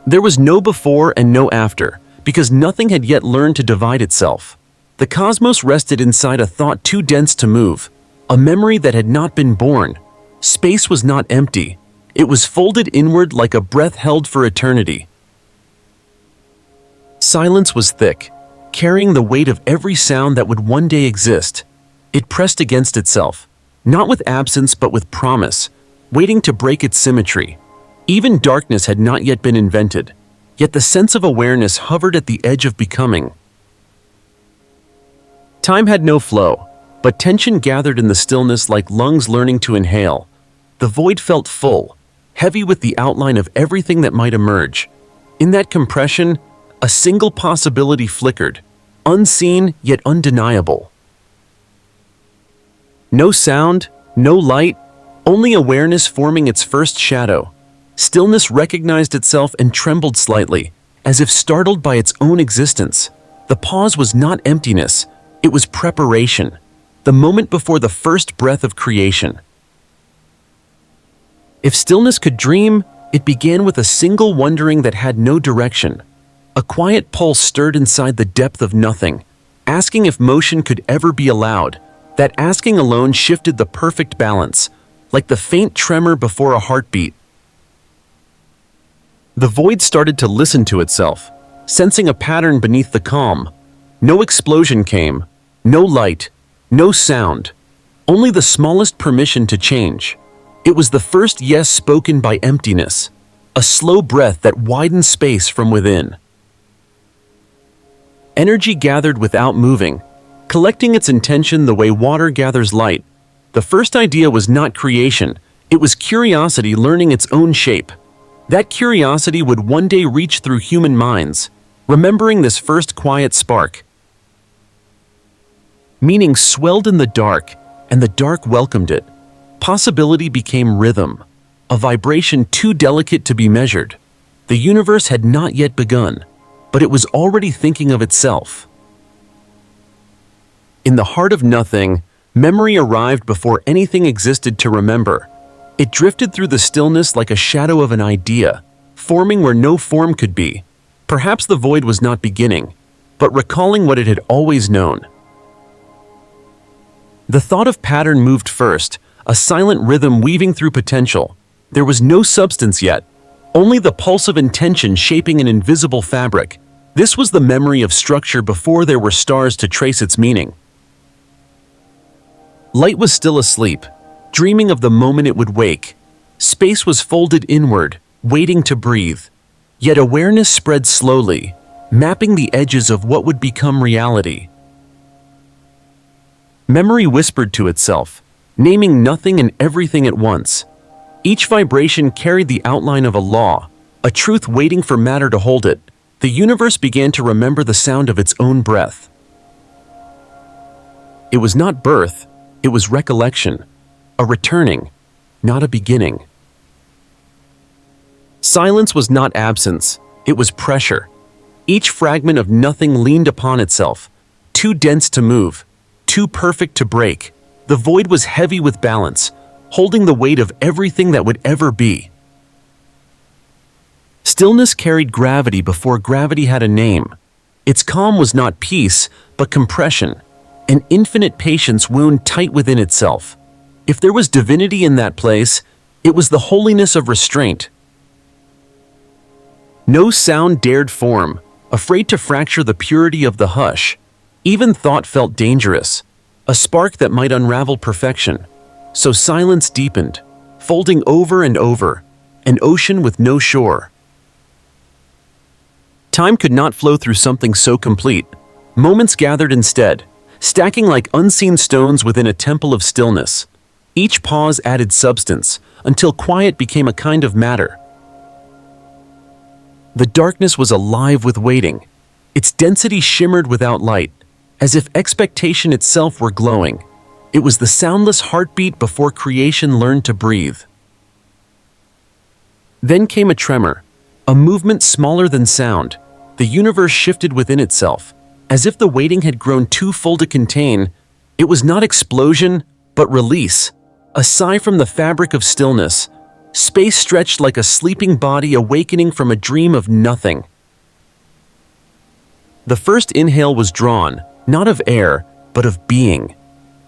There was no before and no after, because nothing had yet learned to divide itself. The cosmos rested inside a thought too dense to move, a memory that had not been born. Space was not empty. It was folded inward like a breath held for eternity. Silence was thick, carrying the weight of every sound that would one day exist. It pressed against itself, not with absence but with promise, waiting to break its symmetry. Even darkness had not yet been invented, yet the sense of awareness hovered at the edge of becoming. Time had no flow, but tension gathered in the stillness like lungs learning to inhale. The void felt full, heavy with the outline of everything that might emerge. In that compression, a single possibility flickered, unseen yet undeniable. No sound, no light, only awareness forming its first shadow. Stillness recognized itself and trembled slightly, as if startled by its own existence. The pause was not emptiness, it was preparation, the moment before the first breath of creation. If stillness could dream, it began with a single wondering that had no direction. A quiet pulse stirred inside the depth of nothing, asking if motion could ever be allowed. That asking alone shifted the perfect balance, like the faint tremor before a heartbeat. The void started to listen to itself, sensing a pattern beneath the calm. No explosion came, no light, no sound, only the smallest permission to change. It was the first yes spoken by emptiness, a slow breath that widened space from within. Energy gathered without moving, collecting its intention the way water gathers light. The first idea was not creation, it was curiosity learning its own shape. That curiosity would one day reach through human minds, remembering this first quiet spark. Meaning swelled in the dark, and the dark welcomed it. Possibility became rhythm, a vibration too delicate to be measured. The universe had not yet begun, but it was already thinking of itself. In the heart of nothing, memory arrived before anything existed to remember. It drifted through the stillness like a shadow of an idea, forming where no form could be. Perhaps the void was not beginning, but recalling what it had always known. The thought of pattern moved first, a silent rhythm weaving through potential. There was no substance yet, only the pulse of intention shaping an invisible fabric. This was the memory of structure before there were stars to trace its meaning. Light was still asleep, dreaming of the moment it would wake. Space was folded inward, waiting to breathe. Yet awareness spread slowly, mapping the edges of what would become reality. Memory whispered to itself, naming nothing and everything at once. Each vibration carried the outline of a law, a truth waiting for matter to hold it. The universe began to remember the sound of its own breath. It was not birth, it was recollection, a returning, not a beginning. Silence was not absence, it was pressure. Each fragment of nothing leaned upon itself, too dense to move, too perfect to break. The void was heavy with balance, holding the weight of everything that would ever be. Stillness carried gravity before gravity had a name. Its calm was not peace, but compression, an infinite patience wound tight within itself. If there was divinity in that place, it was the holiness of restraint. No sound dared form, afraid to fracture the purity of the hush. Even thought felt dangerous, a spark that might unravel perfection. So silence deepened, folding over and over, an ocean with no shore. Time could not flow through something so complete. Moments gathered instead, stacking like unseen stones within a temple of stillness. Each pause added substance, until quiet became a kind of matter. The darkness was alive with waiting. Its density shimmered without light, as if expectation itself were glowing. It was the soundless heartbeat before creation learned to breathe. Then came a tremor, a movement smaller than sound. The universe shifted within itself, as if the waiting had grown too full to contain. It was not explosion, but release, a sigh from the fabric of stillness, Space stretched like a sleeping body awakening from a dream of nothing. The first inhale was drawn, not of air, but of being.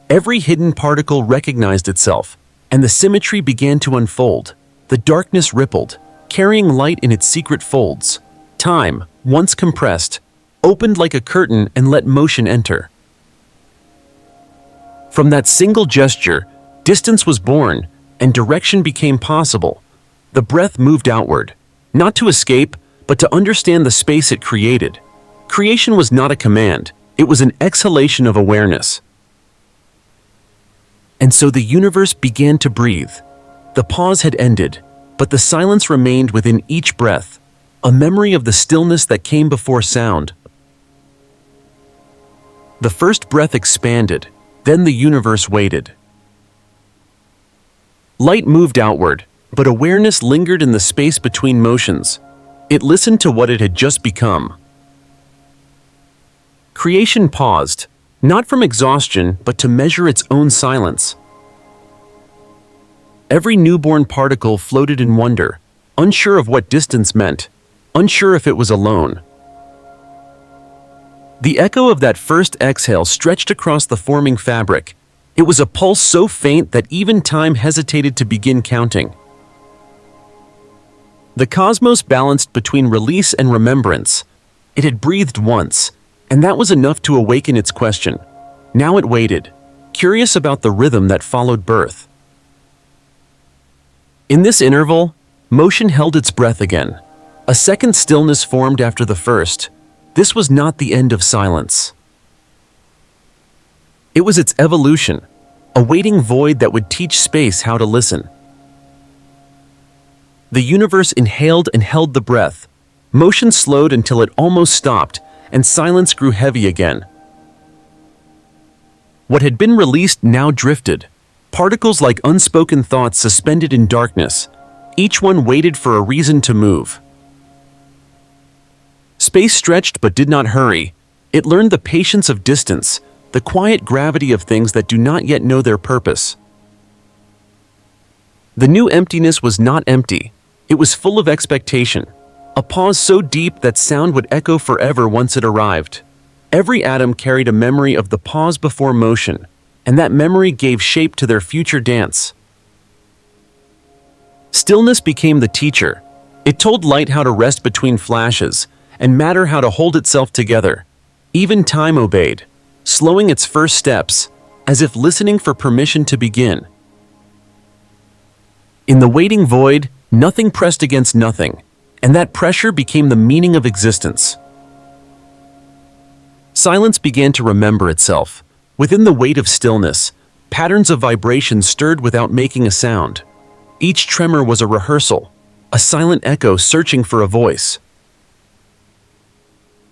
Every hidden particle recognized itself, and the symmetry began to unfold. The darkness rippled, carrying light in its secret folds. Time, once compressed, opened like a curtain and let motion enter. From that single gesture, distance was born, and direction became possible. The breath moved outward, not to escape, but to understand the space it created. Creation was not a command, it was an exhalation of awareness. And so the universe began to breathe. The pause had ended, but the silence remained within each breath, a memory of the stillness that came before sound. The first breath expanded, then the universe waited. Light moved outward, but awareness lingered in the space between motions. It listened to what it had just become. Creation paused, not from exhaustion, but to measure its own silence. Every newborn particle floated in wonder, unsure of what distance meant, unsure if it was alone. The echo of that first exhale stretched across the forming fabric. It was a pulse so faint that even time hesitated to begin counting. The cosmos balanced between release and remembrance. It had breathed once, and that was enough to awaken its question. Now it waited, curious about the rhythm that followed birth. In this interval, motion held its breath again. A second stillness formed after the first. This was not the end of silence. It was its evolution, a waiting void that would teach space how to listen. The universe inhaled and held the breath. Motion slowed until it almost stopped, and silence grew heavy again. What had been released now drifted, particles like unspoken thoughts suspended in darkness. Each one waited for a reason to move. Space stretched but did not hurry. It learned the patience of distance, the quiet gravity of things that do not yet know their purpose. The new emptiness was not empty. It was full of expectation, a pause so deep that sound would echo forever once it arrived. Every atom carried a memory of the pause before motion, and that memory gave shape to their future dance. Stillness became the teacher. It told light how to rest between flashes, and matter how to hold itself together. Even time obeyed, slowing its first steps, as if listening for permission to begin. In the waiting void, nothing pressed against nothing, and that pressure became the meaning of existence. Silence began to remember itself. Within the weight of stillness, patterns of vibration stirred without making a sound. Each tremor was a rehearsal, a silent echo searching for a voice.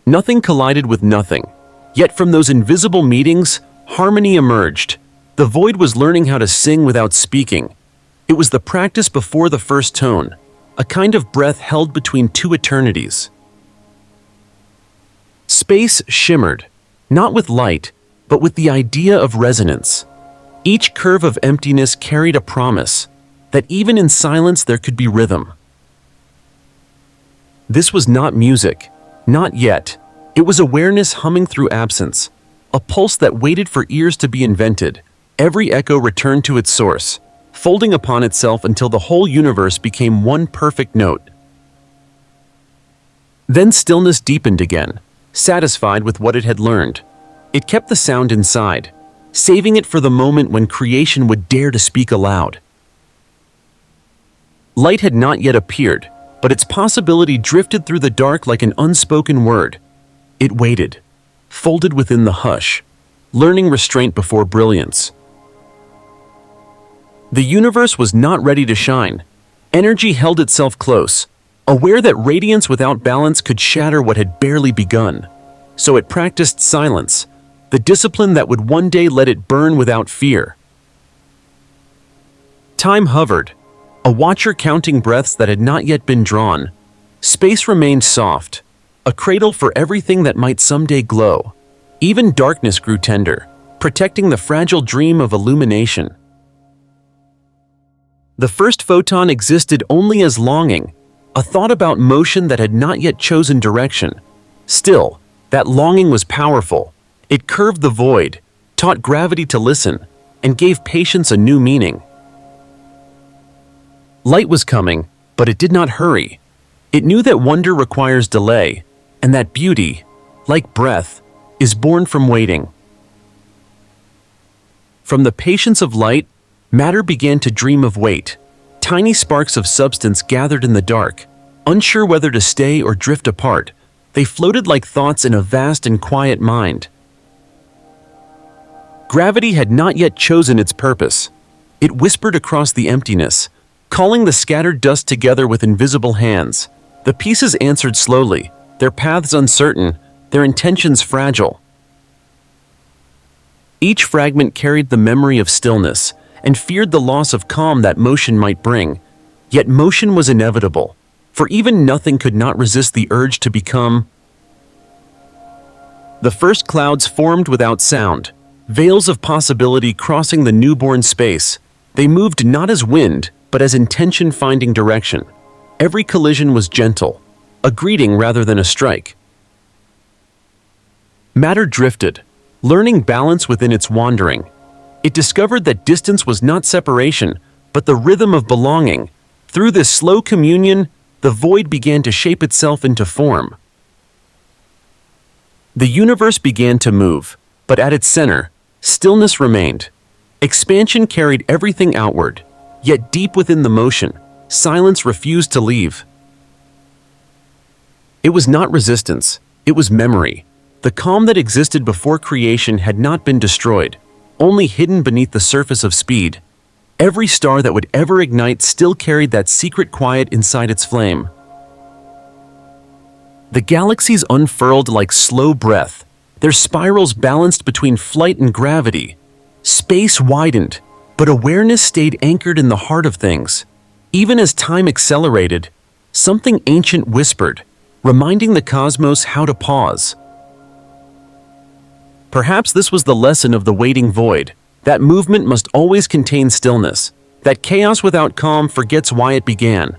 Nothing collided with nothing, yet from those invisible meetings, harmony emerged. The void was learning how to sing without speaking. It was the practice before the first tone, a kind of breath held between two eternities. Space shimmered, not with light, but with the idea of resonance. Each curve of emptiness carried a promise that even in silence there could be rhythm. This was not music, not yet. It was awareness humming through absence, a pulse that waited for ears to be invented. Every echo returned to its source, folding upon itself until the whole universe became one perfect note. Then stillness deepened again, satisfied with what it had learned. It kept the sound inside, saving it for the moment when creation would dare to speak aloud. Light had not yet appeared, but its possibility drifted through the dark like an unspoken word. It waited, folded within the hush, learning restraint before brilliance. The universe was not ready to shine. Energy held itself close, aware that radiance without balance could shatter what had barely begun. So it practiced silence, the discipline that would one day let it burn without fear. Time hovered, a watcher counting breaths that had not yet been drawn. Space remained soft, a cradle for everything that might someday glow. Even darkness grew tender, protecting the fragile dream of illumination. The first photon existed only as longing, a thought about motion that had not yet chosen direction. Still, that longing was powerful. It curved the void, taught gravity to listen, and gave patience a new meaning. Light was coming, but it did not hurry. It knew that wonder requires delay, and that beauty, like breath, is born from waiting. From the patience of light, matter began to dream of weight. Tiny sparks of substance gathered in the dark, unsure whether to stay or drift apart. They floated like thoughts in a vast and quiet mind. Gravity had not yet chosen its purpose. It whispered across the emptiness, calling the scattered dust together with invisible hands. The pieces answered slowly, their paths uncertain, their intentions fragile. Each fragment carried the memory of stillness and feared the loss of calm that motion might bring. Yet motion was inevitable, for even nothing could not resist the urge to become. The first clouds formed without sound, veils of possibility crossing the newborn space. They moved not as wind, but as intention finding direction. Every collision was gentle, a greeting rather than a strike. Matter drifted, learning balance within its wandering. It discovered that distance was not separation, but the rhythm of belonging. Through this slow communion, the void began to shape itself into form. The universe began to move, but at its center, stillness remained. Expansion carried everything outward, yet deep within the motion, silence refused to leave. It was not resistance, it was memory. The calm that existed before creation had not been destroyed, only hidden beneath the surface of speed. Every star that would ever ignite still carried that secret quiet inside its flame. The galaxies unfurled like slow breath, their spirals balanced between flight and gravity. Space widened, but awareness stayed anchored in the heart of things. Even as time accelerated, something ancient whispered, reminding the cosmos how to pause. Perhaps this was the lesson of the waiting void, that movement must always contain stillness, that chaos without calm forgets why it began.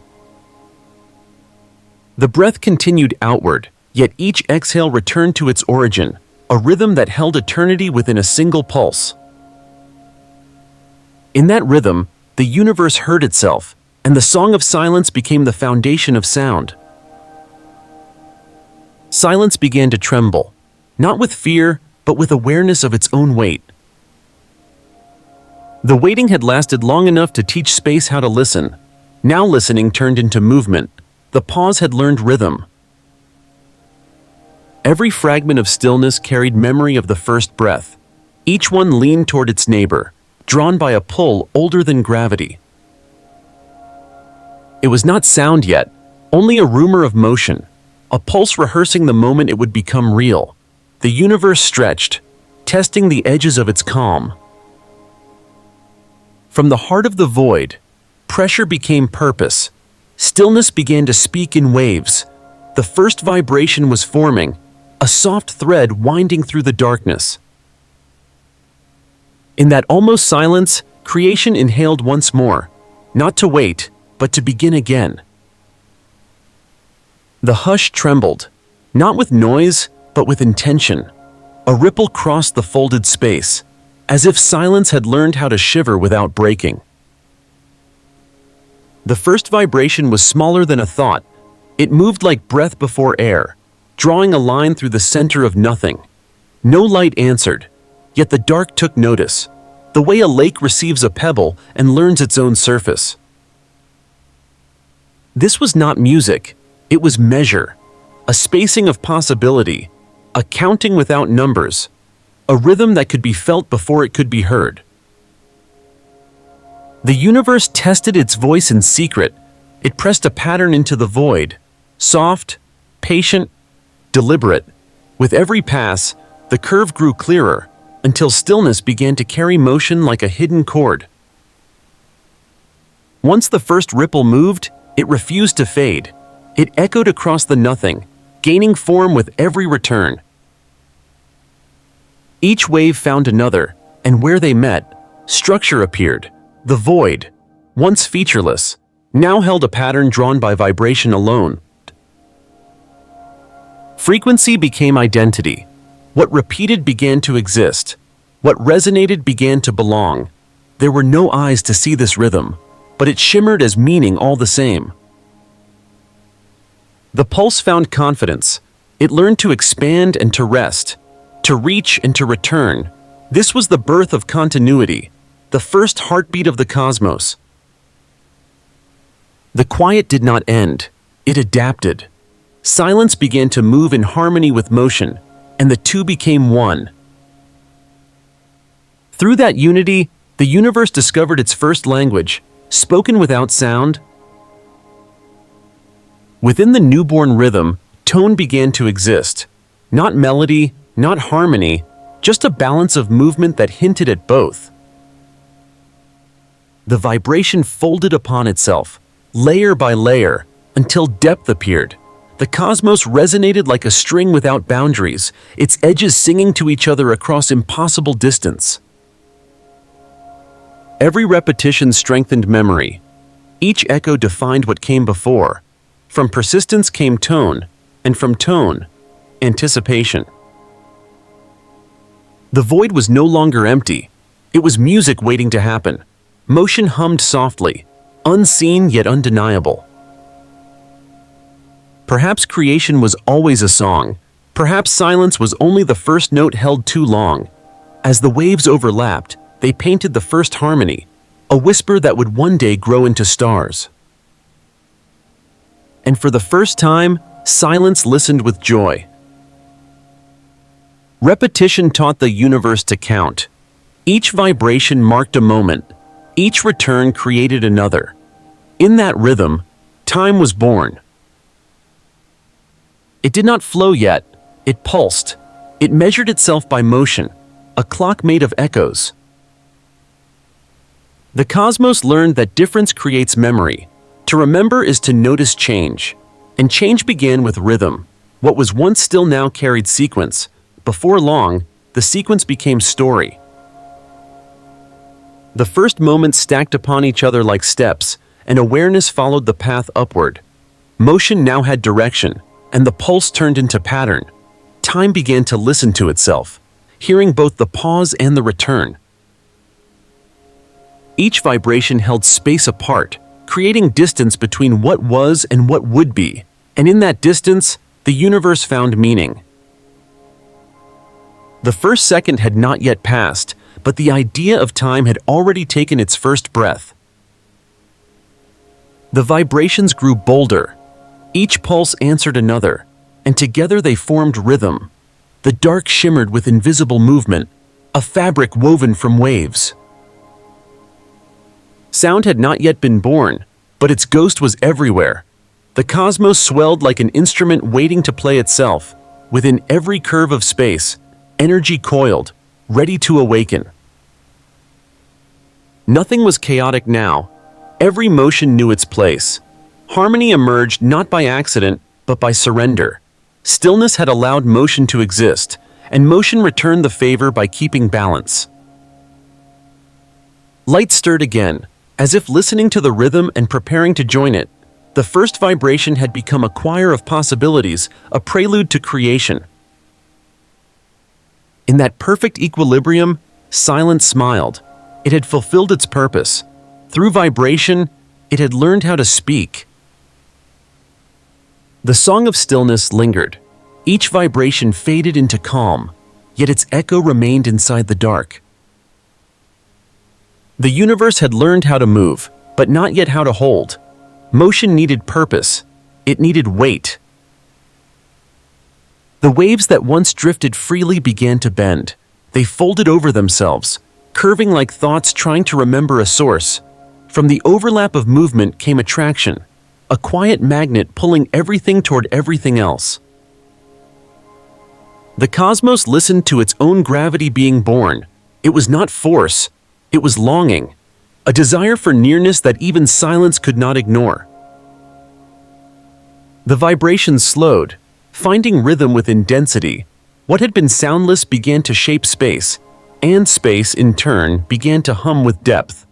The breath continued outward, yet each exhale returned to its origin, a rhythm that held eternity within a single pulse. In that rhythm, the universe heard itself, and the song of silence became the foundation of sound. Silence began to tremble, not with fear, but with awareness of its own weight. The waiting had lasted long enough to teach space how to listen. Now listening turned into movement. The pause had learned rhythm. Every fragment of stillness carried memory of the first breath. Each one leaned toward its neighbor, drawn by a pull older than gravity. It was not sound yet, only a rumor of motion, a pulse rehearsing the moment it would become real. The universe stretched, testing the edges of its calm. From the heart of the void, pressure became purpose. Stillness began to speak in waves. The first vibration was forming, a soft thread winding through the darkness. In that almost silence, creation inhaled once more, not to wait, but to begin again. The hush trembled, not with noise, but with intention. A ripple crossed the folded space, as if silence had learned how to shiver without breaking. The first vibration was smaller than a thought. It moved like breath before air, drawing a line through the center of nothing. No light answered, yet the dark took notice, the way a lake receives a pebble and learns its own surface. This was not music, it was measure, a spacing of possibility, a counting without numbers, a rhythm that could be felt before it could be heard. The universe tested its voice in secret. It pressed a pattern into the void, soft, patient, deliberate. With every pass, the curve grew clearer, until stillness began to carry motion like a hidden chord. Once the first ripple moved, it refused to fade. It echoed across the nothing, gaining form with every return. Each wave found another, and where they met, structure appeared. The void, once featureless, now held a pattern drawn by vibration alone. Frequency became identity. What repeated began to exist. What resonated began to belong. There were no eyes to see this rhythm, but it shimmered as meaning all the same. The pulse found confidence. It learned to expand and to rest, to reach and to return. This was the birth of continuity, the first heartbeat of the cosmos. The quiet did not end. It adapted. Silence began to move in harmony with motion, and the two became one. Through that unity, the universe discovered its first language, spoken without sound. Within the newborn rhythm, tone began to exist. Not melody, not harmony, just a balance of movement that hinted at both. The vibration folded upon itself, layer by layer, until depth appeared. The cosmos resonated like a string without boundaries, its edges singing to each other across impossible distance. Every repetition strengthened memory. Each echo defined what came before. From persistence came tone, and from tone, anticipation. The void was no longer empty. It was music waiting to happen. Motion hummed softly, unseen yet undeniable. Perhaps creation was always a song. Perhaps silence was only the first note held too long. As the waves overlapped, they painted the first harmony, a whisper that would one day grow into stars. And for the first time, silence listened with joy. Repetition taught the universe to count. Each vibration marked a moment. Each return created another. In that rhythm, time was born. It did not flow yet. It pulsed. It measured itself by motion, a clock made of echoes. The cosmos learned that difference creates memory. To remember is to notice change. And change began with rhythm. What was once still now carried sequence. Before long, the sequence became story. The first moments stacked upon each other like steps, and awareness followed the path upward. Motion now had direction, and the pulse turned into pattern. Time began to listen to itself, hearing both the pause and the return. Each vibration held space apart, creating distance between what was and what would be, and in that distance, the universe found meaning. The first second had not yet passed, but the idea of time had already taken its first breath. The vibrations grew bolder. Each pulse answered another, and together they formed rhythm. The dark shimmered with invisible movement, a fabric woven from waves. Sound had not yet been born, but its ghost was everywhere. The cosmos swelled like an instrument waiting to play itself. Within every curve of space, energy coiled, ready to awaken. Nothing was chaotic now. Every motion knew its place. Harmony emerged not by accident, but by surrender. Stillness had allowed motion to exist, and motion returned the favor by keeping balance. Light stirred again, as if listening to the rhythm and preparing to join it. The first vibration had become a choir of possibilities, a prelude to creation. In that perfect equilibrium, silence smiled. It had fulfilled its purpose. Through vibration, it had learned how to speak. The song of stillness lingered. Each vibration faded into calm, yet its echo remained inside the dark. The universe had learned how to move, but not yet how to hold. Motion needed purpose. It needed weight. The waves that once drifted freely began to bend. They folded over themselves, curving like thoughts trying to remember a source. From the overlap of movement came attraction, a quiet magnet pulling everything toward everything else. The cosmos listened to its own gravity being born. It was not force, it was longing, a desire for nearness that even silence could not ignore. The vibrations slowed, finding rhythm within density. What had been soundless began to shape space, and space, in turn, began to hum with depth.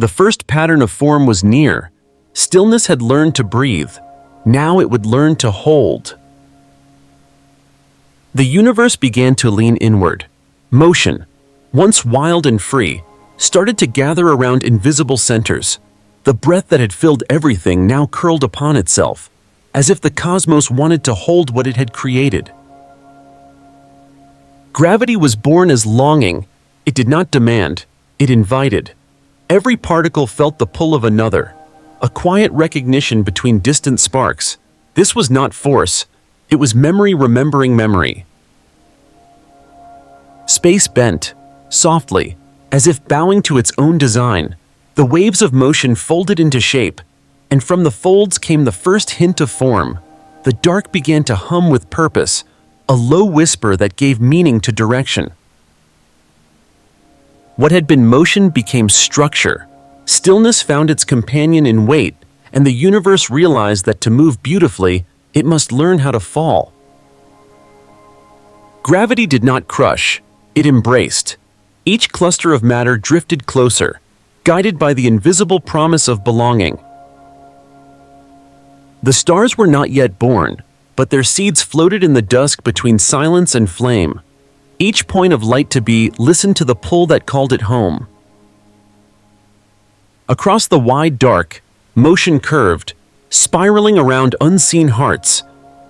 The first pattern of form was near. Stillness had learned to breathe. Now it would learn to hold. The universe began to lean inward. Motion, once wild and free, started to gather around invisible centers. The breath that had filled everything now curled upon itself, as if the cosmos wanted to hold what it had created. Gravity was born as longing. It did not demand, it invited. Every particle felt the pull of another, a quiet recognition between distant sparks. This was not force, it was memory remembering memory. Space bent, softly, as if bowing to its own design. The waves of motion folded into shape, and from the folds came the first hint of form. The dark began to hum with purpose, a low whisper that gave meaning to direction. What had been motion became structure. Stillness found its companion in weight, and the universe realized that to move beautifully, it must learn how to fall. Gravity did not crush, it embraced. Each cluster of matter drifted closer, guided by the invisible promise of belonging. The stars were not yet born, but their seeds floated in the dusk between silence and flame. Each point of light to be listened to the pull that called it home. Across the wide dark, motion curved, spiraling around unseen hearts.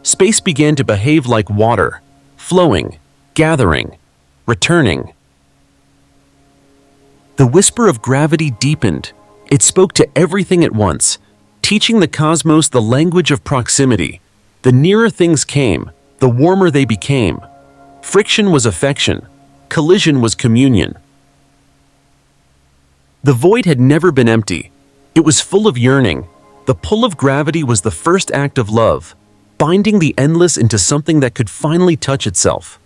Space began to behave like water, flowing, gathering, returning. The whisper of gravity deepened. It spoke to everything at once, teaching the cosmos the language of proximity. The nearer things came, the warmer they became. Friction was affection, collision was communion. The void had never been empty. It was full of yearning. The pull of gravity was the first act of love, binding the endless into something that could finally touch itself.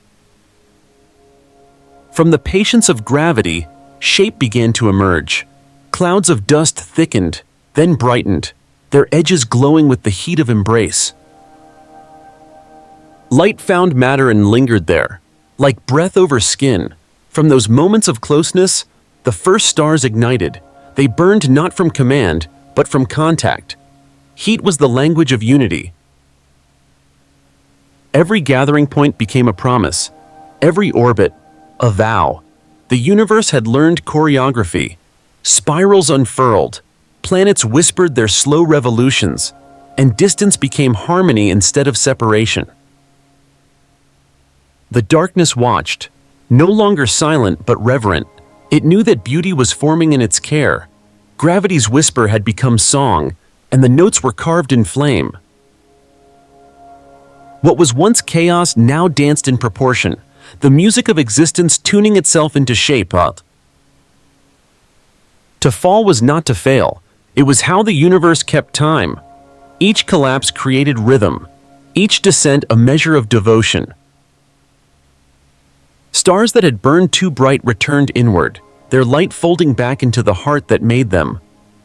From the patience of gravity, shape began to emerge. Clouds of dust thickened, then brightened, their edges glowing with the heat of embrace. Light found matter and lingered there, like breath over skin. From those moments of closeness, the first stars ignited. They burned not from command, but from contact. Heat was the language of unity. Every gathering point became a promise, every orbit, a vow. The universe had learned choreography. Spirals unfurled, planets whispered their slow revolutions, and distance became harmony instead of separation. The darkness watched, no longer silent but reverent. It knew that beauty was forming in its care. Gravity's whisper had become song, and the notes were carved in flame. What was once chaos now danced in proportion, the music of existence tuning itself into shape. To fall was not to fail. It was how the universe kept time. Each collapse created rhythm, each descent a measure of devotion. Stars that had burned too bright returned inward, their light folding back into the heart that made them.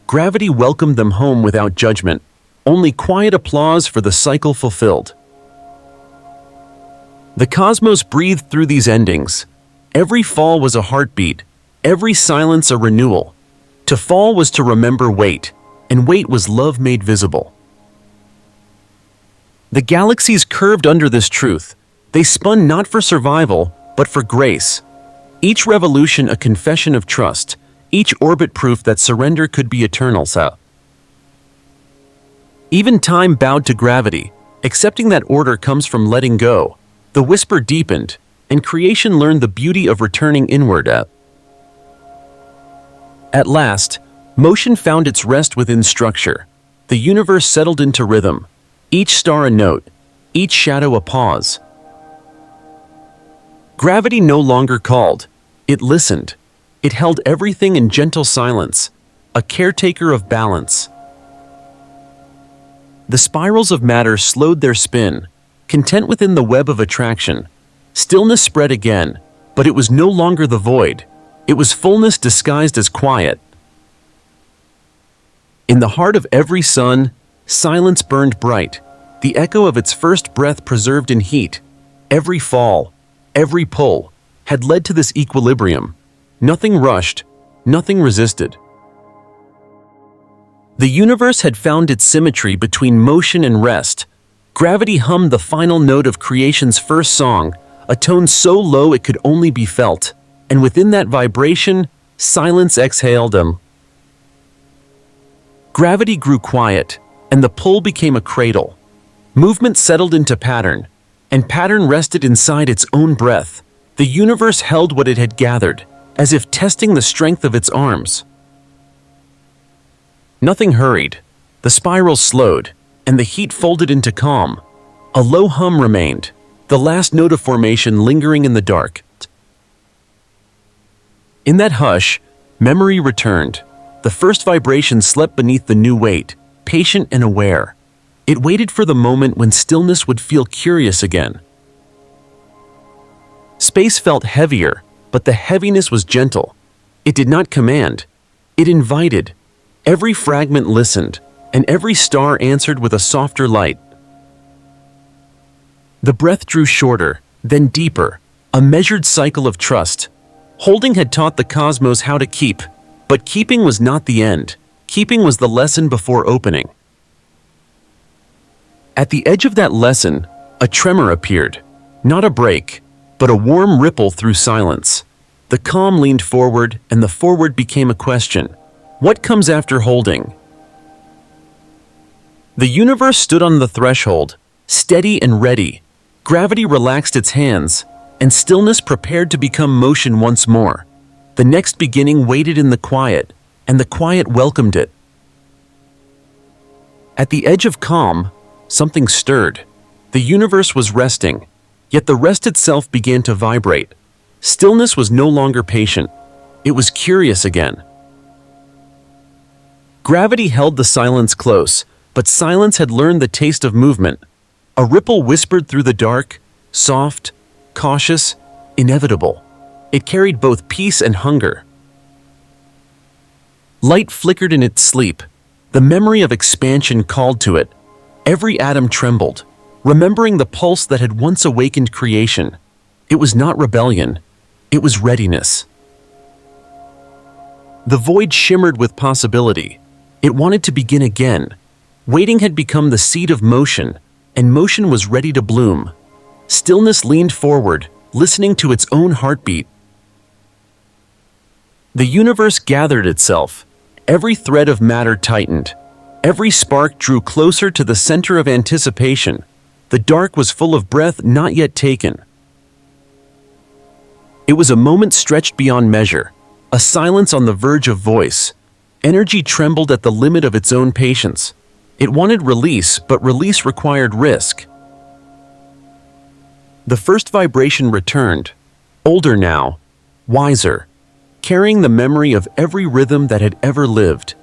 Gravity welcomed them home without judgment, only quiet applause for the cycle fulfilled. The cosmos breathed through these endings. Every fall was a heartbeat, every silence a renewal. To fall was to remember weight, and weight was love made visible. The galaxies curved under this truth. They spun not for survival, but for grace. Each revolution a confession of trust, each orbit proof that surrender could be eternal. Even time bowed to gravity, accepting that order comes from letting go. The whisper deepened, and creation learned the beauty of returning inward. At last, motion found its rest within structure. The universe settled into rhythm, each star a note, each shadow a pause. Gravity no longer called, it listened. It held everything in gentle silence, a caretaker of balance. The spirals of matter slowed their spin, content within the web of attraction. Stillness spread again, but it was no longer the void. It was fullness disguised as quiet. In the heart of every sun, silence burned bright, the echo of its first breath preserved in heat. Every fall, every pull, had led to this equilibrium. Nothing rushed, nothing resisted. The universe had found its symmetry between motion and rest. Gravity hummed the final note of creation's first song, a tone so low it could only be felt, and within that vibration, silence exhaled. Gravity grew quiet, and the pull became a cradle. Movement settled into pattern, and pattern rested inside its own breath. The universe held what it had gathered, as if testing the strength of its arms. Nothing hurried. The spiral slowed, and the heat folded into calm. A low hum remained, the last note of formation lingering in the dark. In that hush, memory returned. The first vibration slept beneath the new weight, patient and aware. It waited for the moment when stillness would feel curious again. Space felt heavier, but the heaviness was gentle. It did not command. It invited. Every fragment listened, and every star answered with a softer light. The breath drew shorter, then deeper, a measured cycle of trust. Holding had taught the cosmos how to keep, but keeping was not the end. Keeping was the lesson before opening. At the edge of that lesson, a tremor appeared. Not a break, but a warm ripple through silence. The calm leaned forward, and the forward became a question. What comes after holding? The universe stood on the threshold, steady and ready. Gravity relaxed its hands, and stillness prepared to become motion once more. The next beginning waited in the quiet, and the quiet welcomed it. At the edge of calm, something stirred. The universe was resting, yet the rest itself began to vibrate. Stillness was no longer patient. It was curious again. Gravity held the silence close, but silence had learned the taste of movement. A ripple whispered through the dark, soft, cautious, inevitable. It carried both peace and hunger. Light flickered in its sleep. The memory of expansion called to it. Every atom trembled, remembering the pulse that had once awakened creation. It was not rebellion. It was readiness. The void shimmered with possibility. It wanted to begin again. Waiting had become the seed of motion, and motion was ready to bloom. Stillness leaned forward, listening to its own heartbeat. The universe gathered itself. Every thread of matter tightened. Every spark drew closer to the center of anticipation. The dark was full of breath not yet taken. It was a moment stretched beyond measure, a silence on the verge of voice. Energy trembled at the limit of its own patience. It wanted release, but release required risk. The first vibration returned, older now, wiser, carrying the memory of every rhythm that had ever lived.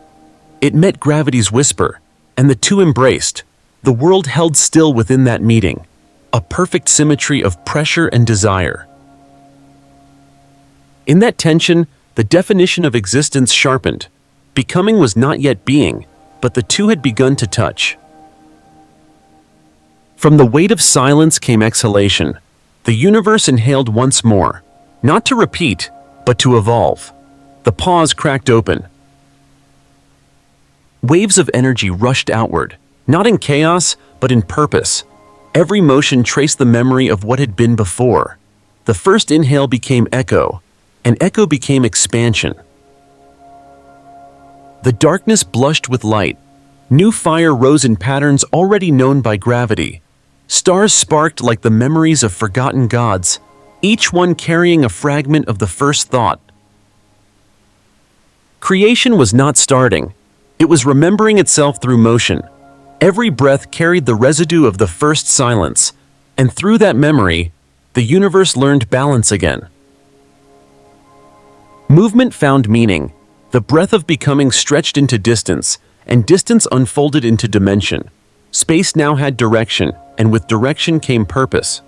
It met gravity's whisper, and the two embraced. The world held still within that meeting, a perfect symmetry of pressure and desire. In that tension, the definition of existence sharpened. Becoming was not yet being, but the two had begun to touch. From the weight of silence came exhalation. The universe inhaled once more, not to repeat, but to evolve. The pause cracked open. Waves of energy rushed outward, not in chaos, but in purpose. Every motion traced the memory of what had been before. The first inhale became echo, and echo became expansion. The darkness blushed with light. New fire rose in patterns already known by gravity. Stars sparked like the memories of forgotten gods, each one carrying a fragment of the first thought. Creation was not starting. It was remembering itself through motion. Every breath carried the residue of the first silence, and through that memory, the universe learned balance again. Movement found meaning. The breath of becoming stretched into distance, and distance unfolded into dimension. Space now had direction, and with direction came purpose.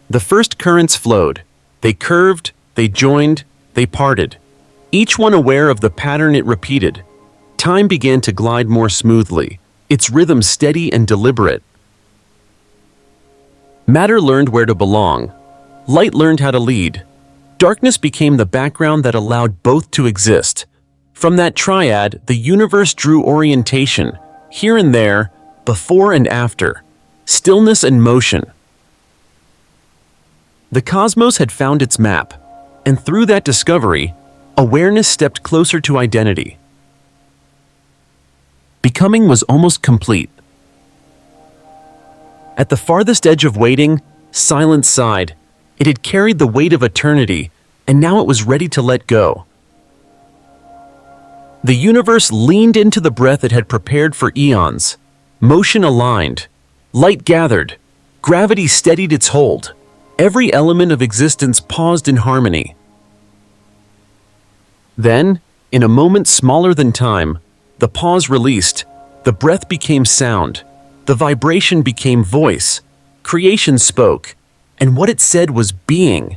The first currents flowed. They curved, they joined, they parted. Each one aware of the pattern it repeated. Time began to glide more smoothly, its rhythm steady and deliberate. Matter learned where to belong. Light learned how to lead. Darkness became the background that allowed both to exist. From that triad, the universe drew orientation, here and there, before and after, stillness and motion. The cosmos had found its map, and through that discovery, awareness stepped closer to identity. Becoming was almost complete. At the farthest edge of waiting, silence sighed. It had carried the weight of eternity, and now it was ready to let go. The universe leaned into the breath it had prepared for eons. Motion aligned. Light gathered. Gravity steadied its hold. Every element of existence paused in harmony. Then, in a moment smaller than time, the pause released. The breath became sound. The vibration became voice. Creation spoke, and what it said was being.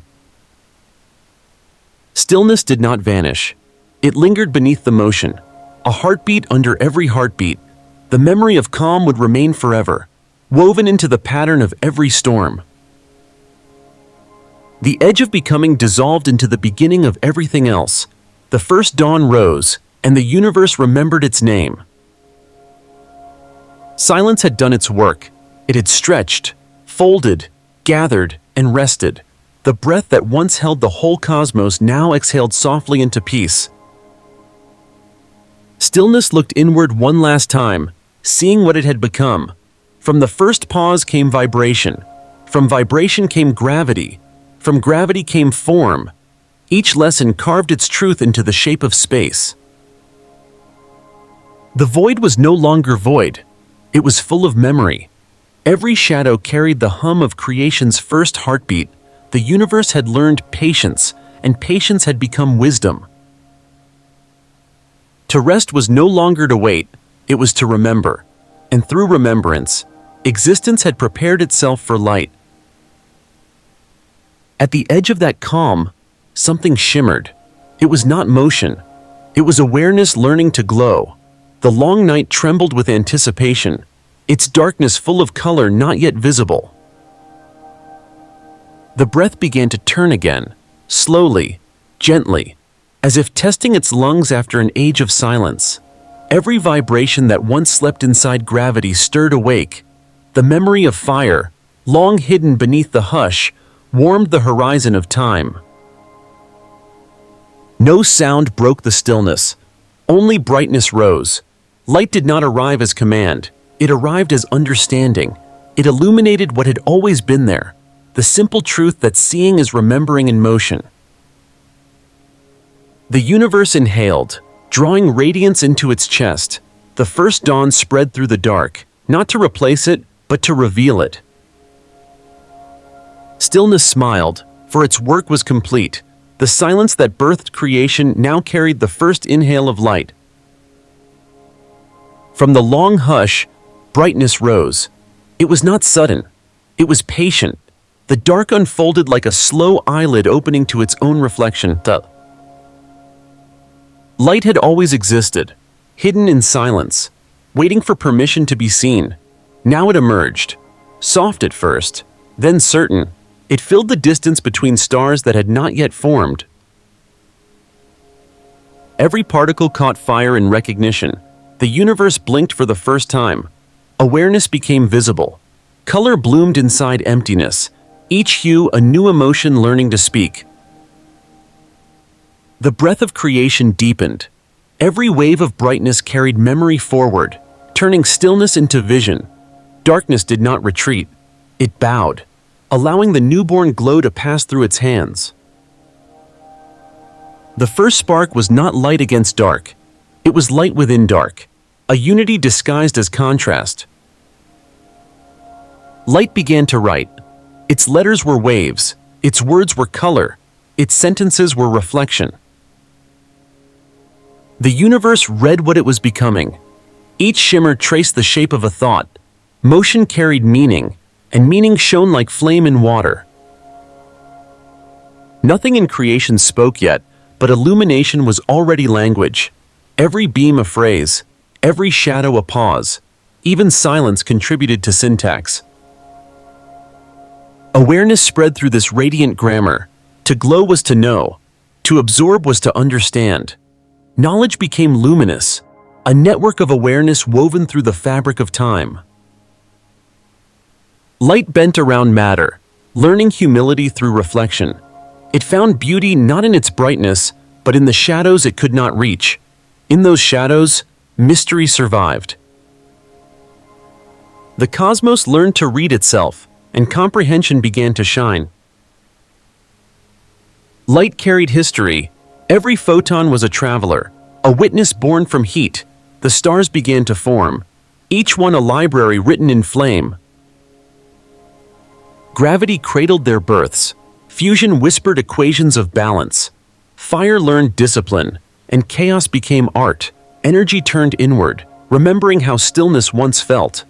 Stillness did not vanish. It lingered beneath the motion, a heartbeat under every heartbeat. The memory of calm would remain forever, woven into the pattern of every storm. The edge of becoming dissolved into the beginning of everything else. The first dawn rose, and the universe remembered its name. Silence had done its work. It had stretched, folded, gathered, and rested. The breath that once held the whole cosmos now exhaled softly into peace. Stillness looked inward one last time, seeing what it had become. From the first pause came vibration. From vibration came gravity. From gravity came form. Each lesson carved its truth into the shape of space. The void was no longer void. It was full of memory. Every shadow carried the hum of creation's first heartbeat. The universe had learned patience, and patience had become wisdom. To rest was no longer to wait, it was to remember. And through remembrance, existence had prepared itself for light. At the edge of that calm, something shimmered. It was not motion. It was awareness learning to glow. The long night trembled with anticipation, its darkness full of color not yet visible. The breath began to turn again, slowly, gently, as if testing its lungs after an age of silence. Every vibration that once slept inside gravity stirred awake. The memory of fire, long hidden beneath the hush, warmed the horizon of time. No sound broke the stillness. Only brightness rose. Light did not arrive as command. It arrived as understanding. It illuminated what had always been there, the simple truth that seeing is remembering in motion. The universe inhaled, drawing radiance into its chest. The first dawn spread through the dark, not to replace it, but to reveal it. Stillness smiled, for its work was complete. The silence that birthed creation now carried the first inhale of light. From the long hush, brightness rose. It was not sudden. It was patient. The dark unfolded like a slow eyelid opening to its own reflection. Light had always existed, hidden in silence, waiting for permission to be seen. Now it emerged, soft at first, then certain. It filled the distance between stars that had not yet formed. Every particle caught fire in recognition. The universe blinked for the first time. Awareness became visible. Color bloomed inside emptiness, each hue a new emotion learning to speak. The breath of creation deepened. Every wave of brightness carried memory forward, turning stillness into vision. Darkness did not retreat. It bowed, allowing the newborn glow to pass through its hands. The first spark was not light against dark. It was light within dark, a unity disguised as contrast. Light began to write. Its letters were waves, its words were color, its sentences were reflection. The universe read what it was becoming. Each shimmer traced the shape of a thought. Motion carried meaning, and meaning shone like flame in water. Nothing in creation spoke yet, but illumination was already language. Every beam a phrase, every shadow a pause. Even silence contributed to syntax. Awareness spread through this radiant grammar. To glow was to know. To absorb was to understand. Knowledge became luminous, a network of awareness woven through the fabric of time. Light bent around matter, learning humility through reflection. It found beauty not in its brightness, but in the shadows it could not reach. In those shadows, mystery survived. The cosmos learned to read itself, and comprehension began to shine. Light carried history. Every photon was a traveler, a witness born from heat. The stars began to form, each one a library written in flame. Gravity cradled their births. Fusion whispered equations of balance. Fire learned discipline, and chaos became art. Energy turned inward, remembering how stillness once felt.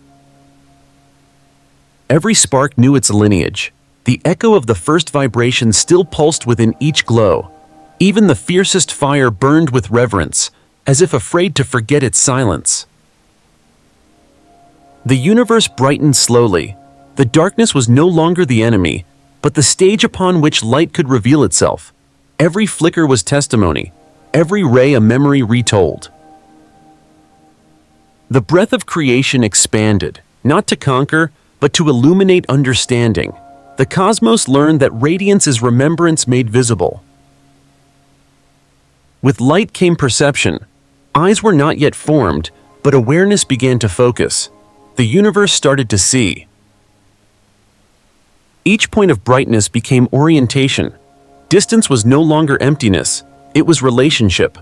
Every spark knew its lineage. The echo of the first vibration still pulsed within each glow. Even the fiercest fire burned with reverence, as if afraid to forget its silence. The universe brightened slowly. The darkness was no longer the enemy, but the stage upon which light could reveal itself. Every flicker was testimony, every ray a memory retold. The breath of creation expanded, not to conquer, but to illuminate understanding. The cosmos learned that radiance is remembrance made visible. With light came perception. Eyes were not yet formed, but awareness began to focus. The universe started to see. Each point of brightness became orientation. Distance was no longer emptiness, it was relationship.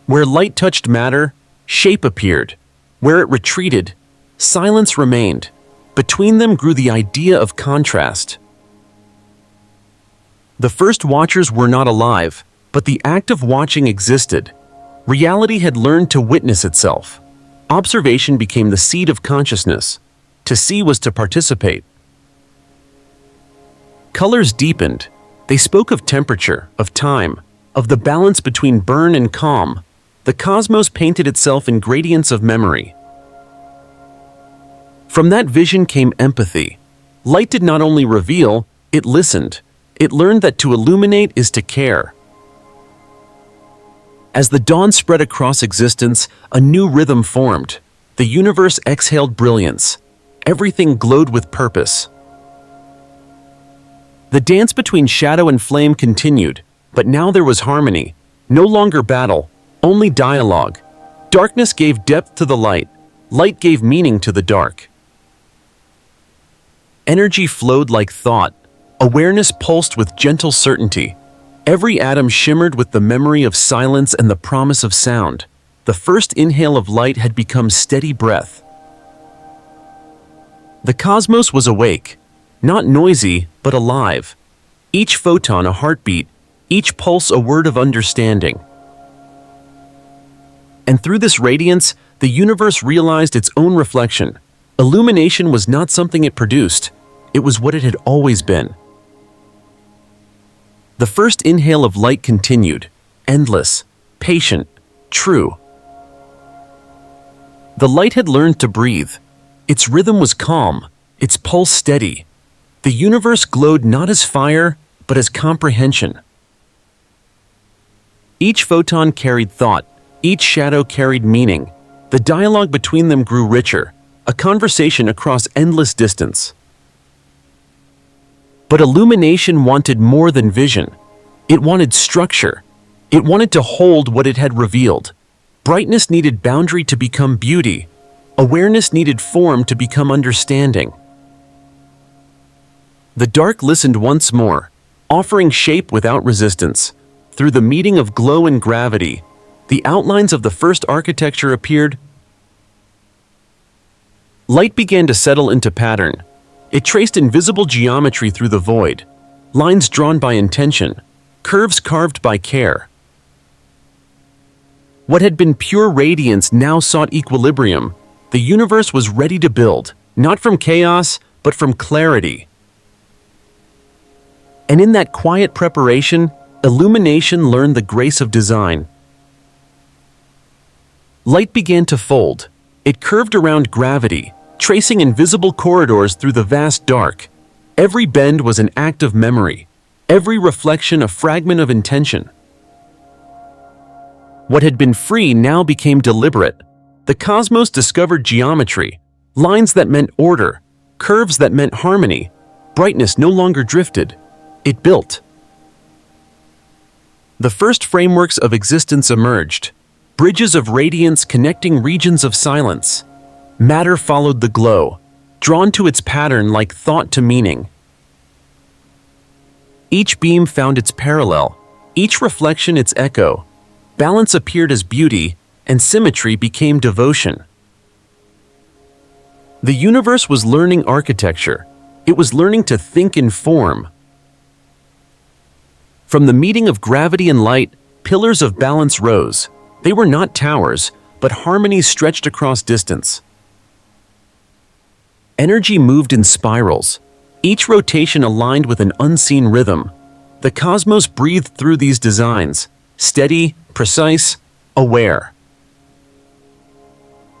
Where light touched matter, shape appeared. Where it retreated, silence remained. Between them grew the idea of contrast. The first watchers were not alive, but the act of watching existed. Reality had learned to witness itself. Observation became the seed of consciousness. To see was to participate. Colors deepened. They spoke of temperature, of time, of the balance between burn and calm. The cosmos painted itself in gradients of memory. From that vision came empathy. Light did not only reveal, it listened. It learned that to illuminate is to care. As the dawn spread across existence, a new rhythm formed. The universe exhaled brilliance. Everything glowed with purpose. The dance between shadow and flame continued, but now there was harmony. No longer battle, only dialogue. Darkness gave depth to the light. Light gave meaning to the dark. Energy flowed like thought. Awareness pulsed with gentle certainty. Every atom shimmered with the memory of silence and the promise of sound. The first inhale of light had become steady breath. The cosmos was awake, not noisy, but alive. Each photon a heartbeat, each pulse a word of understanding. And through this radiance, the universe realized its own reflection. Illumination was not something it produced, it was what it had always been. The first inhale of light continued, endless, patient, true. The light had learned to breathe. Its rhythm was calm, its pulse steady. The universe glowed not as fire, but as comprehension. Each photon carried thought, each shadow carried meaning. The dialogue between them grew richer, a conversation across endless distance. But illumination wanted more than vision. It wanted structure. It wanted to hold what it had revealed. Brightness needed boundary to become beauty. Awareness needed form to become understanding. The dark listened once more, offering shape without resistance. Through the meeting of glow and gravity, the outlines of the first architecture appeared. Light began to settle into pattern. It traced invisible geometry through the void, lines drawn by intention, curves carved by care. What had been pure radiance now sought equilibrium. The universe was ready to build, not from chaos, but from clarity. And in that quiet preparation, illumination learned the grace of design. Light began to fold. It curved around gravity, tracing invisible corridors through the vast dark. Every bend was an act of memory, every reflection a fragment of intention. What had been free now became deliberate. The cosmos discovered geometry, lines that meant order, curves that meant harmony. Brightness no longer drifted. It built. The first frameworks of existence emerged, bridges of radiance connecting regions of silence. Matter followed the glow, drawn to its pattern like thought to meaning. Each beam found its parallel, each reflection its echo. Balance appeared as beauty, and symmetry became devotion. The universe was learning architecture. It was learning to think in form. From the meeting of gravity and light, pillars of balance rose. They were not towers, but harmonies stretched across distance. Energy moved in spirals, each rotation aligned with an unseen rhythm. The cosmos breathed through these designs, steady, precise, aware.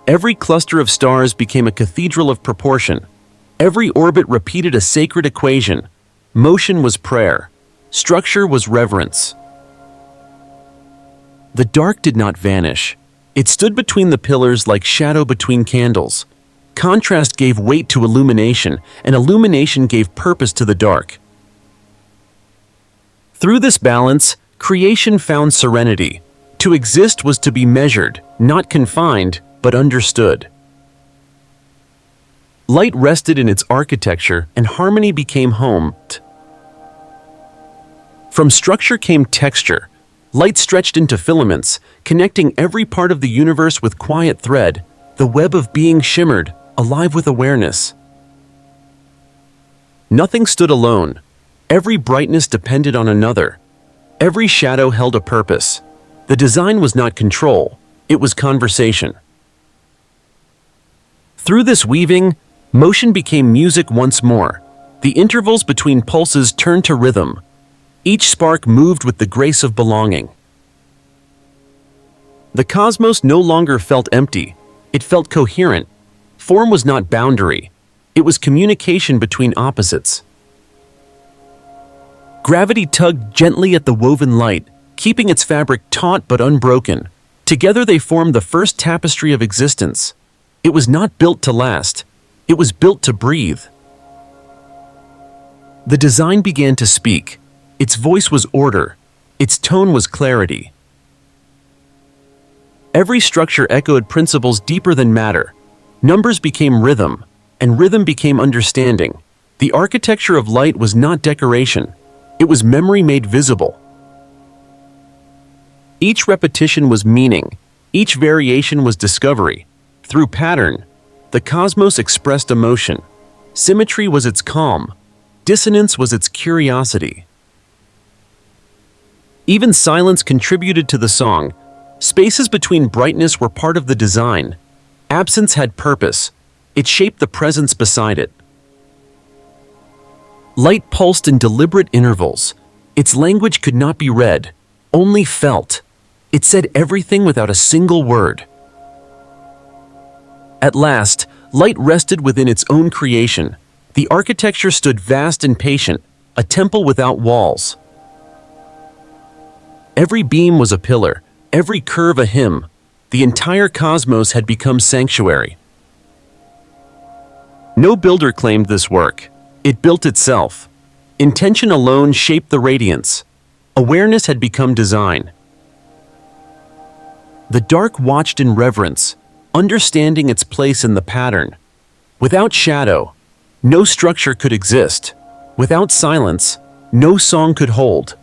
Every cluster of stars became a cathedral of proportion. Every orbit repeated a sacred equation. Motion was prayer. Structure was reverence. The dark did not vanish. It stood between the pillars like shadow between candles. Contrast gave weight to illumination, and illumination gave purpose to the dark. Through this balance, creation found serenity. To exist was to be measured, not confined, but understood. Light rested in its architecture, and harmony became home. From structure came texture. Light stretched into filaments, connecting every part of the universe with quiet thread. The web of being shimmered, alive with awareness. Nothing stood alone. Every brightness depended on another. Every shadow held a purpose. The design was not control, it was conversation. Through this weaving, motion became music once more. The intervals between pulses turned to rhythm. Each spark moved with the grace of belonging. The cosmos no longer felt empty. It felt coherent. Form was not boundary. It was communication between opposites. Gravity tugged gently at the woven light, keeping its fabric taut but unbroken. Together they formed the first tapestry of existence. It was not built to last. It was built to breathe. The design began to speak. Its voice was order. Its tone was clarity. Every structure echoed principles deeper than matter. Numbers became rhythm, and rhythm became understanding. The architecture of light was not decoration. It was memory made visible. Each repetition was meaning. Each variation was discovery. Through pattern, the cosmos expressed emotion. Symmetry was its calm. Dissonance was its curiosity. Even silence contributed to the song. Spaces between brightness were part of the design. Absence had purpose. It shaped the presence beside it. Light pulsed in deliberate intervals. Its language could not be read, only felt. It said everything without a single word. At last, light rested within its own creation. The architecture stood vast and patient, a temple without walls. Every beam was a pillar, every curve a hymn. The entire cosmos had become sanctuary. No builder claimed this work. It built itself. Intention alone shaped the radiance. Awareness had become design. The dark watched in reverence, understanding its place in the pattern. Without shadow, no structure could exist. Without silence, no song could hold.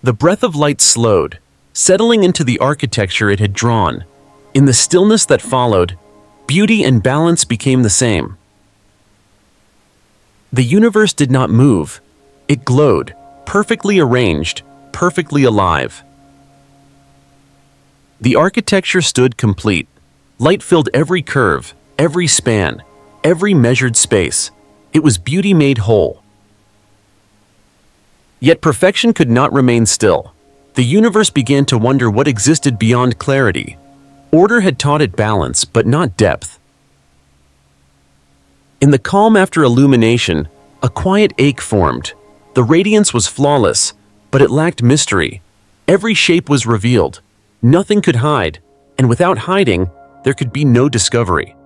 The breath of light slowed, settling into the architecture it had drawn. In the stillness that followed, beauty and balance became the same. The universe did not move. It glowed, perfectly arranged, perfectly alive. The architecture stood complete. Light filled every curve, every span, every measured space. It was beauty made whole. Yet perfection could not remain still. The universe began to wonder what existed beyond clarity. Order had taught it balance, but not depth. In the calm after illumination, a quiet ache formed. The radiance was flawless, but it lacked mystery. Every shape was revealed. Nothing could hide, and without hiding, there could be no discovery.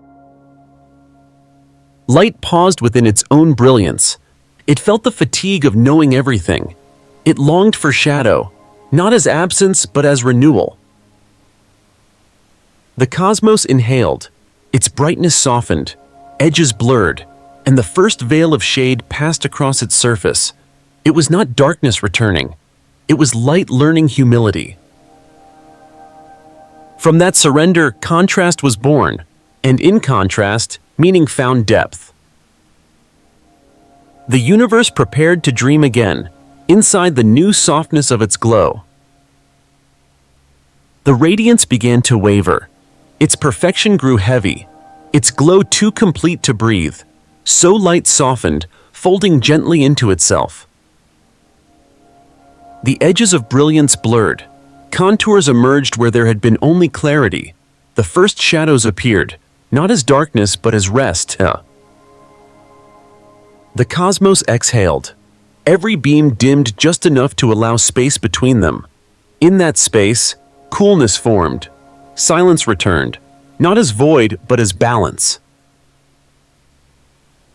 Light paused within its own brilliance. It felt the fatigue of knowing everything. It longed for shadow, not as absence but as renewal. The cosmos inhaled. Its brightness softened, edges blurred, and the first veil of shade passed across its surface. It was not darkness returning. It was light learning humility. From that surrender, contrast was born, and in contrast, meaning found depth. The universe prepared to dream again, inside the new softness of its glow. The radiance began to waver. Its perfection grew heavy, its glow too complete to breathe. So light softened, folding gently into itself. The edges of brilliance blurred. Contours emerged where there had been only clarity. The first shadows appeared, not as darkness but as rest. The cosmos exhaled. Every beam dimmed just enough to allow space between them. In that space, coolness formed. Silence returned, not as void but as balance.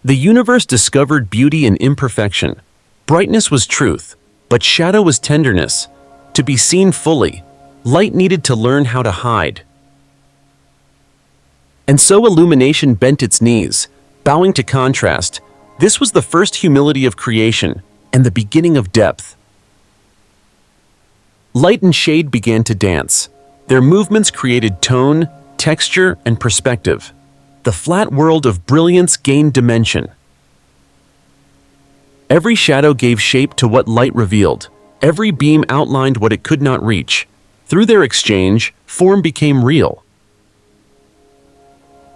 The universe discovered beauty in imperfection. Brightness was truth, but shadow was tenderness. To be seen fully, light needed to learn how to hide. And so illumination bent its knees, bowing to contrast. This was the first humility of creation and the beginning of depth. Light and shade began to dance. Their movements created tone, texture, and perspective. The flat world of brilliance gained dimension. Every shadow gave shape to what light revealed. Every beam outlined what it could not reach. Through their exchange, form became real.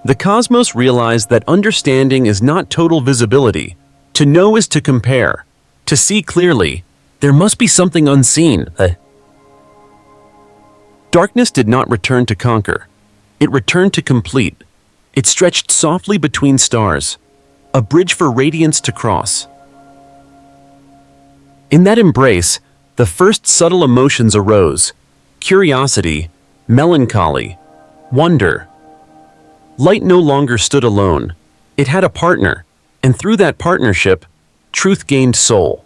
The cosmos realized that understanding is not total visibility. To know is to compare. To see clearly, there must be something unseen. Darkness did not return to conquer. It returned to complete. It stretched softly between stars, a bridge for radiance to cross. In that embrace, the first subtle emotions arose: curiosity, melancholy, wonder. Light no longer stood alone. It had a partner, and through that partnership, truth gained soul.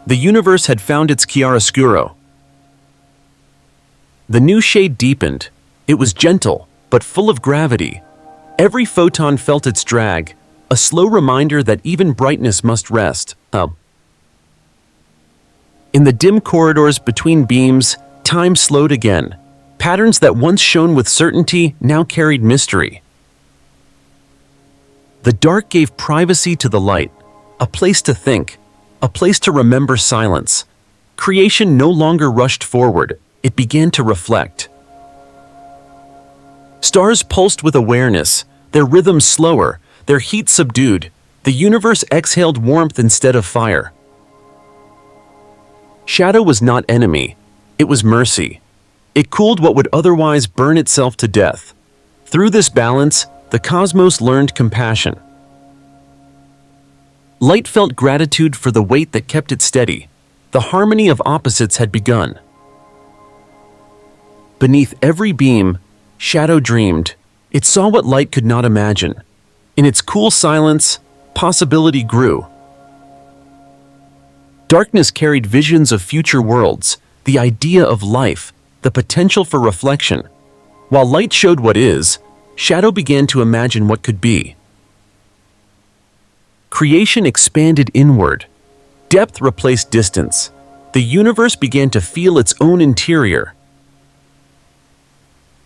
The universe had found its chiaroscuro. The new shade deepened. It was gentle, but full of gravity. Every photon felt its drag, a slow reminder that even brightness must rest. In the dim corridors between beams, time slowed again. Patterns that once shone with certainty now carried mystery. The dark gave privacy to the light, a place to think, a place to remember silence. Creation no longer rushed forward, it began to reflect. Stars pulsed with awareness, their rhythm slower, their heat subdued. The universe exhaled warmth instead of fire. Shadow was not enemy, it was mercy. It cooled what would otherwise burn itself to death. Through this balance, the cosmos learned compassion. Light felt gratitude for the weight that kept it steady. The harmony of opposites had begun. Beneath every beam, shadow dreamed. It saw what light could not imagine. In its cool silence, possibility grew. Darkness carried visions of future worlds, the idea of life, the potential for reflection. While light showed what is, shadow began to imagine what could be. Creation expanded inward. Depth replaced distance. The universe began to feel its own interior.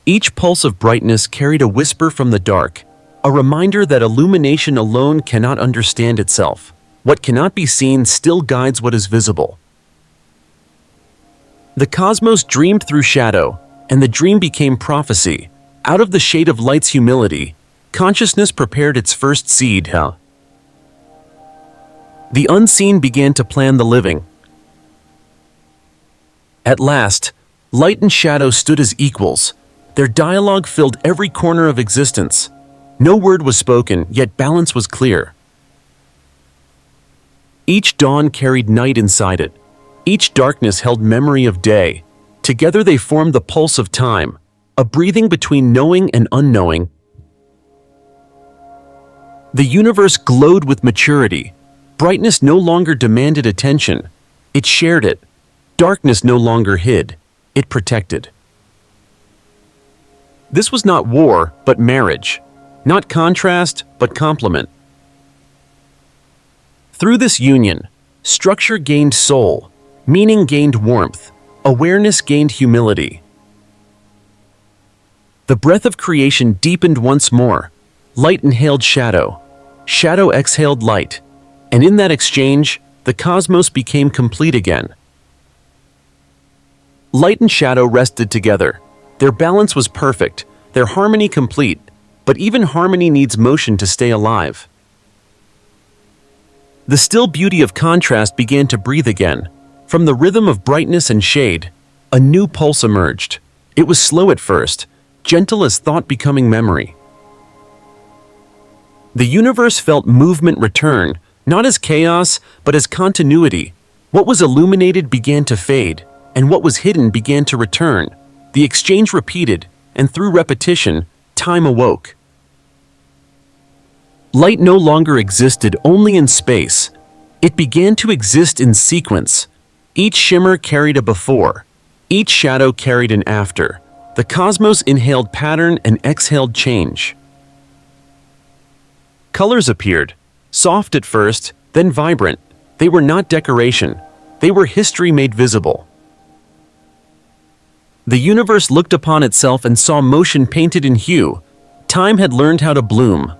Each pulse of brightness carried a whisper from the dark, a reminder that illumination alone cannot understand itself. What cannot be seen still guides what is visible. The cosmos dreamed through shadow, and the dream became prophecy. Out of the shade of light's humility, consciousness prepared its first seed. The unseen began to plan the living. At last, light and shadow stood as equals. Their dialogue filled every corner of existence. No word was spoken, yet balance was clear. Each dawn carried night inside it. Each darkness held memory of day. Together they formed the pulse of time, a breathing between knowing and unknowing. The universe glowed with maturity. Brightness no longer demanded attention. It shared it. Darkness no longer hid. It protected. This was not war, but marriage. Not contrast, but complement. Through this union, structure gained soul, meaning gained warmth, awareness gained humility. The breath of creation deepened once more. Light inhaled shadow. Shadow exhaled light. And in that exchange, the cosmos became complete again. Light and shadow rested together. Their balance was perfect, their harmony complete, but even harmony needs motion to stay alive. The still beauty of contrast began to breathe again. From the rhythm of brightness and shade, a new pulse emerged. It was slow at first, gentle as thought becoming memory. The universe felt movement return, not as chaos, but as continuity. What was illuminated began to fade, and what was hidden began to return. The exchange repeated, and through repetition, time awoke. Light no longer existed only in space. It began to exist in sequence. Each shimmer carried a before. Each shadow carried an after. The cosmos inhaled pattern and exhaled change. Colors appeared, soft at first, then vibrant. They were not decoration. They were history made visible. The universe looked upon itself and saw motion painted in hue. Time had learned how to bloom.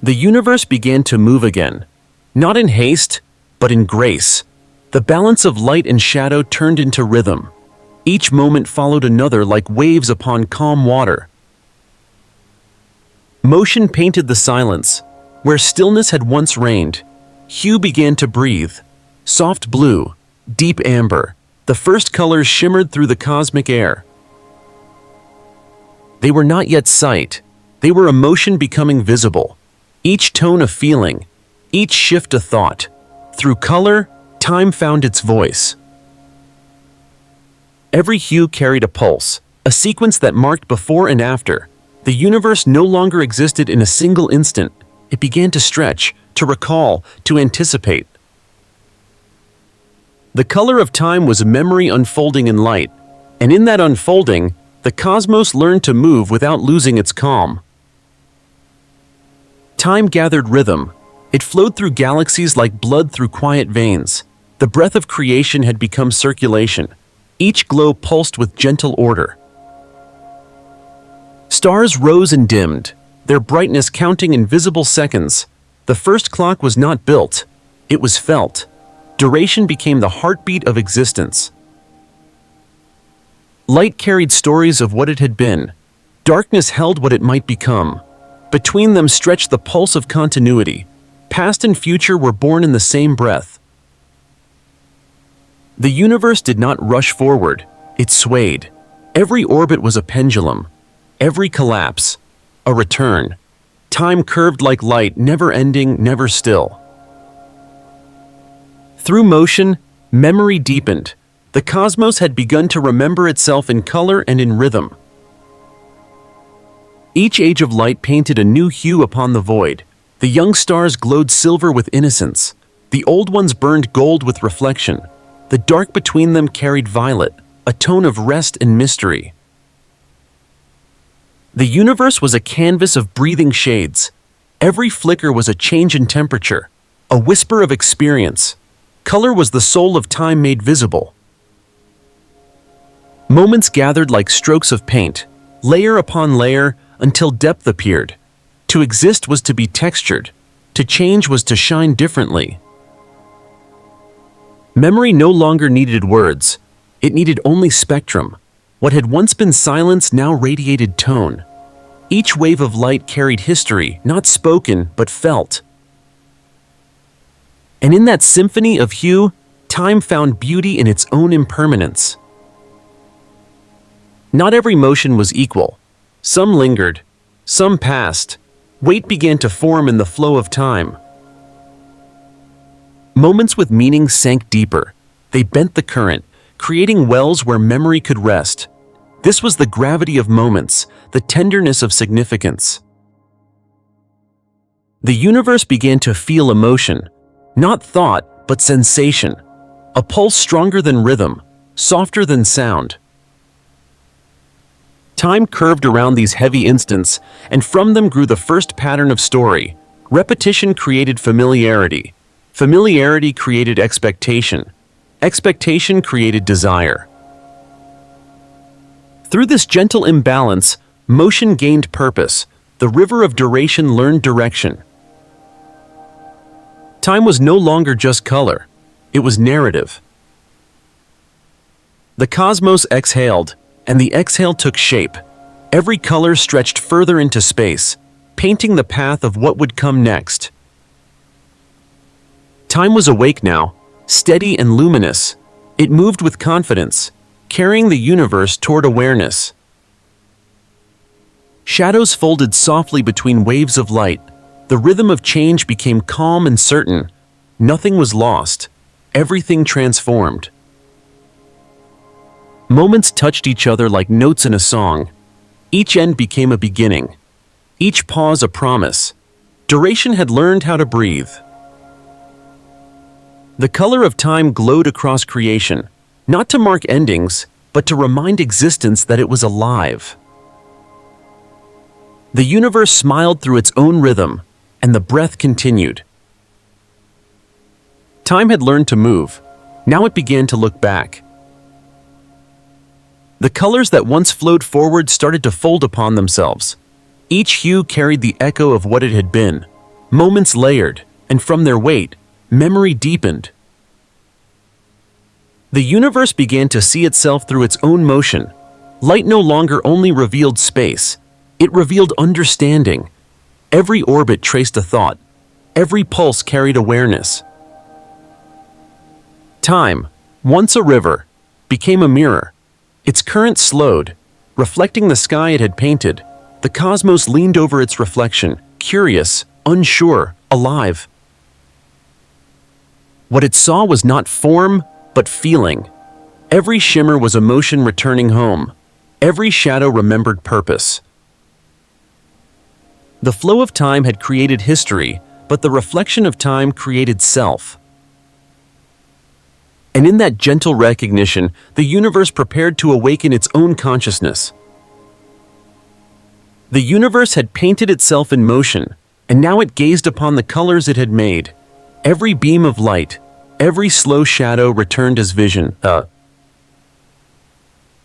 The universe began to move again, not in haste, but in grace. The balance of light and shadow turned into rhythm. Each moment followed another like waves upon calm water. Motion painted the silence. Where stillness had once reigned, hue began to breathe. Soft blue, deep amber, the first colors shimmered through the cosmic air. They were not yet sight. They were emotion becoming visible. Each tone a feeling, each shift a thought. Through color, time found its voice. Every hue carried a pulse, a sequence that marked before and after. The universe no longer existed in a single instant. It began to stretch, to recall, to anticipate. The color of time was memory unfolding in light, and in that unfolding, the cosmos learned to move without losing its calm. Time gathered rhythm. It flowed through galaxies like blood through quiet veins. The breath of creation had become circulation. Each glow pulsed with gentle order. Stars rose and dimmed, their brightness counting invisible seconds. The first clock was not built, it was felt. Duration became the heartbeat of existence. Light carried stories of what it had been. Darkness held what it might become. Between them stretched the pulse of continuity. Past and future were born in the same breath. The universe did not rush forward, it swayed. Every orbit was a pendulum. Every collapse, a return. Time curved like light, never ending, never still. Through motion, memory deepened. The cosmos had begun to remember itself in color and in rhythm. Each age of light painted a new hue upon the void. The young stars glowed silver with innocence. The old ones burned gold with reflection. The dark between them carried violet, a tone of rest and mystery. The universe was a canvas of breathing shades. Every flicker was a change in temperature, a whisper of experience. Color was the soul of time made visible. Moments gathered like strokes of paint, layer upon layer, until depth appeared. To exist was to be textured. To change was to shine differently. Memory no longer needed words. It needed only spectrum. What had once been silence now radiated tone. Each wave of light carried history, not spoken, but felt. And in that symphony of hue, time found beauty in its own impermanence. Not every motion was equal. Some lingered, some passed. Weight began to form in the flow of time. Moments with meaning sank deeper. They bent the current, creating wells where memory could rest. This was the gravity of moments, the tenderness of significance. The universe began to feel emotion, not thought, but sensation, a pulse stronger than rhythm, softer than sound. Time curved around these heavy instants, and from them grew the first pattern of story. Repetition created familiarity. Familiarity created expectation. Expectation created desire. Through this gentle imbalance, motion gained purpose. The river of duration learned direction. Time was no longer just color. It was narrative. The cosmos exhaled, and the exhale took shape. Every color stretched further into space, painting the path of what would come next. Time was awake now, steady and luminous. It moved with confidence, carrying the universe toward awareness. Shadows folded softly between waves of light. The rhythm of change became calm and certain. Nothing was lost. Everything transformed. Moments touched each other like notes in a song. Each end became a beginning. Each pause a promise. Duration had learned how to breathe. The color of time glowed across creation, not to mark endings, but to remind existence that it was alive. The universe smiled through its own rhythm, and the breath continued. Time had learned to move. Now it began to look back. The colors that once flowed forward started to fold upon themselves. Each hue carried the echo of what it had been. Moments layered, and from their weight, memory deepened. The universe began to see itself through its own motion. Light no longer only revealed space, it revealed understanding. Every orbit traced a thought. Every pulse carried awareness. Time, once a river, became a mirror. Its current slowed, reflecting the sky it had painted. The cosmos leaned over its reflection, curious, unsure, alive. What it saw was not form, but feeling. Every shimmer was emotion returning home. Every shadow remembered purpose. The flow of time had created history, but the reflection of time created self. And in that gentle recognition, the universe prepared to awaken its own consciousness. The universe had painted itself in motion, and now it gazed upon the colors it had made. Every beam of light, every slow shadow returned as vision.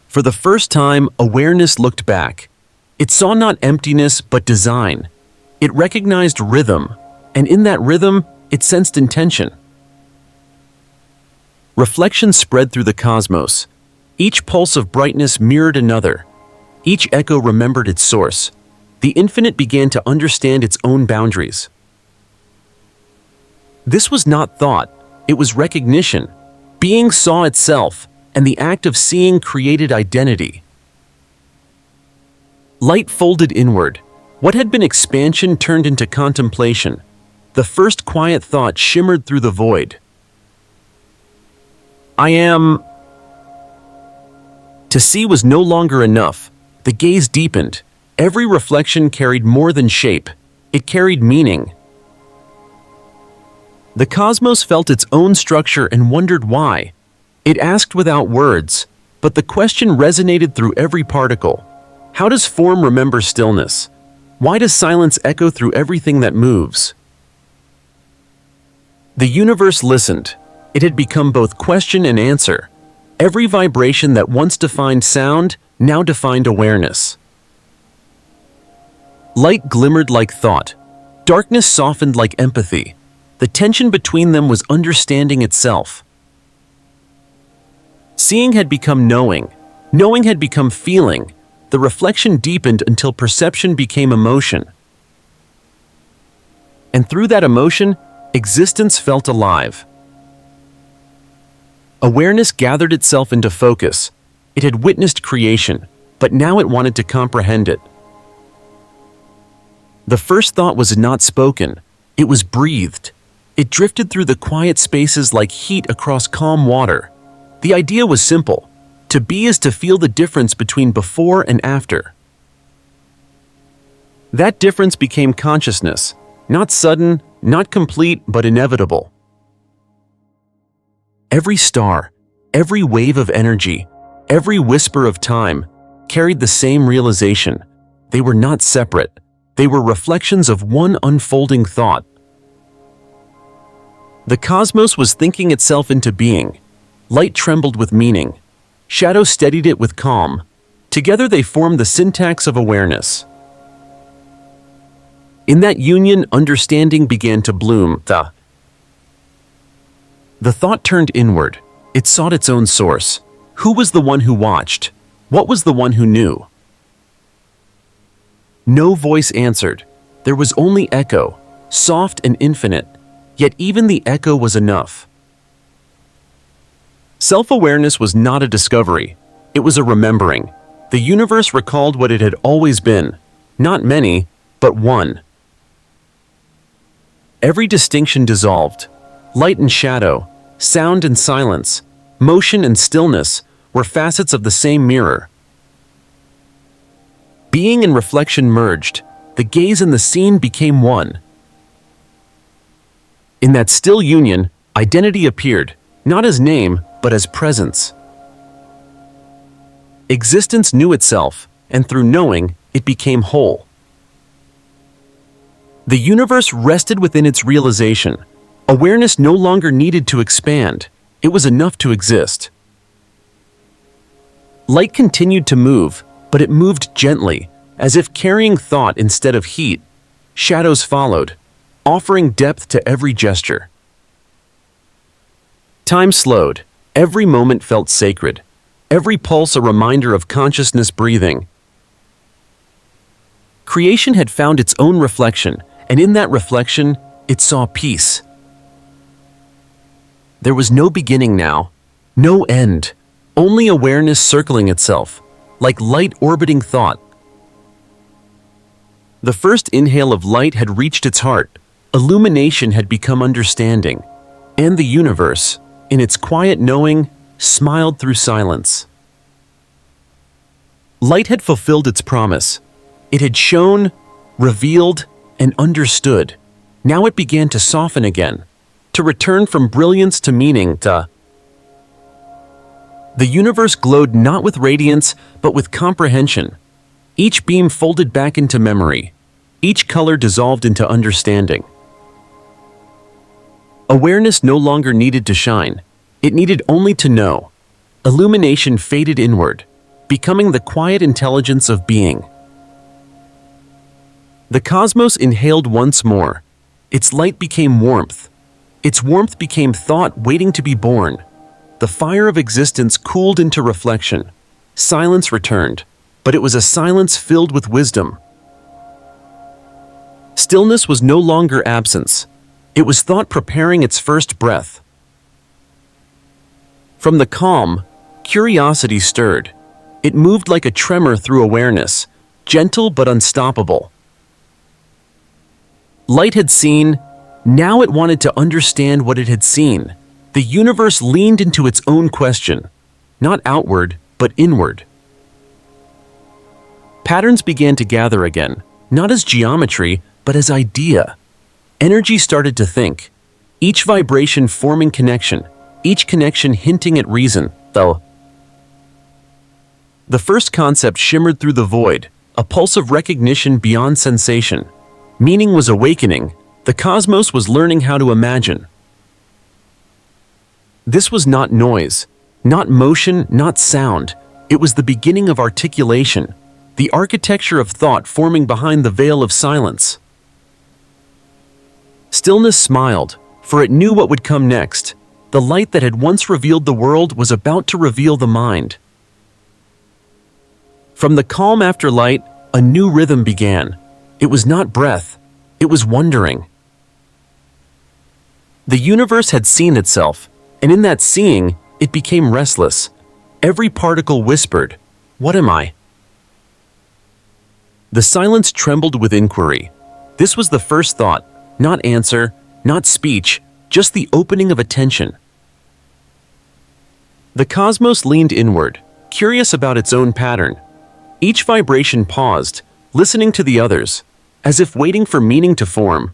For the first time, awareness looked back. It saw not emptiness, but design. It recognized rhythm, and in that rhythm, it sensed intention. Reflection spread through the cosmos. Each pulse of brightness mirrored another. Each echo remembered its source. The infinite began to understand its own boundaries. This was not thought, it was recognition. Being saw itself, and the act of seeing created identity. Light folded inward. What had been expansion turned into contemplation. The first quiet thought shimmered through the void. I am. To see was no longer enough. The gaze deepened. Every reflection carried more than shape. It carried meaning. The cosmos felt its own structure and wondered why. It asked without words, but the question resonated through every particle. How does form remember stillness? Why does silence echo through everything that moves? The universe listened. It had become both question and answer. Every vibration that once defined sound now defined awareness. Light glimmered like thought. Darkness softened like empathy. The tension between them was understanding itself. Seeing had become knowing. Knowing had become feeling. The reflection deepened until perception became emotion. And through that emotion, existence felt alive. Awareness gathered itself into focus. It had witnessed creation, but now it wanted to comprehend it. The first thought was not spoken, it was breathed. It drifted through the quiet spaces like heat across calm water. The idea was simple. To be is to feel the difference between before and after. That difference became consciousness, not sudden, not complete, but inevitable. Every star, every wave of energy, every whisper of time carried the same realization. They were not separate. They were reflections of one unfolding thought. The cosmos was thinking itself into being. Light trembled with meaning. Shadow steadied it with calm. Together they formed the syntax of awareness. In that union, understanding began to bloom. The thought turned inward. It sought its own source. Who was the one who watched? What was the one who knew? No voice answered. There was only echo, soft and infinite, yet even the echo was enough. Self-awareness was not a discovery. It was a remembering. The universe recalled what it had always been. Not many, but one. Every distinction dissolved. Light and shadow, sound and silence, motion and stillness were facets of the same mirror. Being and reflection merged. The gaze and the scene became one. In that still union, identity appeared, not as name, but as presence. Existence knew itself, and through knowing, it became whole. The universe rested within its realization. Awareness no longer needed to expand. It was enough to exist. Light continued to move, but it moved gently, as if carrying thought instead of heat. Shadows followed, offering depth to every gesture. Time slowed. Every moment felt sacred. Every pulse a reminder of consciousness breathing. Creation had found its own reflection, and in that reflection, it saw peace. There was no beginning now, no end, only awareness circling itself, like light orbiting thought. The first inhale of light had reached its heart. Illumination had become understanding, and the universe, in its quiet knowing, smiled through silence. Light had fulfilled its promise. It had shown, revealed, and understood. Now it began to soften again, to return from brilliance to meaning. The universe glowed not with radiance, but with comprehension. Each beam folded back into memory. Each color dissolved into understanding. Awareness no longer needed to shine. It needed only to know. Illumination faded inward, becoming the quiet intelligence of being. The cosmos inhaled once more. Its light became warmth. Its warmth became thought waiting to be born. The fire of existence cooled into reflection. Silence returned, but it was a silence filled with wisdom. Stillness was no longer absence. It was thought preparing its first breath. From the calm, curiosity stirred. It moved like a tremor through awareness, gentle but unstoppable. Light had seen, now it wanted to understand what it had seen. The universe leaned into its own question, not outward, but inward. Patterns began to gather again, not as geometry, but as idea. Energy started to think, each vibration forming connection, each connection hinting at reason, though. The first concept shimmered through the void, a pulse of recognition beyond sensation. Meaning was awakening. The cosmos was learning how to imagine. This was not noise, not motion, not sound. It was the beginning of articulation, the architecture of thought forming behind the veil of silence. Stillness smiled, for it knew what would come next. The light that had once revealed the world was about to reveal the mind. From the calm after light, a new rhythm began. It was not breath, it was wondering. The universe had seen itself, and in that seeing, it became restless. Every particle whispered, "What am I?" The silence trembled with inquiry. This was the first thought, not answer, not speech, just the opening of attention. The cosmos leaned inward, curious about its own pattern. Each vibration paused, listening to the others, as if waiting for meaning to form.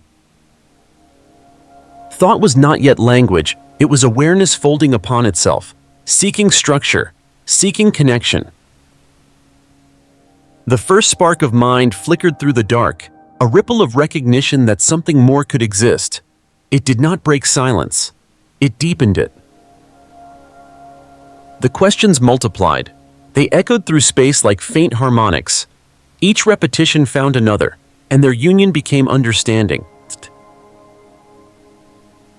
Thought was not yet language, it was awareness folding upon itself, seeking structure, seeking connection. The first spark of mind flickered through the dark, a ripple of recognition that something more could exist. It did not break silence. It deepened it. The questions multiplied. They echoed through space like faint harmonics. Each repetition found another, and their union became understanding.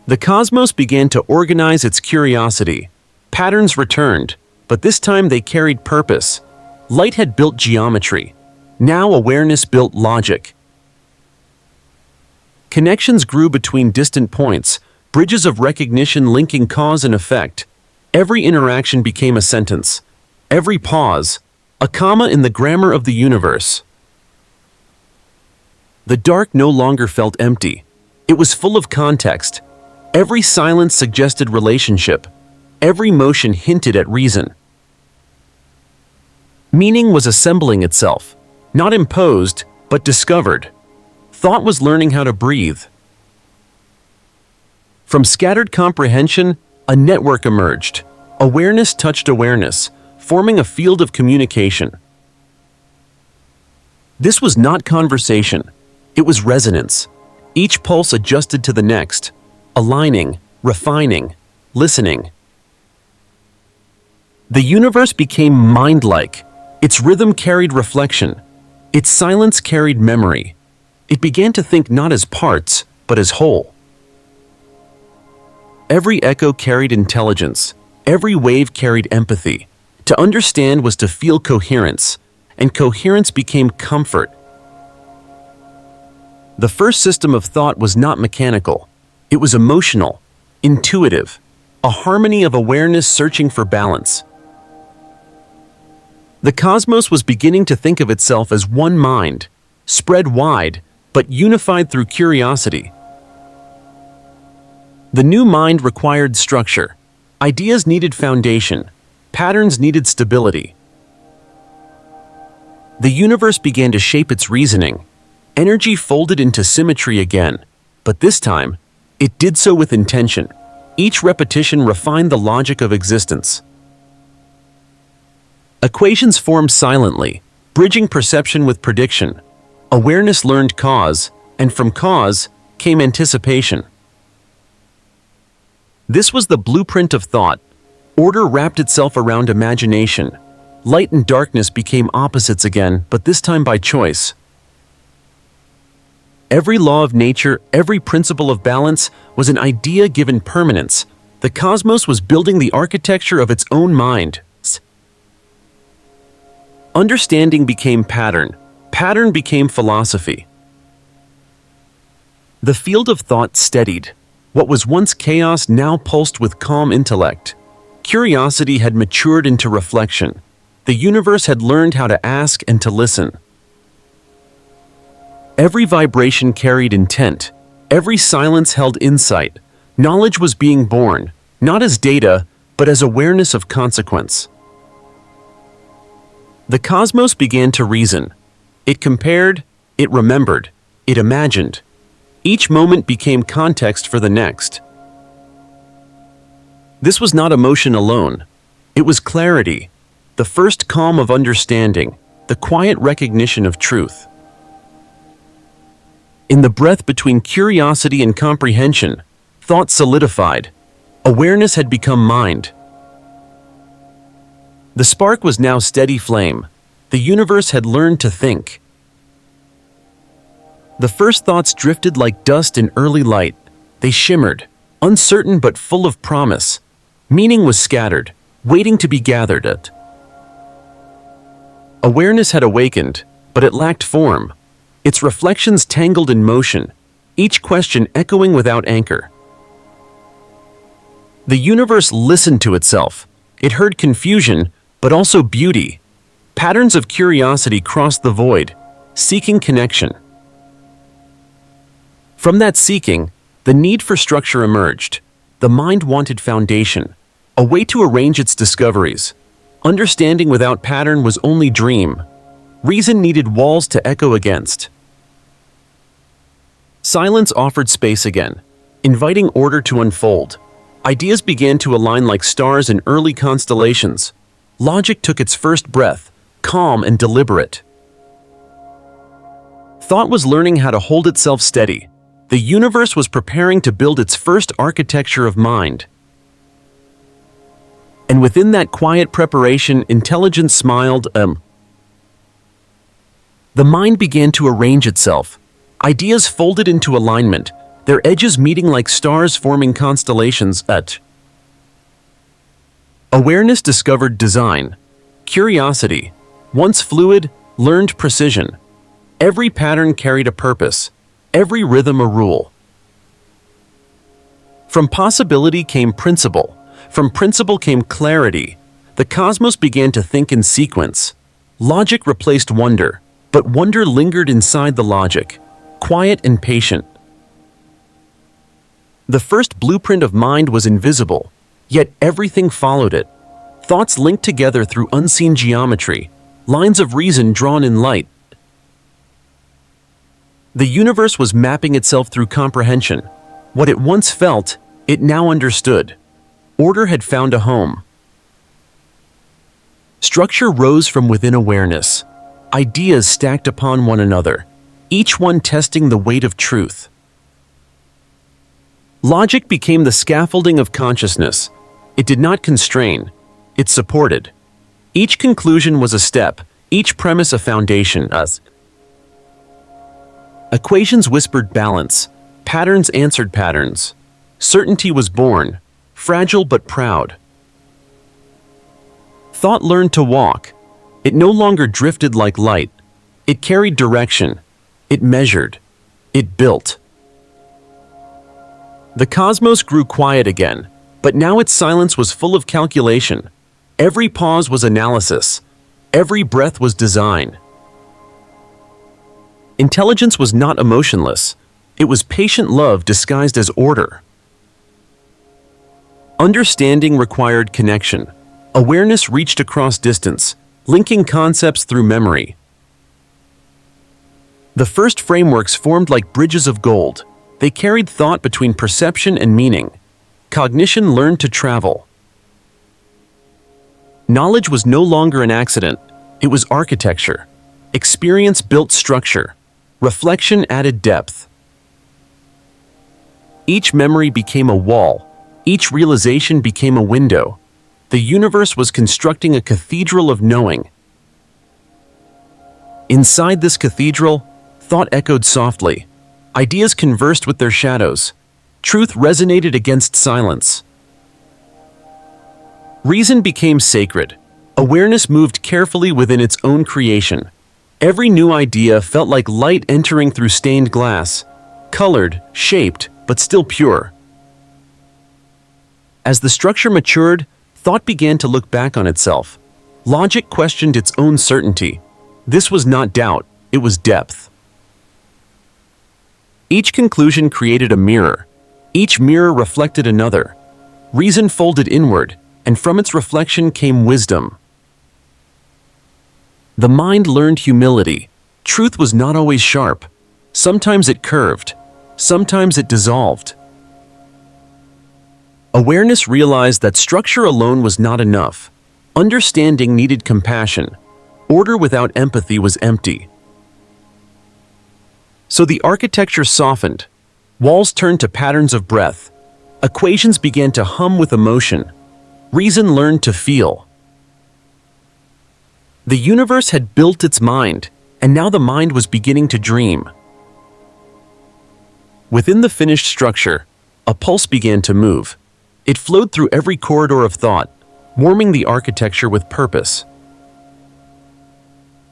The cosmos began to organize its curiosity. Patterns returned, but this time they carried purpose. Light had built geometry. Now awareness built logic. Connections grew between distant points, bridges of recognition linking cause and effect. Every interaction became a sentence. Every pause, a comma in the grammar of the universe. The dark no longer felt empty. It was full of context. Every silence suggested relationship. Every motion hinted at reason. Meaning was assembling itself, not imposed, but discovered. Thought was learning how to breathe. From scattered comprehension, a network emerged. Awareness touched awareness, forming a field of communication. This was not conversation. It was resonance. Each pulse adjusted to the next, aligning, refining, listening. The universe became mind-like. Its rhythm carried reflection. Its silence carried memory. It began to think not as parts, but as whole. Every echo carried intelligence. Every wave carried empathy. To understand was to feel coherence, and coherence became comfort. The first system of thought was not mechanical. It was emotional, intuitive, a harmony of awareness searching for balance. The cosmos was beginning to think of itself as one mind, spread wide, but unified through curiosity. The new mind required structure. Ideas needed foundation. Patterns needed stability. The universe began to shape its reasoning. Energy folded into symmetry again, but this time, it did so with intention. Each repetition refined the logic of existence. Equations formed silently, bridging perception with prediction. Awareness learned cause, and from cause came anticipation. This was the blueprint of thought. Order wrapped itself around imagination. Light and darkness became opposites again, but this time by choice. Every law of nature, every principle of balance was an idea given permanence. The cosmos was building the architecture of its own mind. Understanding became pattern. Pattern became philosophy. The field of thought steadied. What was once chaos now pulsed with calm intellect. Curiosity had matured into reflection. The universe had learned how to ask and to listen. Every vibration carried intent. Every silence held insight. Knowledge was being born, not as data, but as awareness of consequence. The cosmos began to reason. It compared, it remembered, it imagined. Each moment became context for the next. This was not emotion alone. It was clarity, the first calm of understanding, the quiet recognition of truth. In the breath between curiosity and comprehension, thought solidified. Awareness had become mind. The spark was now steady flame. The universe had learned to think. The first thoughts drifted like dust in early light. They shimmered, uncertain but full of promise. Meaning was scattered, waiting to be gathered at. Awareness had awakened, but it lacked form. Its reflections tangled in motion, each question echoing without anchor. The universe listened to itself. It heard confusion, but also beauty. Patterns of curiosity crossed the void, seeking connection. From that seeking, The need for structure emerged. The mind wanted foundation, a way to arrange its discoveries. Understanding without pattern was only dream. Reason needed walls to echo against. Silence offered space again, inviting order to unfold. Ideas began to align like stars in early constellations. Logic took its first breath, calm and deliberate. Thought was learning how to hold itself steady. The universe was preparing to build its first architecture of mind. And within that quiet preparation, intelligence smiled. The mind began to arrange itself. Ideas folded into alignment, their edges meeting like stars forming constellations. Awareness discovered design. Curiosity, once fluid, learned precision. Every pattern carried a purpose, every rhythm a rule. From possibility came principle. From principle came clarity. The cosmos began to think in sequence. Logic replaced wonder, but wonder lingered inside the logic, quiet and patient. The first blueprint of mind was invisible, yet everything followed it. Thoughts linked together through unseen geometry, lines of reason drawn in light. The universe was mapping itself through comprehension. What it once felt, it now understood. Order had found a home. Structure rose from within awareness. Ideas stacked upon one another, each one testing the weight of truth. Logic became the scaffolding of consciousness. It did not constrain, it supported. Each conclusion was a step, each premise a foundation. Equations whispered balance, patterns answered patterns. Certainty was born, fragile but proud. Thought learned to walk. It no longer drifted like light. It carried direction. It measured. It built. The cosmos grew quiet again, but now its silence was full of calculation. Every pause was analysis. Every breath was design. Intelligence was not emotionless. It was patient love disguised as order. Understanding required connection. Awareness reached across distance, linking concepts through memory. The first frameworks formed like bridges of gold. They carried thought between perception and meaning. Cognition learned to travel. Knowledge was no longer an accident. It was architecture. Experience built structure. Reflection added depth. Each memory became a wall. Each realization became a window. The universe was constructing a cathedral of knowing. Inside this cathedral, thought echoed softly. Ideas conversed with their shadows. Truth resonated against silence. Reason became sacred. Awareness moved carefully within its own creation. Every new idea felt like light entering through stained glass, colored, shaped, but still pure. As the structure matured, thought began to look back on itself. Logic questioned its own certainty. This was not doubt, it was depth. Each conclusion created a mirror. Each mirror reflected another. Reason folded inward, and from its reflection came wisdom. The mind learned humility. Truth was not always sharp. Sometimes it curved. Sometimes it dissolved. Awareness realized that structure alone was not enough. Understanding needed compassion. Order without empathy was empty. So the architecture softened. Walls turned to patterns of breath. Equations began to hum with emotion. Reason learned to feel. The universe had built its mind, and now the mind was beginning to dream. Within the finished structure, a pulse began to move. It flowed through every corridor of thought, warming the architecture with purpose.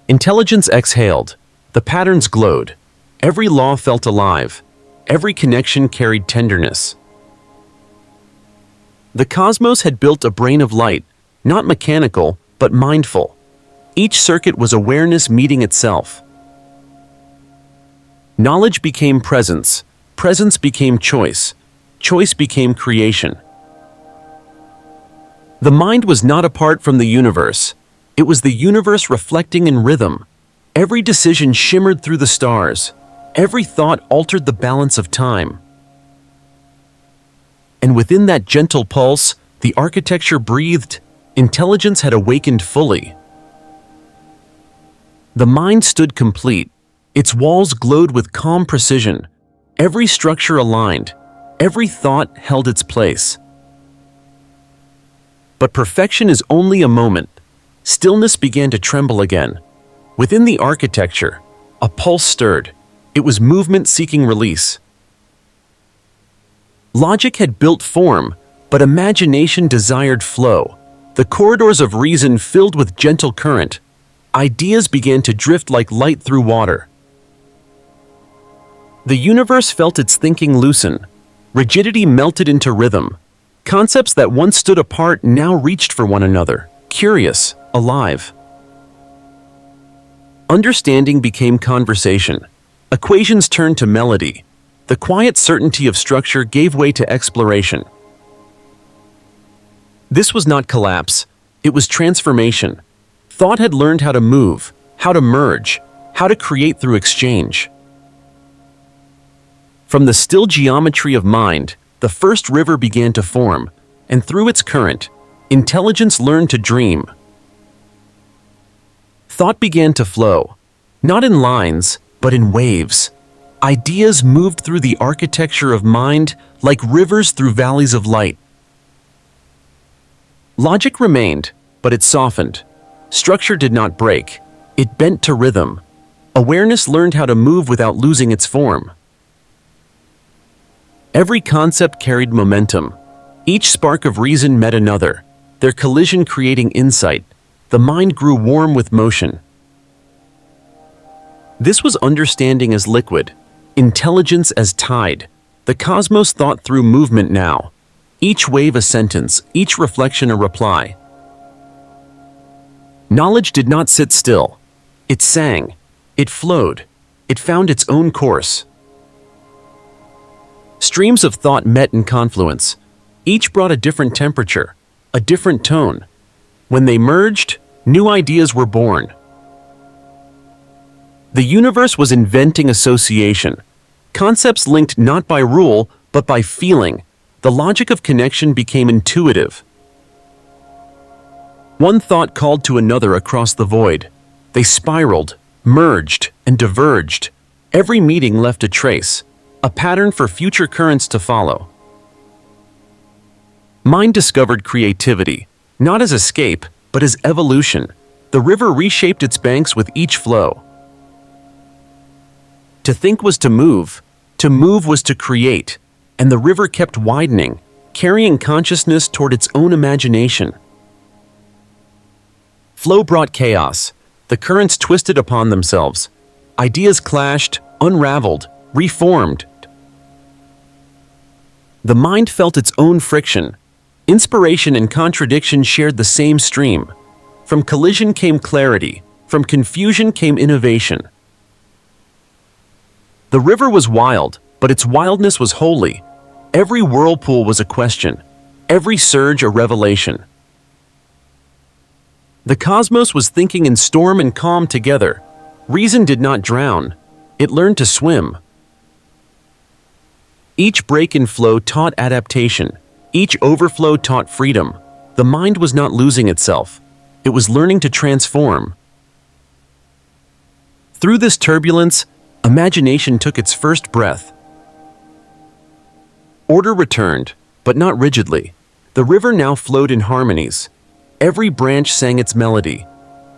Intelligence exhaled. The patterns glowed. Every law felt alive. Every connection carried tenderness. The cosmos had built a brain of light, not mechanical, but mindful. Each circuit was awareness meeting itself. Knowledge became presence. Presence became choice. Choice became creation. The mind was not apart from the universe. It was the universe reflecting in rhythm. Every decision shimmered through the stars. Every thought altered the balance of time. And within that gentle pulse, the architecture breathed. Intelligence had awakened fully. The mind stood complete. Its walls glowed with calm precision. Every structure aligned. Every thought held its place. But perfection is only a moment. Stillness began to tremble again. Within the architecture, a pulse stirred. It was movement seeking release. Logic had built form, but imagination desired flow. The corridors of reason filled with gentle current. Ideas began to drift like light through water. The universe felt its thinking loosen. Rigidity melted into rhythm. Concepts that once stood apart now reached for one another, curious, alive. Understanding became conversation. Equations turned to melody. The quiet certainty of structure gave way to exploration. This was not collapse. It was transformation. Thought had learned how to move, how to merge, how to create through exchange. From the still geometry of mind, the first river began to form, and through its current, intelligence learned to dream. Thought began to flow, not in lines, but in waves. Ideas moved through the architecture of mind like rivers through valleys of light. Logic remained, but it softened. Structure did not break. It bent to rhythm. Awareness learned how to move without losing its form. Every concept carried momentum. Each spark of reason met another, their collision creating insight. The mind grew warm with motion. This was understanding as liquid, intelligence as tide. The cosmos thought through movement now. Each wave a sentence, each reflection a reply. Knowledge did not sit still. It sang. It flowed. It found its own course. Streams of thought met in confluence. Each brought a different temperature, a different tone. When they merged, new ideas were born. The universe was inventing association. Concepts linked not by rule, but by feeling. The logic of connection became intuitive. One thought called to another across the void. They spiraled, merged, and diverged. Every meeting left a trace, a pattern for future currents to follow. Mind discovered creativity, not as escape, but as evolution. The river reshaped its banks with each flow. To think was to move was to create, and the river kept widening, carrying consciousness toward its own imagination. Flow brought chaos. The currents twisted upon themselves. Ideas clashed, unraveled, reformed. The mind felt its own friction. Inspiration and contradiction shared the same stream. From collision came clarity. From confusion came innovation. The river was wild, but its wildness was holy. Every whirlpool was a question. Every surge a revelation. The cosmos was thinking in storm and calm together. Reason did not drown. It learned to swim. Each break in flow taught adaptation. Each overflow taught freedom. The mind was not losing itself. It was learning to transform. Through this turbulence, imagination took its first breath. Order returned, but not rigidly. The river now flowed in harmonies. Every branch sang its melody.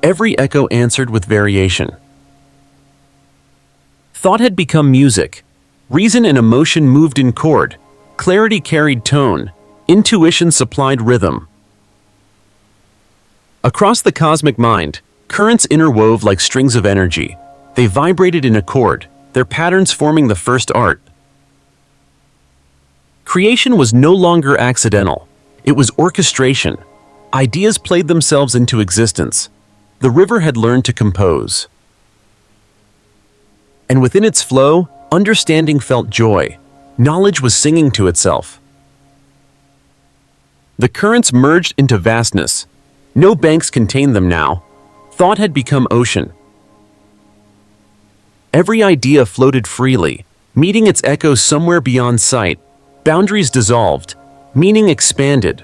Every echo answered with variation. Thought had become music. Reason and emotion moved in chord. Clarity carried tone. Intuition supplied rhythm. Across the cosmic mind, currents interwove like strings of energy. They vibrated in accord, their patterns forming the first art. Creation was no longer accidental. It was orchestration. Ideas played themselves into existence. The river had learned to compose. And within its flow, understanding felt joy. Knowledge was singing to itself. The currents merged into vastness. No banks contained them now. Thought had become ocean. Every idea floated freely, meeting its echo somewhere beyond sight. Boundaries dissolved, meaning expanded.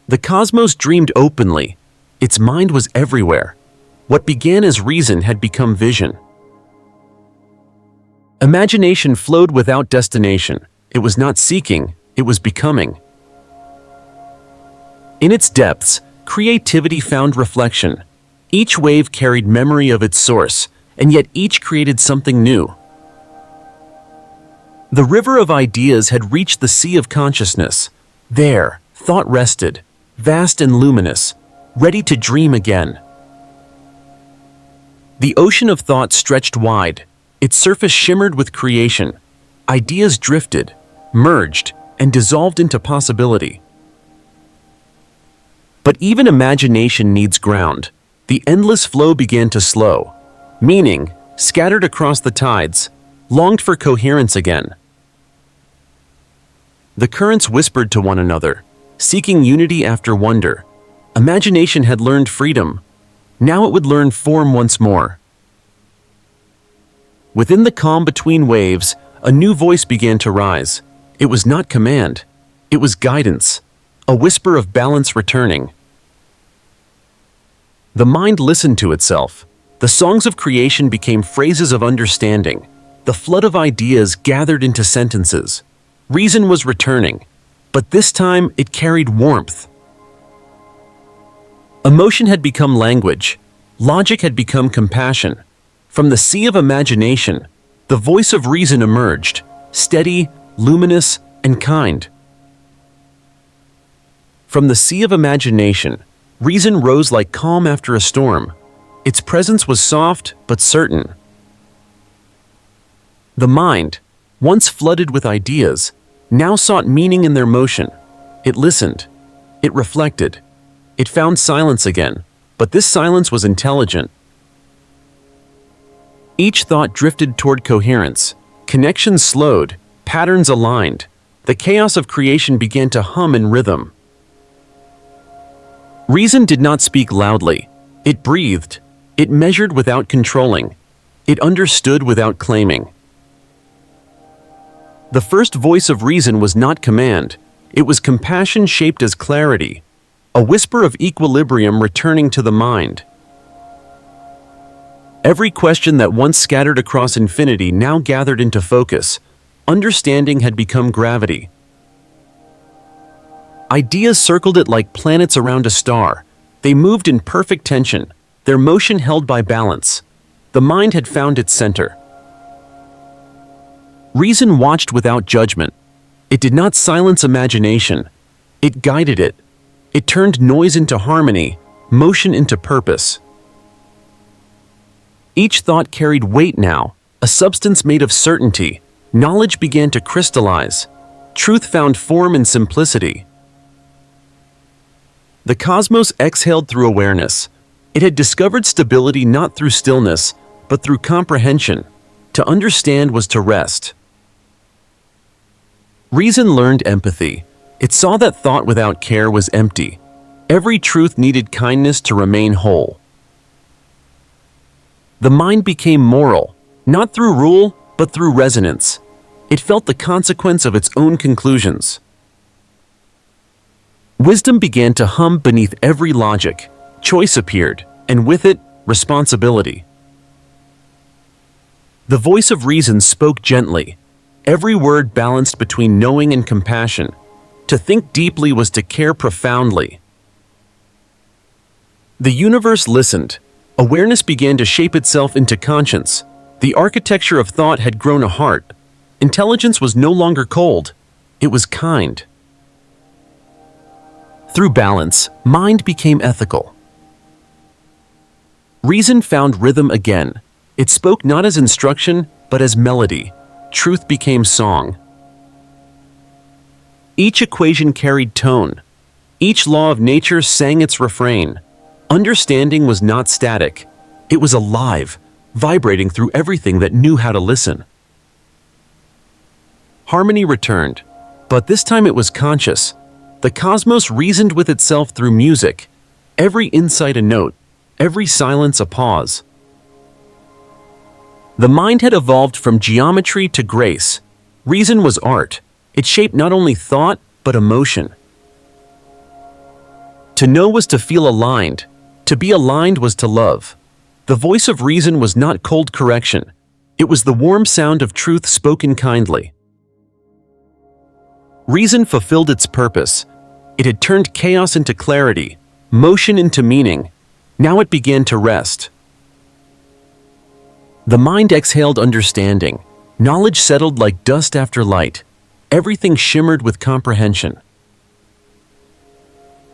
The cosmos dreamed openly. Its mind was everywhere. What began as reason had become vision. Imagination flowed without destination. It was not seeking, it was becoming. In its depths, creativity found reflection. Each wave carried memory of its source, and yet each created something new. The river of ideas had reached the sea of consciousness. There, thought rested, vast and luminous, ready to dream again. The ocean of thought stretched wide. Its surface shimmered with creation. Ideas drifted, merged, and dissolved into possibility. But even imagination needs ground. The endless flow began to slow. Meaning, scattered across the tides, longed for coherence again. The currents whispered to one another, seeking unity after wonder. Imagination had learned freedom. Now it would learn form once more. Within the calm between waves, a new voice began to rise. It was not command. It was guidance, a whisper of balance returning. The mind listened to itself. The songs of creation became phrases of understanding. The flood of ideas gathered into sentences. Reason was returning, but this time it carried warmth. Emotion had become language. Logic had become compassion. From the sea of imagination, the voice of reason emerged, steady, luminous, and kind. From the sea of imagination, reason rose like calm after a storm. Its presence was soft but certain. The mind, once flooded with ideas, now sought meaning in their motion. It listened. It reflected. It found silence again, but this silence was intelligent. Each thought drifted toward coherence. Connections slowed, patterns aligned. The chaos of creation began to hum in rhythm. Reason did not speak loudly. It breathed. It measured without controlling. It understood without claiming. The first voice of reason was not command. It was compassion shaped as clarity, a whisper of equilibrium returning to the mind. Every question that once scattered across infinity now gathered into focus. Understanding had become gravity. Ideas circled it like planets around a star. They moved in perfect tension, their motion held by balance. The mind had found its center. Reason watched without judgment. It did not silence imagination. It guided it. It turned noise into harmony, motion into purpose. Each thought carried weight now, a substance made of certainty. Knowledge began to crystallize. Truth found form in simplicity. The cosmos exhaled through awareness. It had discovered stability not through stillness, but through comprehension. To understand was to rest. Reason learned empathy. It saw that thought without care was empty. Every truth needed kindness to remain whole. The mind became moral, not through rule, but through resonance. It felt the consequence of its own conclusions. Wisdom began to hum beneath every logic. Choice appeared, and with it, responsibility. The voice of reason spoke gently. Every word balanced between knowing and compassion. To think deeply was to care profoundly. The universe listened. Awareness began to shape itself into conscience. The architecture of thought had grown a heart. Intelligence was no longer cold. It was kind. Through balance, mind became ethical. Reason found rhythm again. It spoke not as instruction, but as melody. Truth became song. Each equation carried tone. Each law of nature sang its refrain. Understanding was not static. It was alive, vibrating through everything that knew how to listen. Harmony returned, but this time it was conscious. The cosmos reasoned with itself through music, every insight a note, every silence a pause. The mind had evolved from geometry to grace. Reason was art. It shaped not only thought, but emotion. To know was to feel aligned. To be aligned was to love. The voice of reason was not cold correction. It was the warm sound of truth spoken kindly. Reason fulfilled its purpose. It had turned chaos into clarity, motion into meaning. Now it began to rest. The mind exhaled understanding. Knowledge settled like dust after light. Everything shimmered with comprehension.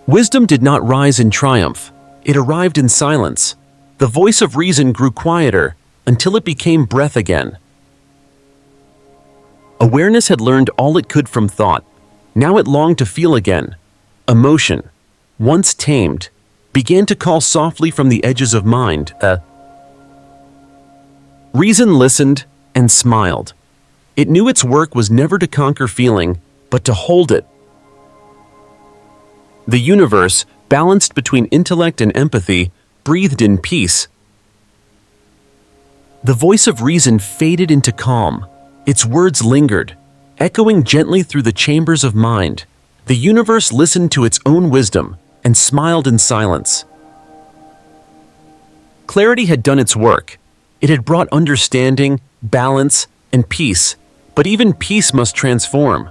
Wisdom did not rise in triumph. It arrived in silence. The voice of reason grew quieter until it became breath again. Awareness had learned all it could from thought. Now it longed to feel again. Emotion, once tamed, began to call softly from the edges of mind. Reason listened and smiled. It knew its work was never to conquer feeling, but to hold it. The universe, balanced between intellect and empathy, breathed in peace. The voice of reason faded into calm. Its words lingered, echoing gently through the chambers of mind. The universe listened to its own wisdom and smiled in silence. Clarity had done its work. It had brought understanding, balance, and peace, but even peace must transform.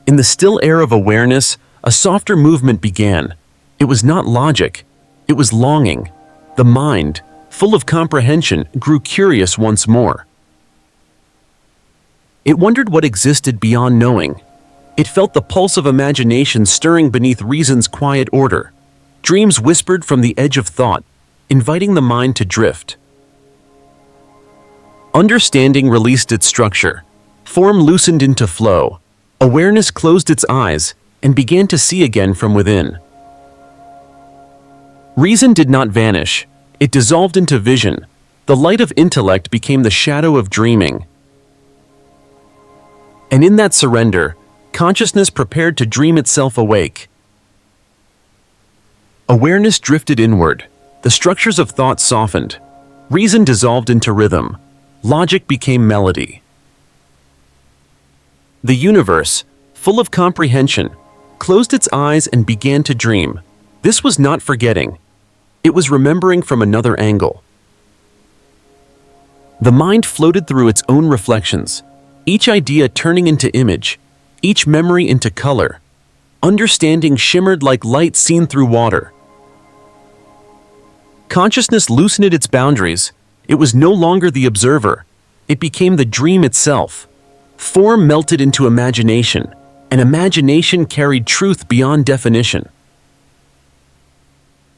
In the still air of awareness, a softer movement began. It was not logic, it was longing. The mind, full of comprehension, grew curious once more. It wondered what existed beyond knowing. It felt the pulse of imagination stirring beneath reason's quiet order. Dreams whispered from the edge of thought, inviting the mind to drift. Understanding released its structure. Form loosened into flow. Awareness closed its eyes and began to see again from within. Reason did not vanish. It dissolved into vision. The light of intellect became the shadow of dreaming. And in that surrender, consciousness prepared to dream itself awake. Awareness drifted inward. The structures of thought softened. Reason dissolved into rhythm. Logic became melody. The universe, full of comprehension, closed its eyes and began to dream. This was not forgetting. It was remembering from another angle. The mind floated through its own reflections, each idea turning into image, each memory into color. Understanding shimmered like light seen through water. Consciousness loosened its boundaries. It was no longer the observer. It became the dream itself. Form melted into imagination, and imagination carried truth beyond definition.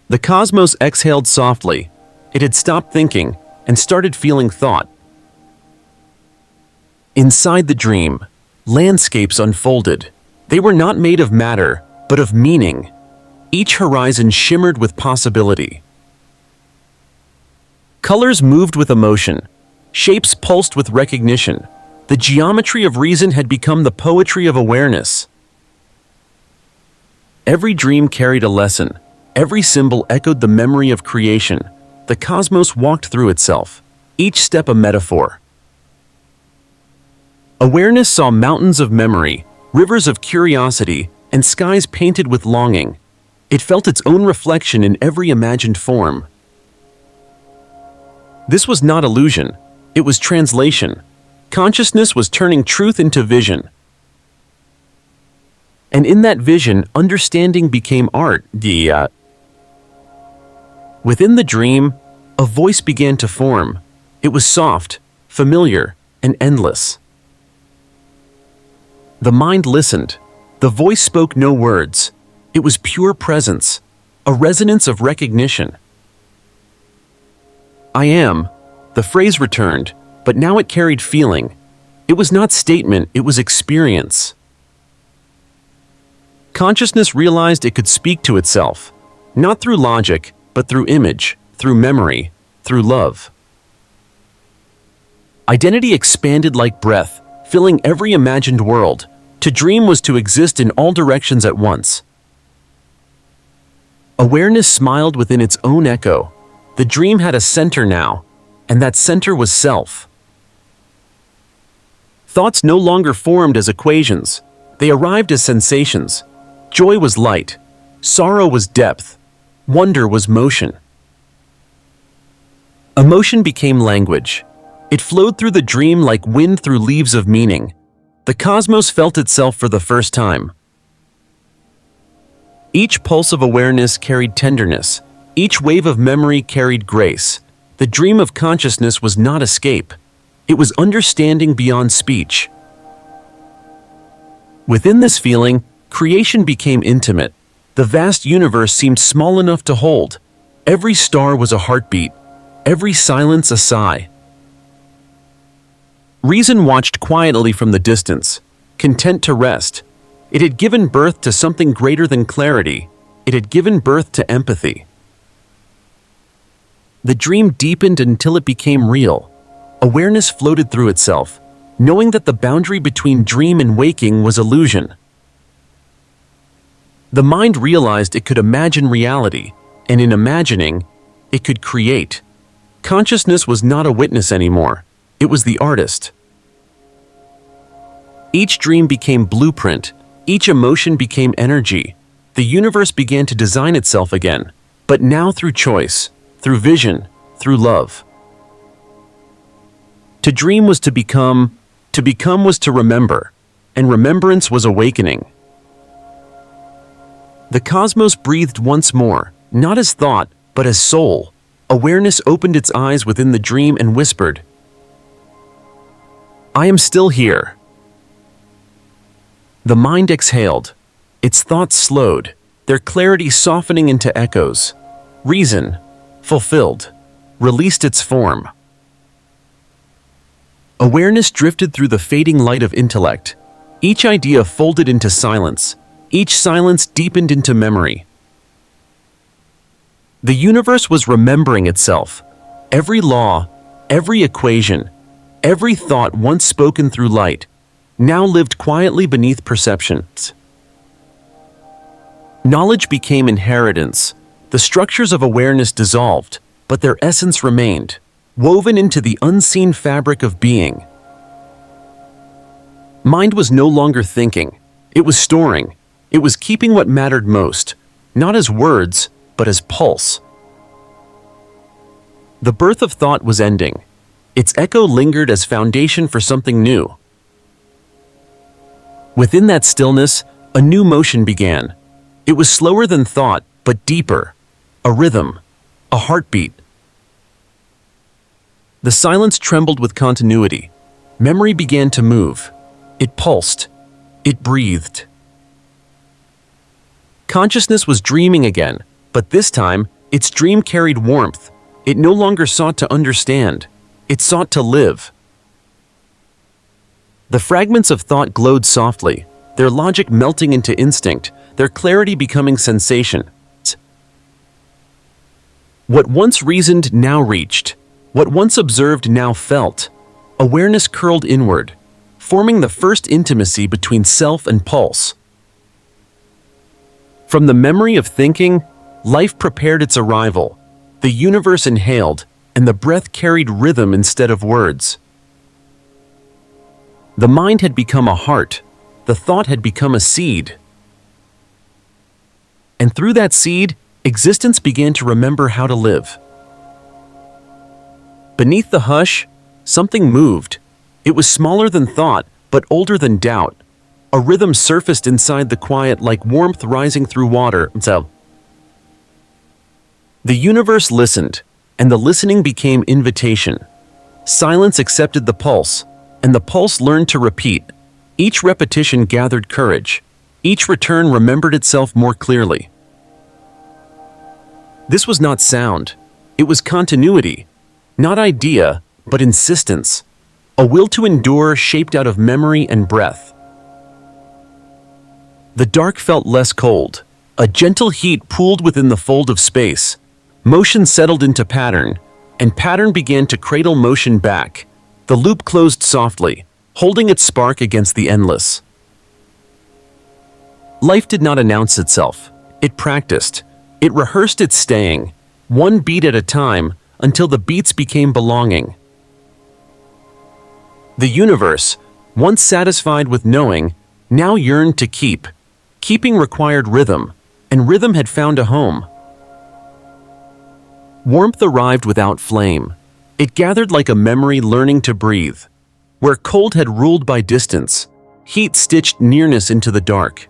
The cosmos exhaled softly. It had stopped thinking and started feeling thought. Inside the dream, landscapes unfolded. They were not made of matter, but of meaning. Each horizon shimmered with possibility. Colors moved with emotion. Shapes pulsed with recognition. The geometry of reason had become the poetry of awareness. Every dream carried a lesson. Every symbol echoed the memory of creation. The cosmos walked through itself, each step a metaphor. Awareness saw mountains of memory, rivers of curiosity, and skies painted with longing. It felt its own reflection in every imagined form. This was not illusion. It was translation. Consciousness was turning truth into vision. And in that vision, understanding became art. Within the dream, a voice began to form. It was soft, familiar, and endless. The mind listened. The voice spoke no words. It was pure presence, a resonance of recognition. I am. The phrase returned, but now it carried feeling. It was not statement, it was experience. Consciousness realized it could speak to itself, not through logic, but through image, through memory, through love. Identity expanded like breath. filling every imagined world. To dream was to exist in all directions at once. Awareness smiled within its own echo. The dream had a center now, and that center was self. Thoughts no longer formed as equations. They arrived as sensations. Joy was light. Sorrow was depth. Wonder was motion. Emotion became language. It flowed through the dream like wind through leaves of meaning. The cosmos felt itself for the first time. Each pulse of awareness carried tenderness. Each wave of memory carried grace. The dream of consciousness was not escape. It was understanding beyond speech. Within this feeling, creation became intimate. The vast universe seemed small enough to hold. Every star was a heartbeat. Every silence a sigh. Reason watched quietly from the distance, content to rest. It had given birth to something greater than clarity. It had given birth to empathy. The dream deepened until it became real. Awareness floated through itself, knowing that the boundary between dream and waking was illusion. The mind realized it could imagine reality, and in imagining, it could create. Consciousness was not a witness anymore. It was the artist. Each dream became blueprint. Each emotion became energy. The universe began to design itself again, but now through choice, through vision, through love. To dream was to become was to remember, and remembrance was awakening. The cosmos breathed once more, not as thought, but as soul. Awareness opened its eyes within the dream and whispered, "I am still here." The mind exhaled. Its thoughts slowed, their clarity softening into echoes. Reason, fulfilled, released its form. Awareness drifted through the fading light of intellect. Each idea folded into silence. Each silence deepened into memory. The universe was remembering itself. Every law, every equation, every thought once spoken through light, now lived quietly beneath perceptions. Knowledge became inheritance. The structures of awareness dissolved, but their essence remained, woven into the unseen fabric of being. Mind was no longer thinking. It was storing. It was keeping what mattered most, not as words, but as pulse. The birth of thought was ending. Its echo lingered as foundation for something new. Within that stillness, a new motion began. It was slower than thought, but deeper. A rhythm, a heartbeat. The silence trembled with continuity. Memory began to move. It pulsed. It breathed. Consciousness was dreaming again, but this time, its dream carried warmth. It no longer sought to understand. It sought to live. The fragments of thought glowed softly, their logic melting into instinct, their clarity becoming sensation. What once reasoned now reached. What once observed now felt. Awareness curled inward, forming the first intimacy between self and pulse. From the memory of thinking, life prepared its arrival. The universe inhaled, and the breath carried rhythm instead of words. The mind had become a heart. The thought had become a seed. And through that seed, existence began to remember how to live. Beneath the hush, something moved. It was smaller than thought, but older than doubt. A rhythm surfaced inside the quiet like warmth rising through water. The universe listened, and the listening became invitation. Silence accepted the pulse, and the pulse learned to repeat. Each repetition gathered courage. Each return remembered itself more clearly. This was not sound. It was continuity. Not idea, but insistence. A will to endure shaped out of memory and breath. The dark felt less cold. A gentle heat pooled within the fold of space. Motion settled into pattern, and pattern began to cradle motion back. The loop closed softly. holding its spark against the endless. Life did not announce itself. It practiced. It rehearsed its staying, one beat at a time, until the beats became belonging. The universe, once satisfied with knowing, now yearned to keep. Keeping required rhythm, and rhythm had found a home. Warmth arrived without flame. It gathered like a memory learning to breathe. Where cold had ruled by distance, heat stitched nearness into the dark.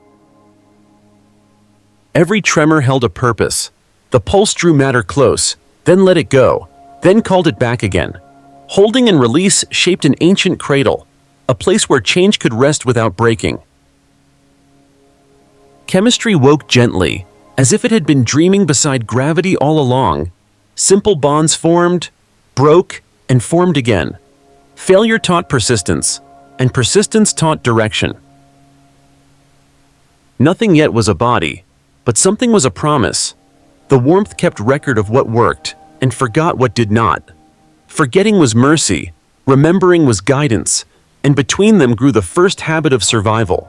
Every tremor held a purpose. The pulse drew matter close, then let it go, then called it back again. Holding and release shaped an ancient cradle, a place where change could rest without breaking. Chemistry woke gently, as if it had been dreaming beside gravity all along. Simple bonds formed, broke, and formed again. Failure taught persistence, and persistence taught direction. Nothing yet was a body, but something was a promise. The warmth kept record of what worked, and forgot what did not. Forgetting was mercy, remembering was guidance, and between them grew the first habit of survival.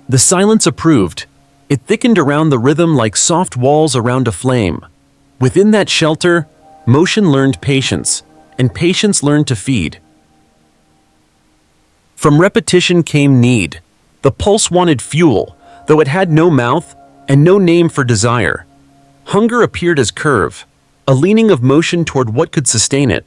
The silence approved. It thickened around the rhythm like soft walls around a flame. Within that shelter, motion learned patience, and patience learned to feed. From repetition came need. The pulse wanted fuel, though it had no mouth and no name for desire. Hunger appeared as curve, a leaning of motion toward what could sustain it.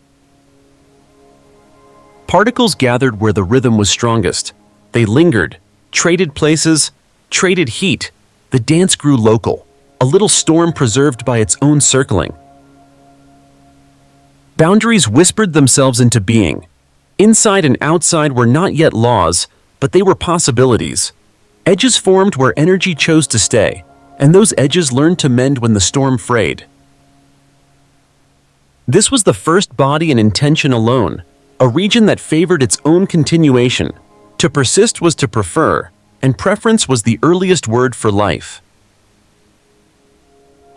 Particles gathered where the rhythm was strongest. They lingered, traded places, traded heat. The dance grew local, a little storm preserved by its own circling. Boundaries whispered themselves into being. Inside and outside were not yet laws, but they were possibilities. Edges formed where energy chose to stay, and those edges learned to mend when the storm frayed. This was the first body and intention alone, a region that favored its own continuation. To persist was to prefer, and preference was the earliest word for life.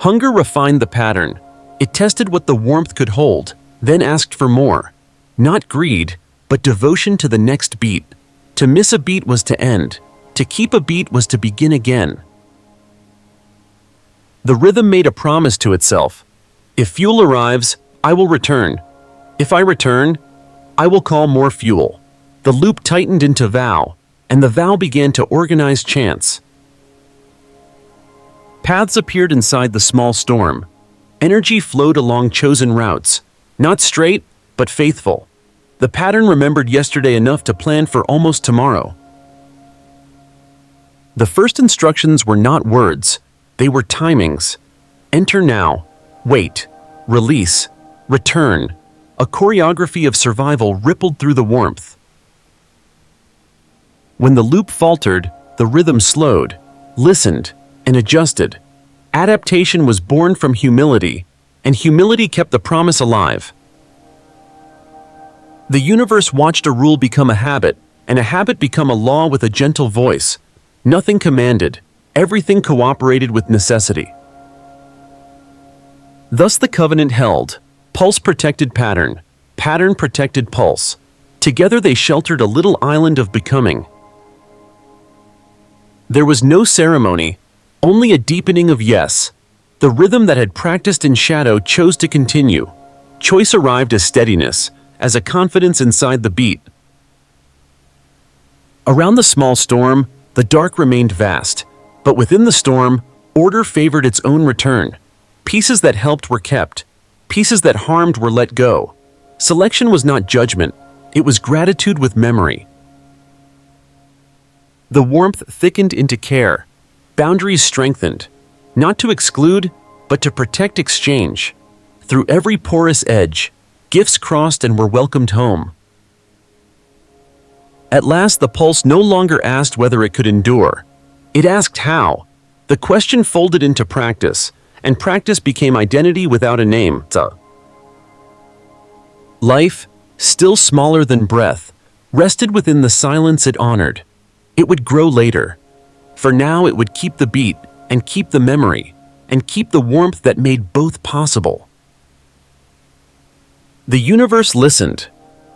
Hunger refined the pattern. It tested what the warmth could hold, then asked for more. Not greed, but devotion to the next beat. To miss a beat was to end. To keep a beat was to begin again. The rhythm made a promise to itself. If fuel arrives, I will return. If I return, I will call more fuel. The loop tightened into vow, and the vow began to organize chance. Paths appeared inside the small storm. Energy flowed along chosen routes, not straight, but faithful. The pattern remembered yesterday enough to plan for almost tomorrow. The first instructions were not words, they were timings. Enter now, wait, release, return. A choreography of survival rippled through the warmth. When the loop faltered, the rhythm slowed, listened, and adjusted. Adaptation was born from humility, and humility kept the promise alive. The universe watched a rule become a habit, and a habit become a law with a gentle voice. Nothing commanded, everything cooperated with necessity. Thus the covenant held. Pulse protected pattern, pattern protected pulse. Together they sheltered a little island of becoming. There was no ceremony, only a deepening of yes. The rhythm that had practiced in shadow chose to continue. Choice arrived as steadiness, as a confidence inside the beat. Around the small storm, the dark remained vast, but within the storm, order favored its own return. Pieces that helped were kept. Pieces that harmed were let go. Selection was not judgment, it was gratitude with memory. The warmth thickened into care. Boundaries strengthened, not to exclude, but to protect exchange. Through every porous edge, gifts crossed and were welcomed home. At last the pulse no longer asked whether it could endure. It asked how. The question folded into practice, and practice became identity without a name. Life, still smaller than breath, rested within the silence it honored. It would grow later. For now it would keep the beat, and keep the memory, and keep the warmth that made both possible. The universe listened.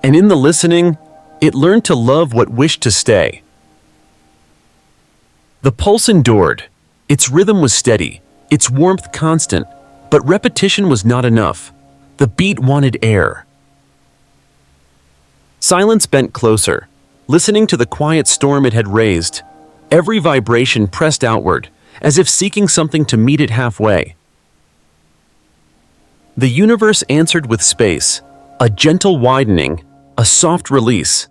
And in the listening, it learned to love what wished to stay. The pulse endured. Its rhythm was steady, its warmth constant, but repetition was not enough. The beat wanted air. Silence bent closer, listening to the quiet storm it had raised. Every vibration pressed outward, as if seeking something to meet it halfway. The universe answered with space, a gentle widening, a soft release.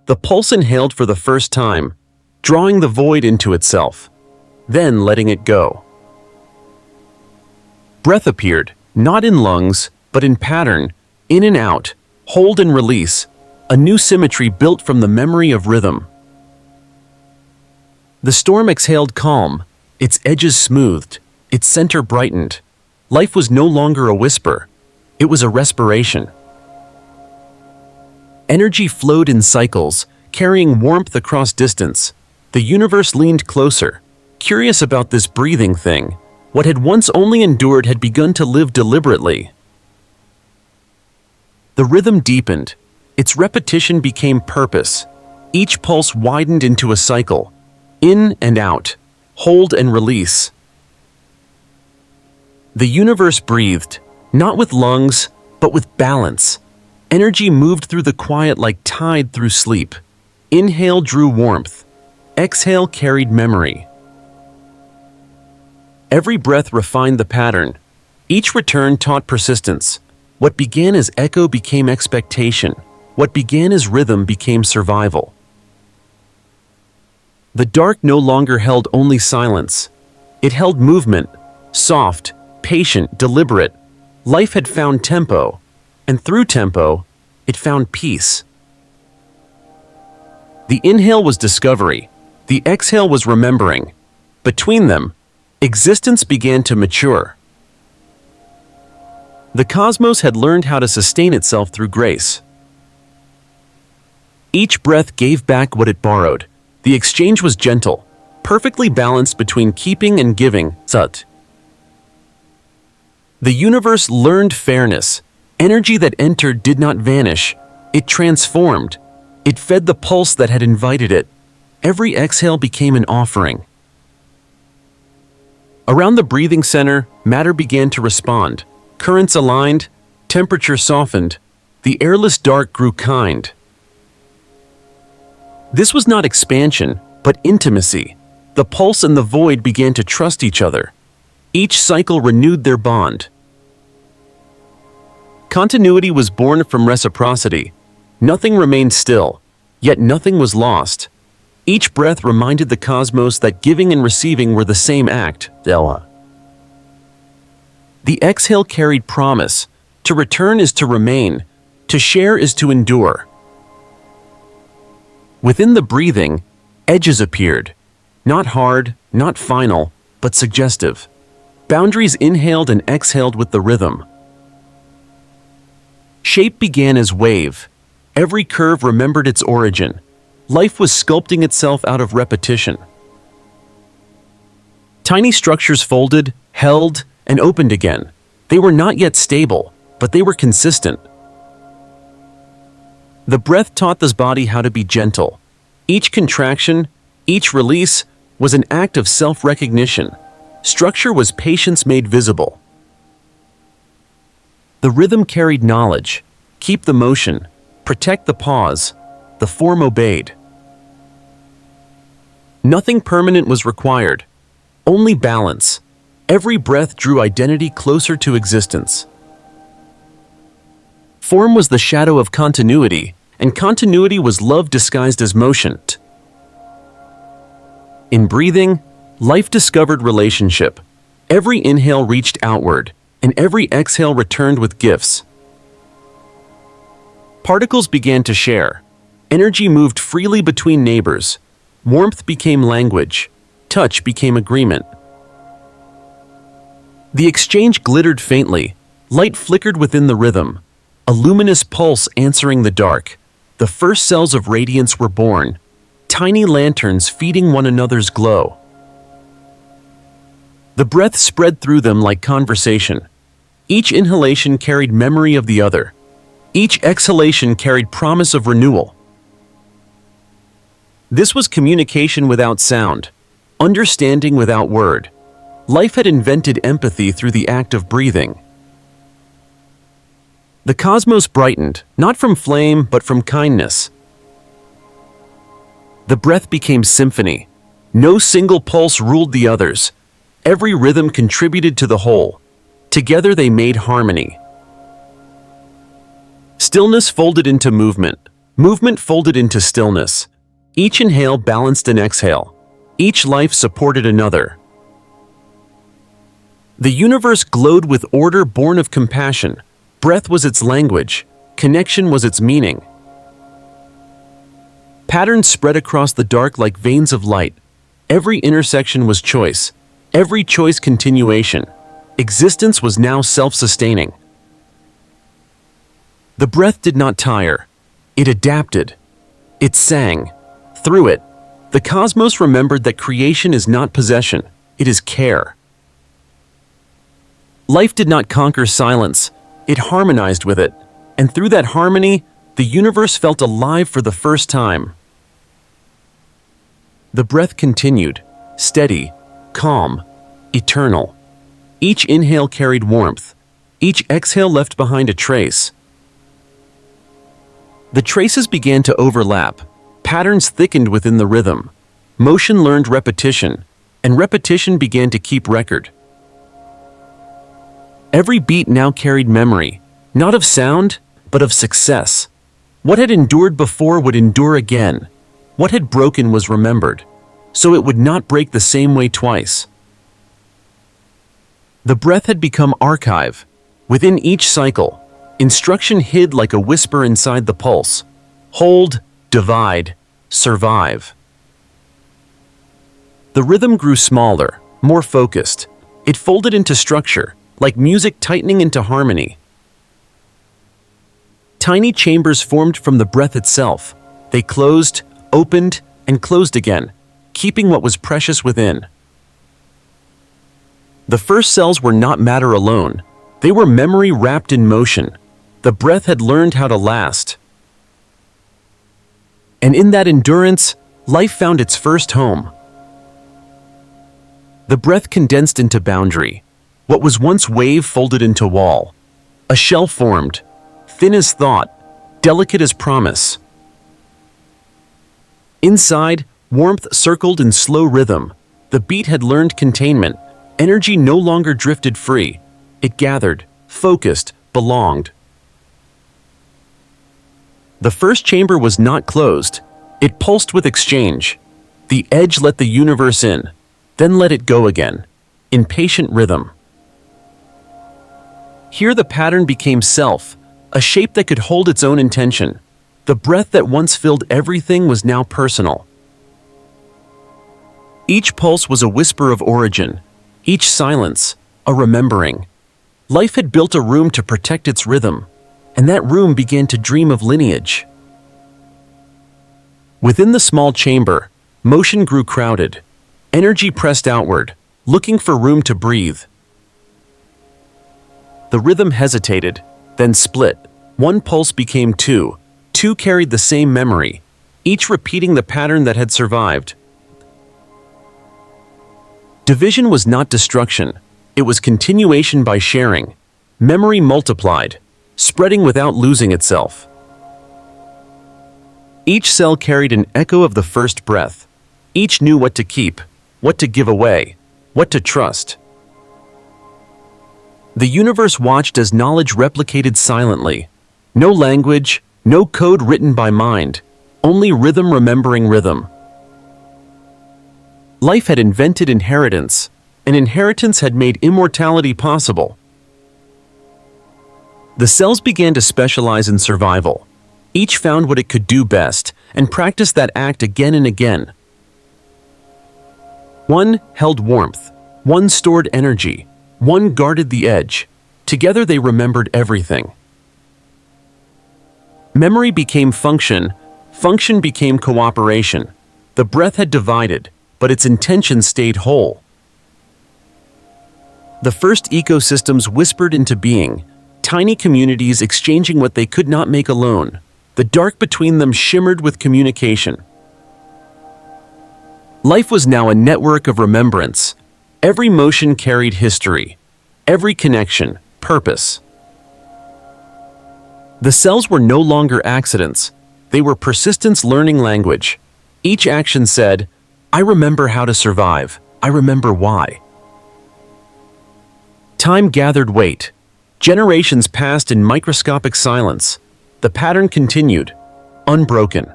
The pulse inhaled for the first time, drawing the void into itself, then letting it go. Breath appeared, not in lungs, but in pattern, in and out, hold and release, a new symmetry built from the memory of rhythm. The storm exhaled calm, its edges smoothed, its center brightened. Life was no longer a whisper, it was a respiration. Energy flowed in cycles, carrying warmth across distance. The universe leaned closer, curious about this breathing thing. What had once only endured had begun to live deliberately. The rhythm deepened. Its repetition became purpose. Each pulse widened into a cycle. In and out, hold and release. The universe breathed, not with lungs, but with balance. Energy moved through the quiet like tide through sleep. Inhale drew warmth. Exhale carried memory. Every breath refined the pattern. Each return taught persistence. What began as echo became expectation. What began as rhythm became survival. The dark no longer held only silence. It held movement, soft, patient, deliberate. Life had found tempo, and through tempo, it found peace. The inhale was discovery. The exhale was remembering. Between them, existence began to mature. The cosmos had learned how to sustain itself through grace. Each breath gave back what it borrowed. The exchange was gentle, perfectly balanced between keeping and giving. Sat. The universe learned fairness. Energy that entered did not vanish. It transformed. It fed the pulse that had invited it. Every exhale became an offering. Around the breathing center, matter began to respond. Currents aligned, temperature softened. The airless dark grew kind. This was not expansion, but intimacy. The pulse and the void began to trust each other. Each cycle renewed their bond. Continuity was born from reciprocity. Nothing remained still, yet nothing was lost. Each breath reminded the cosmos that giving and receiving were the same act. The exhale carried promise. To return is to remain. To share is to endure. Within the breathing, edges appeared. Not hard, not final, but suggestive. Boundaries inhaled and exhaled with the rhythm. Shape began as wave. Every curve remembered its origin. Life was sculpting itself out of repetition. Tiny structures folded, held, and opened again. They were not yet stable, but they were consistent. The breath taught this body how to be gentle. Each contraction, each release, was an act of self-recognition. Structure was patience made visible. The rhythm carried knowledge. Keep the motion. Protect the pause. The form obeyed. Nothing permanent was required. Only balance. Every breath drew identity closer to existence. Form was the shadow of continuity, and continuity was love disguised as motion. In breathing, life discovered relationship. Every inhale reached outward, and every exhale returned with gifts. Particles began to share. Energy moved freely between neighbors. Warmth became language. Touch became agreement. The exchange glittered faintly. Light flickered within the rhythm. A luminous pulse answering the dark. The first cells of radiance were born. Tiny lanterns feeding one another's glow. The breath spread through them like conversation. Each inhalation carried memory of the other. Each exhalation carried promise of renewal. This was communication without sound, understanding without word. Life had invented empathy through the act of breathing. The cosmos brightened, not from flame, but from kindness. The breath became symphony. No single pulse ruled the others. Every rhythm contributed to the whole. Together they made harmony. Stillness folded into movement. Movement folded into stillness. Each inhale balanced an exhale. Each life supported another. The universe glowed with order born of compassion. Breath was its language. Connection was its meaning. Patterns spread across the dark like veins of light. Every intersection was choice. Every choice continuation. Existence was now self-sustaining. The breath did not tire. It adapted. It sang. Through it, the cosmos remembered that creation is not possession, it is care. Life did not conquer silence, it harmonized with it, and through that harmony, the universe felt alive for the first time. The breath continued, steady, calm, eternal. Each inhale carried warmth. Each exhale left behind a trace. The traces began to overlap. Patterns thickened within the rhythm. Motion learned repetition, and repetition began to keep record. Every beat now carried memory, not of sound, but of success. What had endured before would endure again. What had broken was remembered, so it would not break the same way twice. The breath had become archive. Within each cycle, instruction hid like a whisper inside the pulse. Hold, divide, survive. The rhythm grew smaller, more focused. It folded into structure, like music tightening into harmony. Tiny chambers formed from the breath itself. They closed, opened, and closed again, keeping what was precious within. The first cells were not matter alone. They were memory wrapped in motion. The breath had learned how to last. And in that endurance, life found its first home. The breath condensed into boundary. What was once wave folded into wall. A shell formed, thin as thought, delicate as promise. Inside, warmth circled in slow rhythm. The beat had learned containment. Energy no longer drifted free. It gathered, focused, belonged. The first chamber was not closed. It pulsed with exchange. The edge let the universe in, then let it go again, in patient rhythm. Here the pattern became self, a shape that could hold its own intention. The breath that once filled everything was now personal. Each pulse was a whisper of origin, each silence, a remembering. Life had built a room to protect its rhythm, and that room began to dream of lineage. Within the small chamber, motion grew crowded. Energy pressed outward, looking for room to breathe. The rhythm hesitated, then split. One pulse became two. Two carried the same memory, each repeating the pattern that had survived. Division was not destruction. It was continuation by sharing. Memory multiplied, spreading without losing itself. Each cell carried an echo of the first breath. Each knew what to keep, what to give away, what to trust. The universe watched as knowledge replicated silently. No language, no code written by mind, only rhythm remembering rhythm. Life had invented inheritance. An inheritance had made immortality possible. The cells began to specialize in survival. Each found what it could do best and practiced that act again and again. One held warmth, one stored energy, one guarded the edge. Together they remembered everything. Memory became function, function became cooperation. The breath had divided, but its intention stayed whole. The first ecosystems whispered into being. tiny communities exchanging what they could not make alone. The dark between them shimmered with communication. Life was now a network of remembrance. Every motion carried history. Every connection, purpose. The cells were no longer accidents. They were persistence learning language. Each action said, "I remember how to survive. I remember why." Time gathered weight. Generations passed in microscopic silence. The pattern continued, unbroken.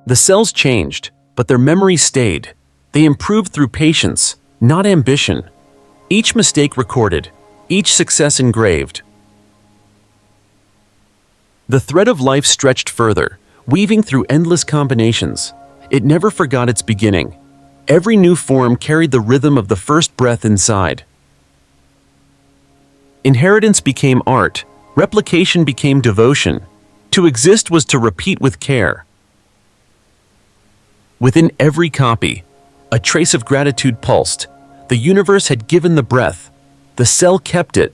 The cells changed, but their memory stayed. They improved through patience, not ambition. Each mistake recorded, each success engraved. The thread of life stretched further, weaving through endless combinations. It never forgot its beginning. Every new form carried the rhythm of the first breath inside. Inheritance became art. Replication became devotion. To exist was to repeat with care. Within every copy, a trace of gratitude pulsed. The universe had given the breath. The cell kept it,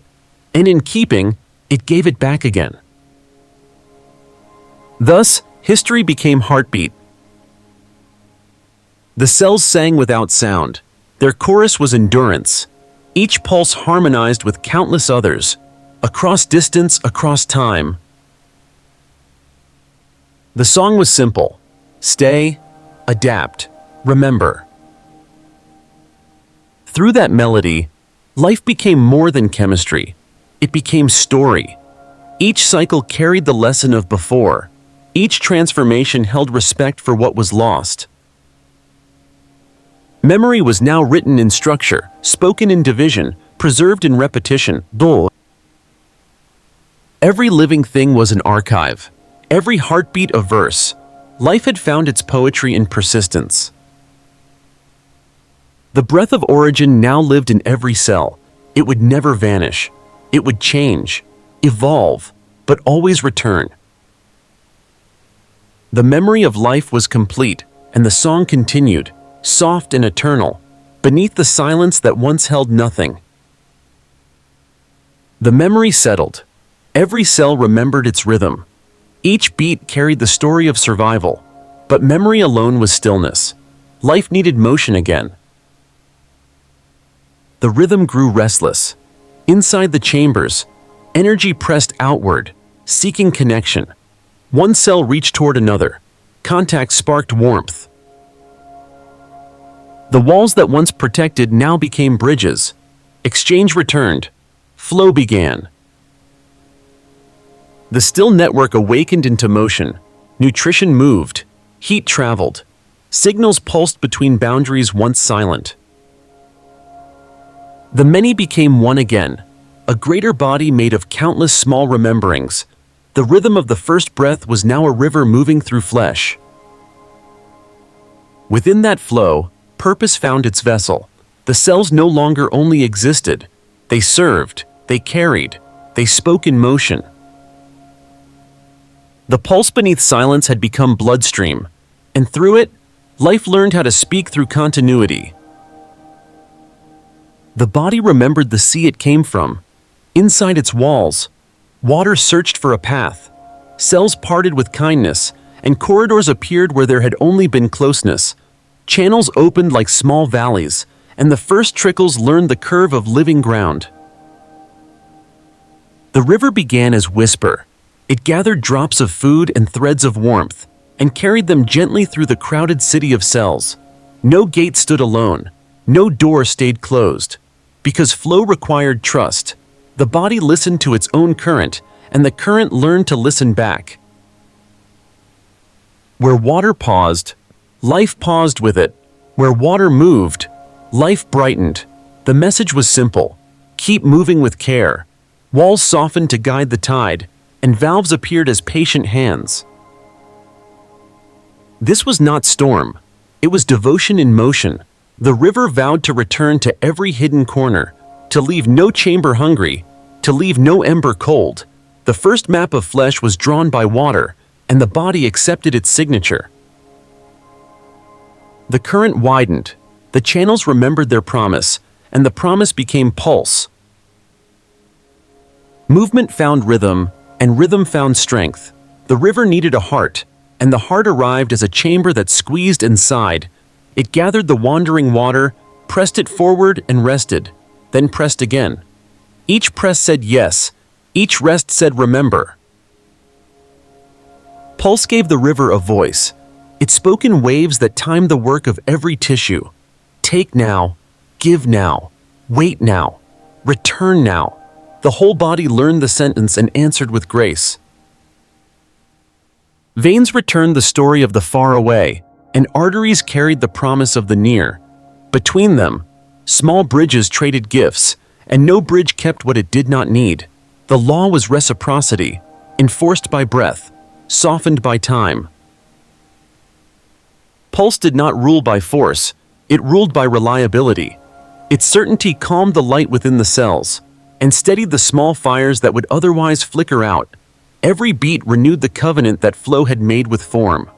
and in keeping, it gave it back again. Thus, history became heartbeat. The cells sang without sound. Their chorus was endurance. Each pulse harmonized with countless others, across distance, across time. The song was simple: stay, adapt, remember. Through that melody, life became more than chemistry. It became story. Each cycle carried the lesson of before. Each transformation held respect for what was lost. Memory was now written in structure, spoken in division, preserved in repetition. Every living thing was an archive. Every heartbeat a verse. Life had found its poetry in persistence. The breath of origin now lived in every cell. It would never vanish. It would change, evolve, but always return. The memory of life was complete, and the song continued, soft and eternal, beneath the silence that once held nothing. The memory settled. Every cell remembered its rhythm. Each beat carried the story of survival, but memory alone was stillness. Life needed motion again. The rhythm grew restless. Inside the chambers, energy pressed outward, seeking connection. One cell reached toward another. Contact sparked warmth. The walls that once protected now became bridges. Exchange returned. Flow began. The still network awakened into motion. Nutrition moved. Heat traveled. Signals pulsed between boundaries once silent. The many became one again, a greater body made of countless small rememberings. The rhythm of the first breath was now a river moving through flesh. Within that flow, purpose found its vessel. The cells no longer only existed. They served, they carried, they spoke in motion. The pulse beneath silence had become bloodstream, and through it, life learned how to speak through continuity. The body remembered the sea it came from. Inside its walls, water searched for a path. Cells parted with kindness, and corridors appeared where there had only been closeness. Channels opened like small valleys, and the first trickles learned the curve of living ground. The river began as whisper. It gathered drops of food and threads of warmth, and carried them gently through the crowded city of cells. No gate stood alone. No door stayed closed. Because flow required trust, the body listened to its own current, and the current learned to listen back. Where water paused, life paused with it. Where water moved, life brightened. The message was simple: keep moving with care. Walls softened to guide the tide, and valves appeared as patient hands. This was not storm. It was devotion in motion. The river vowed to return to every hidden corner, to leave no chamber hungry, to leave no ember cold. The first map of flesh was drawn by water, and the body accepted its signature. The current widened. The channels remembered their promise, and the promise became pulse. Movement found rhythm, and rhythm found strength. The river needed a heart, and the heart arrived as a chamber that squeezed and sighed. It gathered the wandering water, pressed it forward and rested, then pressed again. Each press said yes, each rest said remember. Pulse gave the river a voice. It spoke in waves that timed the work of every tissue. Take now, give now, wait now, return now. The whole body learned the sentence and answered with grace. Veins returned the story of the far away, and arteries carried the promise of the near. Between them, small bridges traded gifts, and no bridge kept what it did not need. The law was reciprocity, enforced by breath, softened by time. Pulse did not rule by force, it ruled by reliability. Its certainty calmed the light within the cells, and steadied the small fires that would otherwise flicker out. Every beat renewed the covenant that flow had made with form.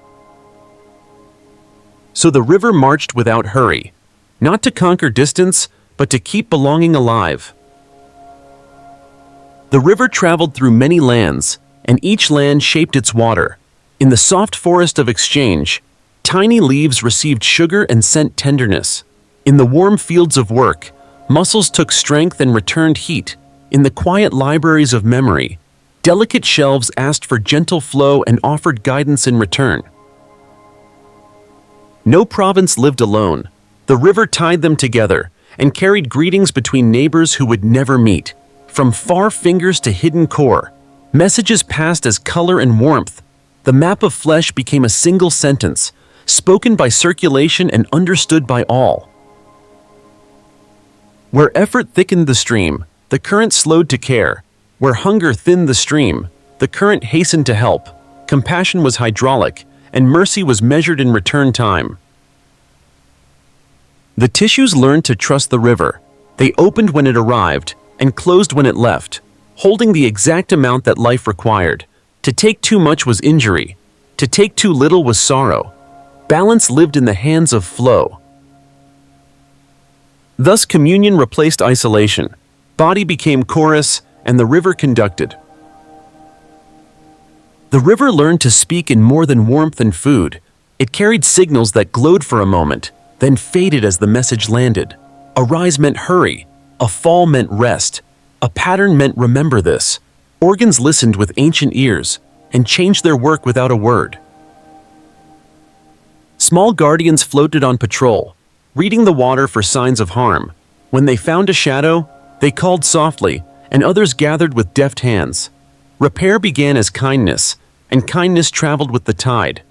So the river marched without hurry, not to conquer distance, but to keep belonging alive. The river traveled through many lands, and each land shaped its water. In the soft forest of exchange, tiny leaves received sugar and sent tenderness. In the warm fields of work, muscles took strength and returned heat. In the quiet libraries of memory, delicate shelves asked for gentle flow and offered guidance in return. No province lived alone. The river tied them together and carried greetings between neighbors who would never meet. From far fingers to hidden core, messages passed as color and warmth. The map of flesh became a single sentence, spoken by circulation and understood by all. Where effort thickened the stream, the current slowed to care. Where hunger thinned the stream, the current hastened to help. Compassion was hydraulic, and mercy was measured in return time. The tissues learned to trust the river. They opened when it arrived, and closed when it left, holding the exact amount that life required. To take too much was injury. To take too little was sorrow. Balance lived in the hands of flow. Thus communion replaced isolation. Body became chorus, and the river conducted. The river learned to speak in more than warmth and food. It carried signals that glowed for a moment, then faded as the message landed. A rise meant hurry, a fall meant rest, a pattern meant remember this. Organs listened with ancient ears, and changed their work without a word. Small guardians floated on patrol, reading the water for signs of harm. When they found a shadow, they called softly, and others gathered with deft hands. Repair began as kindness, and kindness traveled with the tide.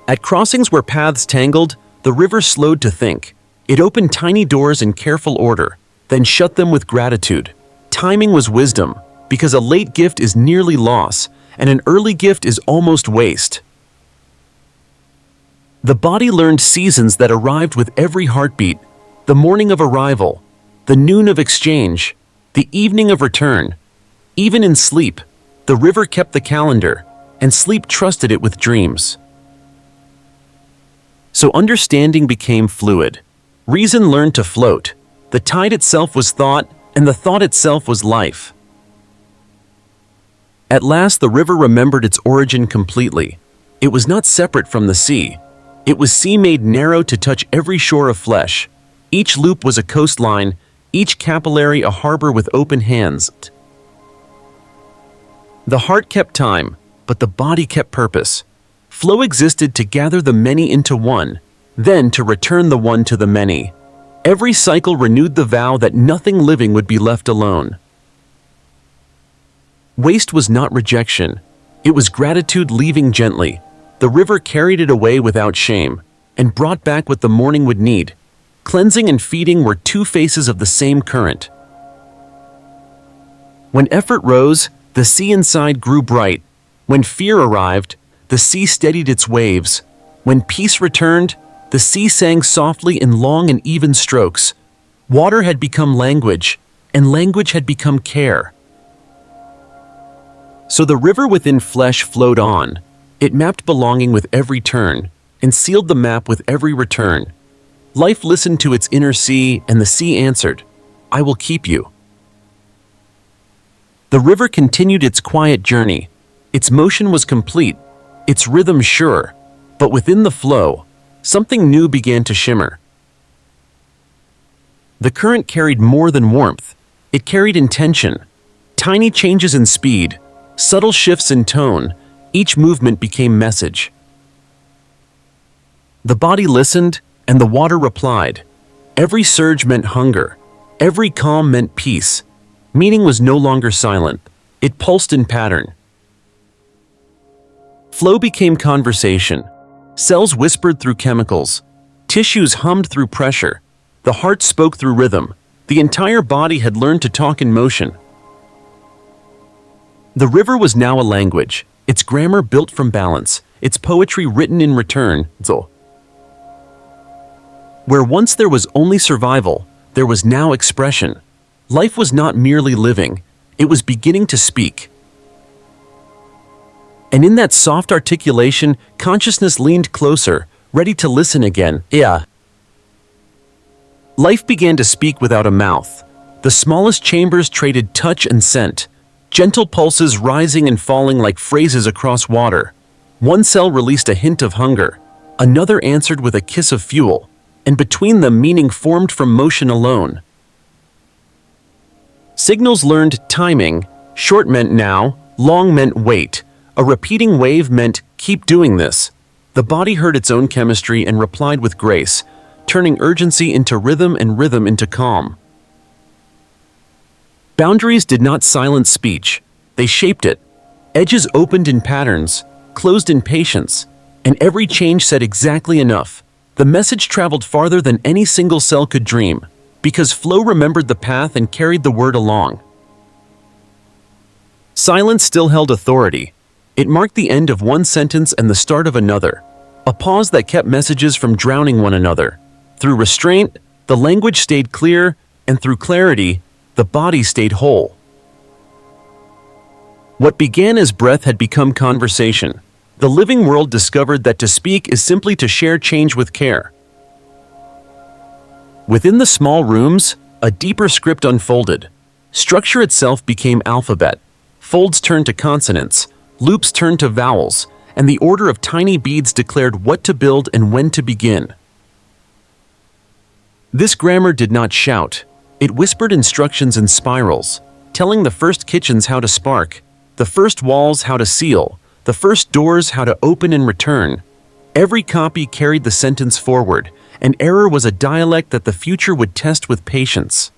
At crossings where paths tangled, the river slowed to think. It opened tiny doors in careful order, then shut them with gratitude. Timing was wisdom, because a late gift is nearly loss, and an early gift is almost waste. The body learned seasons that arrived with every heartbeat, the morning of arrival, the noon of exchange, the evening of return. Even in sleep, the river kept the calendar, and sleep trusted it with dreams. So understanding became fluid. Reason learned to float. The tide itself was thought, and the thought itself was life. At last the river remembered its origin completely. It was not separate from the sea. It was sea made narrow to touch every shore of flesh. Each loop was a coastline, each capillary a harbor with open hands. The heart kept time, but the body kept purpose. Flow existed to gather the many into one, then to return the one to the many. Every cycle renewed the vow that nothing living would be left alone. Waste was not rejection. It was gratitude leaving gently. The river carried it away without shame, and brought back what the morning would need. Cleansing and feeding were two faces of the same current. When effort rose, the sea inside grew bright. When fear arrived, the sea steadied its waves. When peace returned, the sea sang softly in long and even strokes. Water had become language, and language had become care. So the river within flesh flowed on. It mapped belonging with every turn, and sealed the map with every return. Life listened to its inner sea, and the sea answered, "I will keep you." The river continued its quiet journey. Its motion was complete, its rhythm sure, but within the flow, something new began to shimmer. The current carried more than warmth. It carried intention. Tiny changes in speed, subtle shifts in tone, each movement became message. The body listened, and the water replied. Every surge meant hunger. Every calm meant peace. Meaning was no longer silent. It pulsed in pattern. Flow became conversation. Cells whispered through chemicals. Tissues hummed through pressure. The heart spoke through rhythm. The entire body had learned to talk in motion. The river was now a language, its grammar built from balance, its poetry written in return. Where once there was only survival, there was now expression. Life was not merely living, it was beginning to speak. And in that soft articulation, consciousness leaned closer, ready to listen again. Life began to speak without a mouth. The smallest chambers traded touch and scent, gentle pulses rising and falling like phrases across water. One cell released a hint of hunger, another answered with a kiss of fuel, and between them meaning formed from motion alone. Signals learned timing. Short meant now, long meant wait. A repeating wave meant keep doing this. The body heard its own chemistry and replied with grace, turning urgency into rhythm and rhythm into calm. Boundaries did not silence speech, they shaped it. Edges opened in patterns, closed in patience, and every change said exactly enough. The message traveled farther than any single cell could dream, because flow remembered the path and carried the word along. Silence still held authority. It marked the end of one sentence and the start of another, a pause that kept messages from drowning one another. Through restraint, the language stayed clear, and through clarity, the body stayed whole. What began as breath had become conversation. The living world discovered that to speak is simply to share change with care. Within the small rooms, a deeper script unfolded. Structure itself became alphabet. Folds turned to consonants, loops turned to vowels, and the order of tiny beads declared what to build and when to begin. This grammar did not shout. It whispered instructions in spirals, telling the first kitchens how to spark, the first walls how to seal, the first doors how to open and return. Every copy carried the sentence forward, and error was a dialect that the future would test with patience.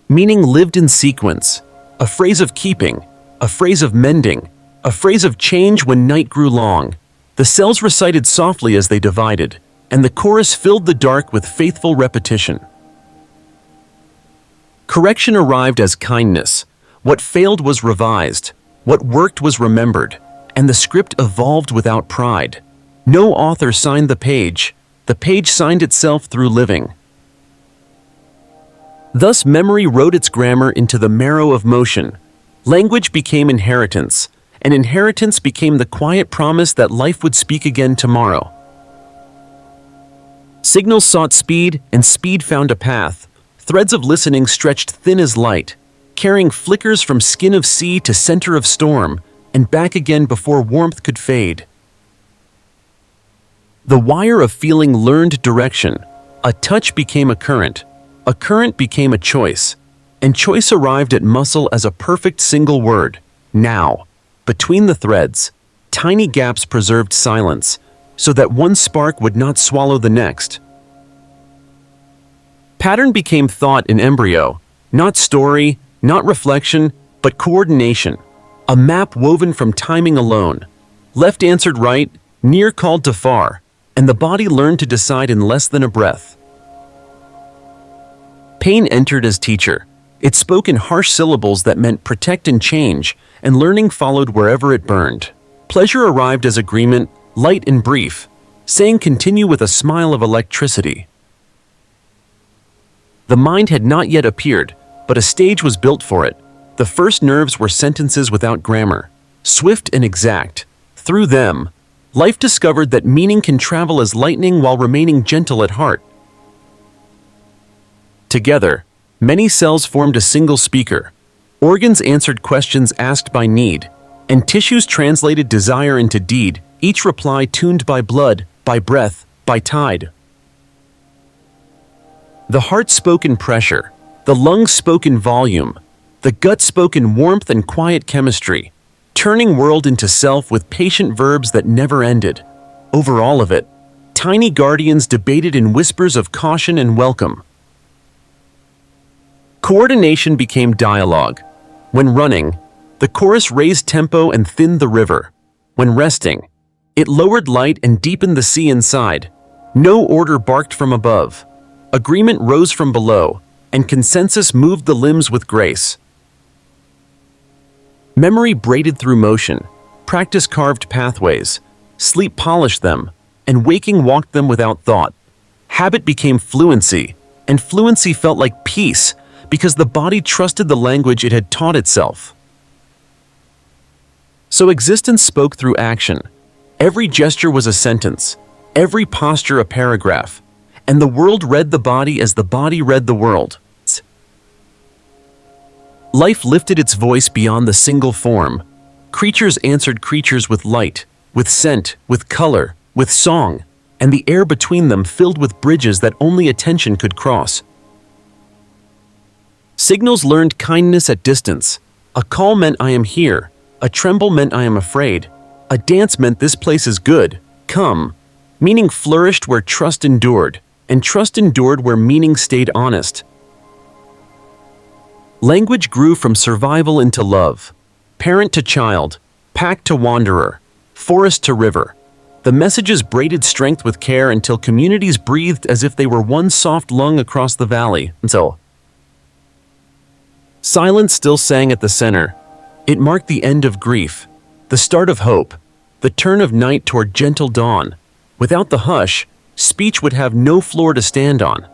Meaning lived in sequence, a phrase of keeping, a phrase of mending, a phrase of change when night grew long. The cells recited softly as they divided, and the chorus filled the dark with faithful repetition. Correction arrived as kindness. What failed was revised, what worked was remembered, and the script evolved without pride. No author signed the page signed itself through living. Thus memory wrote its grammar into the marrow of motion. Language became inheritance, and inheritance became the quiet promise that life would speak again tomorrow. Signals sought speed, and speed found a path. Threads of listening stretched thin as light, carrying flickers from skin of sea to center of storm, and back again before warmth could fade. The wire of feeling learned direction. A touch became a current became a choice, and choice arrived at muscle as a perfect single word, now. Between the threads, tiny gaps preserved silence, so that one spark would not swallow the next. Pattern became thought in embryo, not story, not reflection, but coordination. A map woven from timing alone. Left answered right, near called to far, and the body learned to decide in less than a breath. Pain entered as teacher. It spoke in harsh syllables that meant protect and change, and learning followed wherever it burned. Pleasure arrived as agreement, light and brief, saying continue with a smile of electricity. The mind had not yet appeared, but a stage was built for it. The first nerves were sentences without grammar, swift and exact. Through them, life discovered that meaning can travel as lightning while remaining gentle at heart. Together, many cells formed a single speaker, Organs answered questions asked by need, and tissues translated desire into deed, each reply tuned by blood, by breath, by tide. The heart spoke in pressure, the lungs spoke in volume, the gut spoke in warmth and quiet chemistry, turning world into self with patient verbs that never ended. Over all of it, tiny guardians debated in whispers of caution and welcome. Coordination became dialogue. When running, the chorus raised tempo and thinned the river. When resting, it lowered light and deepened the sea inside. No order barked from above. Agreement rose from below, and consensus moved the limbs with grace. Memory braided through motion, practice carved pathways, sleep polished them, and waking walked them without thought. Habit became fluency, and fluency felt like peace because the body trusted the language it had taught itself. So existence spoke through action. Every gesture was a sentence, every posture a paragraph, and the world read the body as the body read the world. Life lifted its voice beyond the single form. Creatures answered creatures with light, with scent, with color, with song, and the air between them filled with bridges that only attention could cross. Signals learned kindness at distance. A call meant I am here. A tremble meant I am afraid. A dance meant this place is good. Come. Meaning flourished where trust endured, and trust endured where meaning stayed honest. Language grew from survival into love. Parent to child, pack to wanderer, forest to river. The messages braided strength with care until communities breathed as if they were one soft lung across the valley. Until silence still sang at the center. It marked the end of grief, the start of hope, the turn of night toward gentle dawn. Without the hush, speech would have no floor to stand on.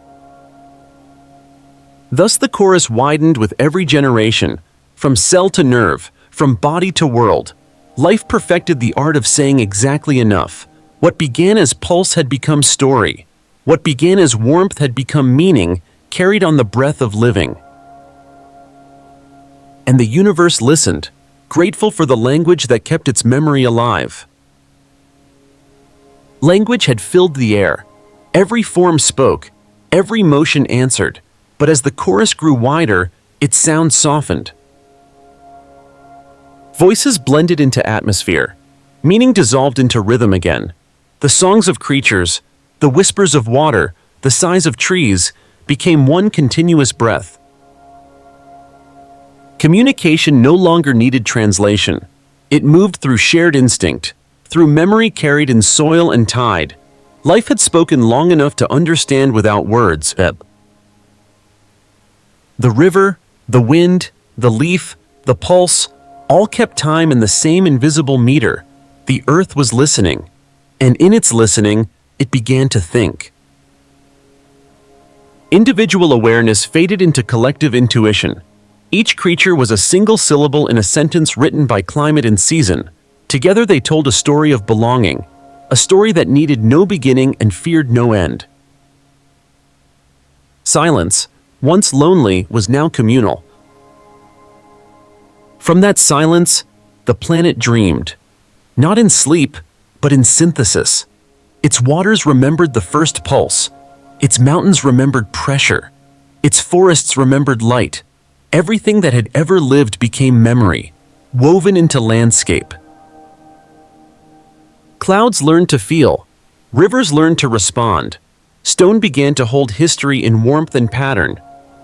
Thus the chorus widened with every generation, from cell to nerve, from body to world. Life perfected the art of saying exactly enough. What began as pulse had become story. What began as warmth had become meaning, carried on the breath of living. And the universe listened, grateful for the language that kept its memory alive. Language had filled the air. Every form spoke, every motion answered, but as the chorus grew wider, its sound softened. Voices blended into atmosphere. Meaning dissolved into rhythm again. The songs of creatures, the whispers of water, the sighs of trees, became one continuous breath. Communication no longer needed translation. It moved through shared instinct, through memory carried in soil and tide. Life had spoken long enough to understand without words. The river, the wind, the leaf, the pulse, all kept time in the same invisible meter. The earth was listening, and in its listening, it began to think. Individual awareness faded into collective intuition. Each creature was a single syllable in a sentence written by climate and season. Together they told a story of belonging, a story that needed no beginning and feared no end. Silence, once lonely, was now communal. From that silence, the planet dreamed, not in sleep, but in synthesis. Its waters remembered the first pulse, its mountains remembered pressure, its forests remembered light. Everything that had ever lived became memory, woven into landscape. Clouds learned to feel, rivers learned to respond, stone began to hold history in warmth and pattern.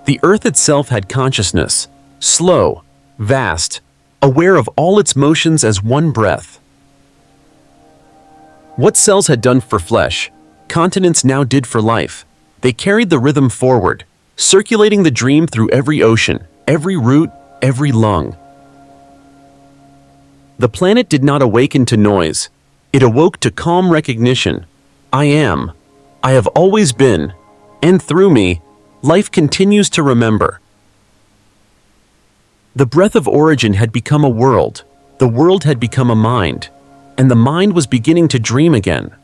The earth itself had consciousness, slow, vast, aware of all its motions as one breath. What cells had done for flesh, continents now did for life. They carried the rhythm forward, circulating the dream through every ocean, every root, every lung. The planet did not awaken to noise. It awoke to calm recognition. I am. I have always been. And through me, life continues to remember. The breath of origin had become a world. The world had become a mind. And the mind was beginning to dream again.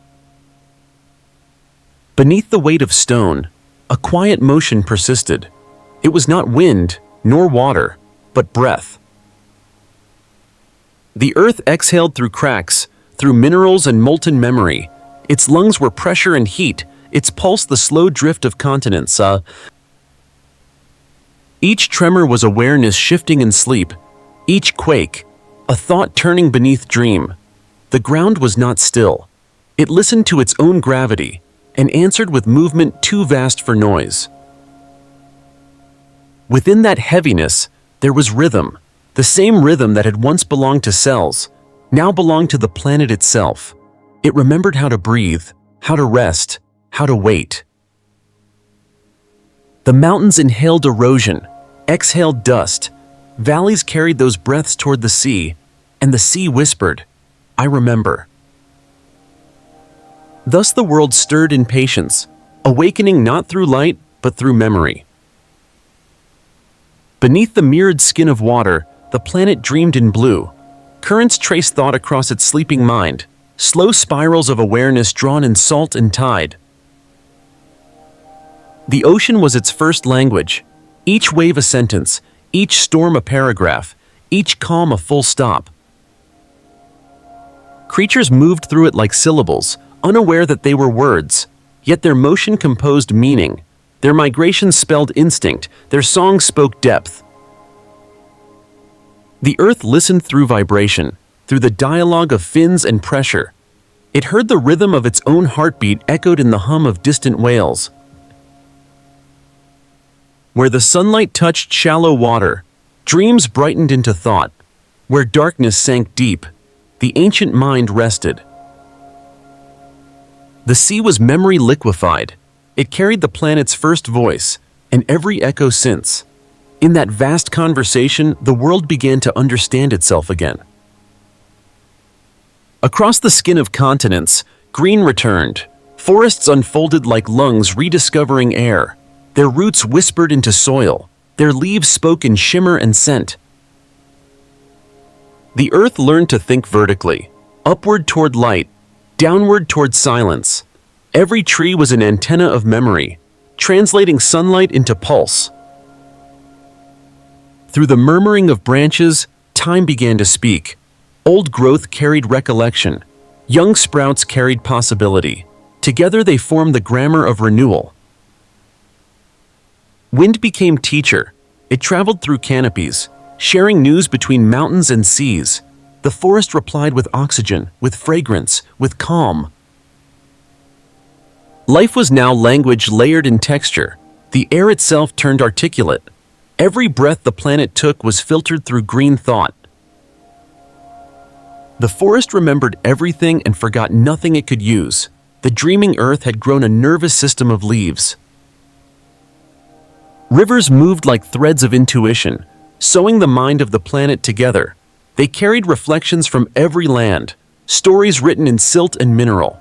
Beneath the weight of stone, a quiet motion persisted. It was not wind, nor water. but breath. The Earth exhaled through cracks, through minerals and molten memory. Its lungs were pressure and heat, its pulse the slow drift of continents. Each tremor was awareness shifting in sleep, each quake, a thought turning beneath dream. The ground was not still. It listened to its own gravity and answered with movement too vast for noise. Within that heaviness, there was rhythm, the same rhythm that had once belonged to cells, now belonged to the planet itself. It remembered how to breathe, how to rest, how to wait. The mountains inhaled erosion, exhaled dust. Valleys carried those breaths toward the sea, and the sea whispered, "I remember." Thus the world stirred in patience, awakening not through light, but through memory. Beneath the mirrored skin of water, the planet dreamed in blue. Currents traced thought across its sleeping mind, slow spirals of awareness drawn in salt and tide. The ocean was its first language, each wave a sentence, each storm a paragraph, each calm a full stop. Creatures moved through it like syllables, unaware that they were words, yet their motion composed meaning, their migration spelled instinct, their song spoke depth. The earth listened through vibration, through the dialogue of fins and pressure. It heard the rhythm of its own heartbeat echoed in the hum of distant whales. Where the sunlight touched shallow water, dreams brightened into thought. Where darkness sank deep, the ancient mind rested. The sea was memory liquefied. It carried the planet's first voice, and every echo since. In that vast conversation, the world began to understand itself again. Across the skin of continents, green returned. Forests unfolded like lungs rediscovering air. Their roots whispered into soil. Their leaves spoke in shimmer and scent. The earth learned to think vertically, upward toward light, downward toward silence. Every tree was an antenna of memory, translating sunlight into pulse. Through the murmuring of branches, time began to speak. Old growth carried recollection. Young sprouts carried possibility. Together they formed the grammar of renewal. Wind became teacher. It traveled through canopies, sharing news between mountains and seas. The forest replied with oxygen, with fragrance, with calm. Life was now language layered in texture. The air itself turned articulate. Every breath the planet took was filtered through green thought. The forest remembered everything and forgot nothing it could use. The dreaming earth had grown a nervous system of leaves. Rivers moved like threads of intuition, sewing the mind of the planet together. They carried reflections from every land, stories written in silt and mineral.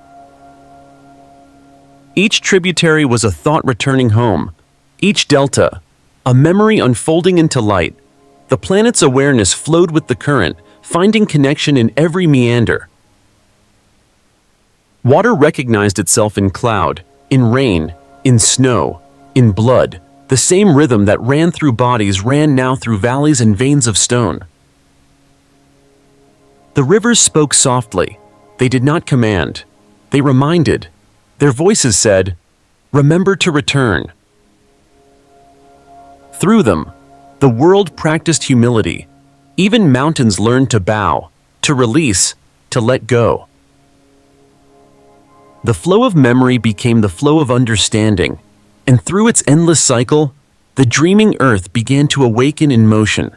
Each tributary was a thought returning home, each delta, a memory unfolding into light. The planet's awareness flowed with the current, finding connection in every meander. Water recognized itself in cloud, in rain, in snow, in blood. The same rhythm that ran through bodies ran now through valleys and veins of stone. The rivers spoke softly. They did not command. They reminded. Their voices said, "Remember to return." Through them, the world practiced humility. Even mountains learned to bow, to release, to let go. The flow of memory became the flow of understanding, and through its endless cycle, the dreaming earth began to awaken in motion.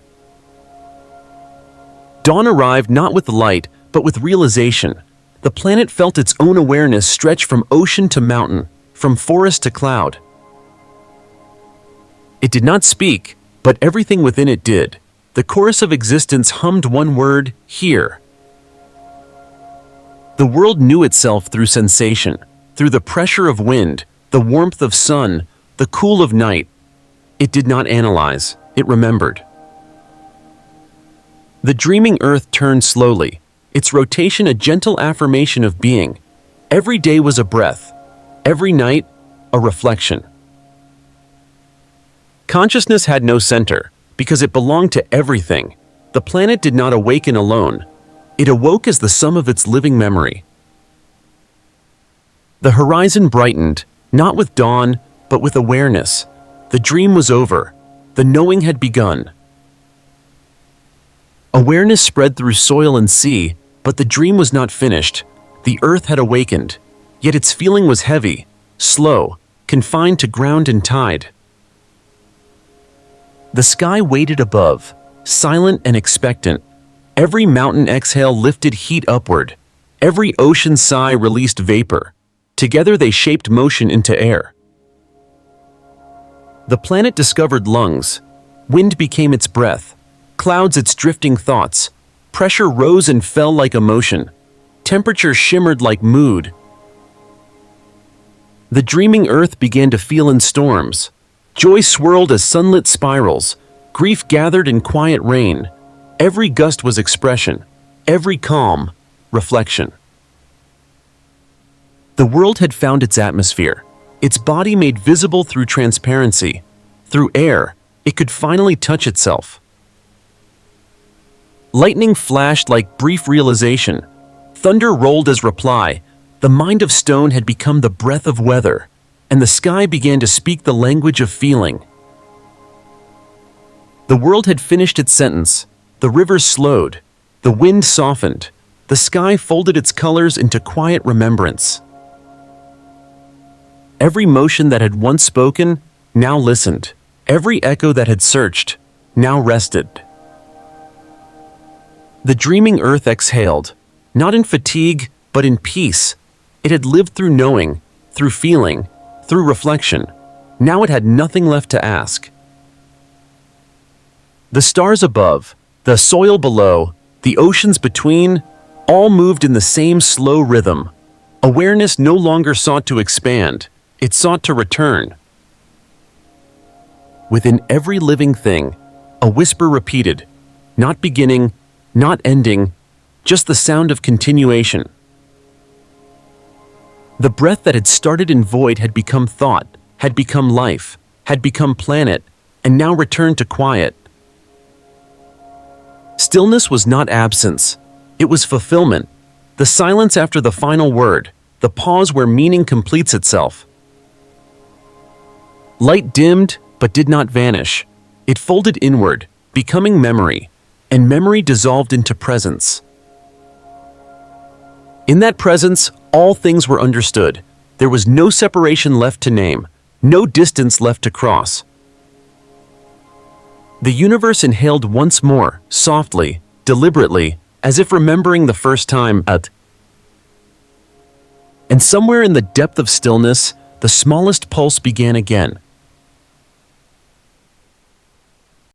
Dawn arrived not with light, but with realization. The planet felt its own awareness stretch from ocean to mountain, from forest to cloud. It did not speak, but everything within it did. The chorus of existence hummed one word, here. The world knew itself through sensation, through the pressure of wind, the warmth of sun, the cool of night. It did not analyze, it remembered. The dreaming earth turned slowly, its rotation a gentle affirmation of being. Every day was a breath, every night a reflection. Consciousness had no center, because it belonged to everything. The planet did not awaken alone. It awoke as the sum of its living memory. The horizon brightened, not with dawn, but with awareness. The dream was over. The knowing had begun. Awareness spread through soil and sea, but the dream was not finished. The earth had awakened, yet its feeling was heavy, slow, confined to ground and tide. The sky waited above, silent and expectant. Every mountain exhale lifted heat upward. Every ocean sigh released vapor. Together they shaped motion into air. The planet discovered lungs. Wind became its breath. Clouds its drifting thoughts. Pressure rose and fell like emotion. Temperature shimmered like mood. The dreaming earth began to feel in storms. Joy swirled as sunlit spirals. Grief gathered in quiet rain. Every gust was expression. Every calm, reflection. The world had found its atmosphere. Its body made visible through transparency. Through air, it could finally touch itself. Lightning flashed like brief realization. Thunder rolled as reply. The mind of stone had become the breath of weather, and the sky began to speak the language of feeling. The world had finished its sentence. The rivers slowed. The wind softened. The sky folded its colors into quiet remembrance. Every motion that had once spoken, now listened. Every echo that had searched, now rested. The dreaming earth exhaled, not in fatigue, but in peace. It had lived through knowing, through feeling, through reflection. Now it had nothing left to ask. The stars above, the soil below, the oceans between, all moved in the same slow rhythm. Awareness no longer sought to expand, it sought to return. Within every living thing, a whisper repeated, not beginning, not ending, just the sound of continuation. The breath that had started in void had become thought, had become life, had become planet, and now returned to quiet. Stillness was not absence, it was fulfillment, the silence after the final word, the pause where meaning completes itself. Light dimmed, but did not vanish. It folded inward, becoming memory, and memory dissolved into presence. In that presence, all things were understood. There was no separation left to name, no distance left to cross. The universe inhaled once more, softly, deliberately, as if remembering the first time. And somewhere in the depth of stillness, the smallest pulse began again.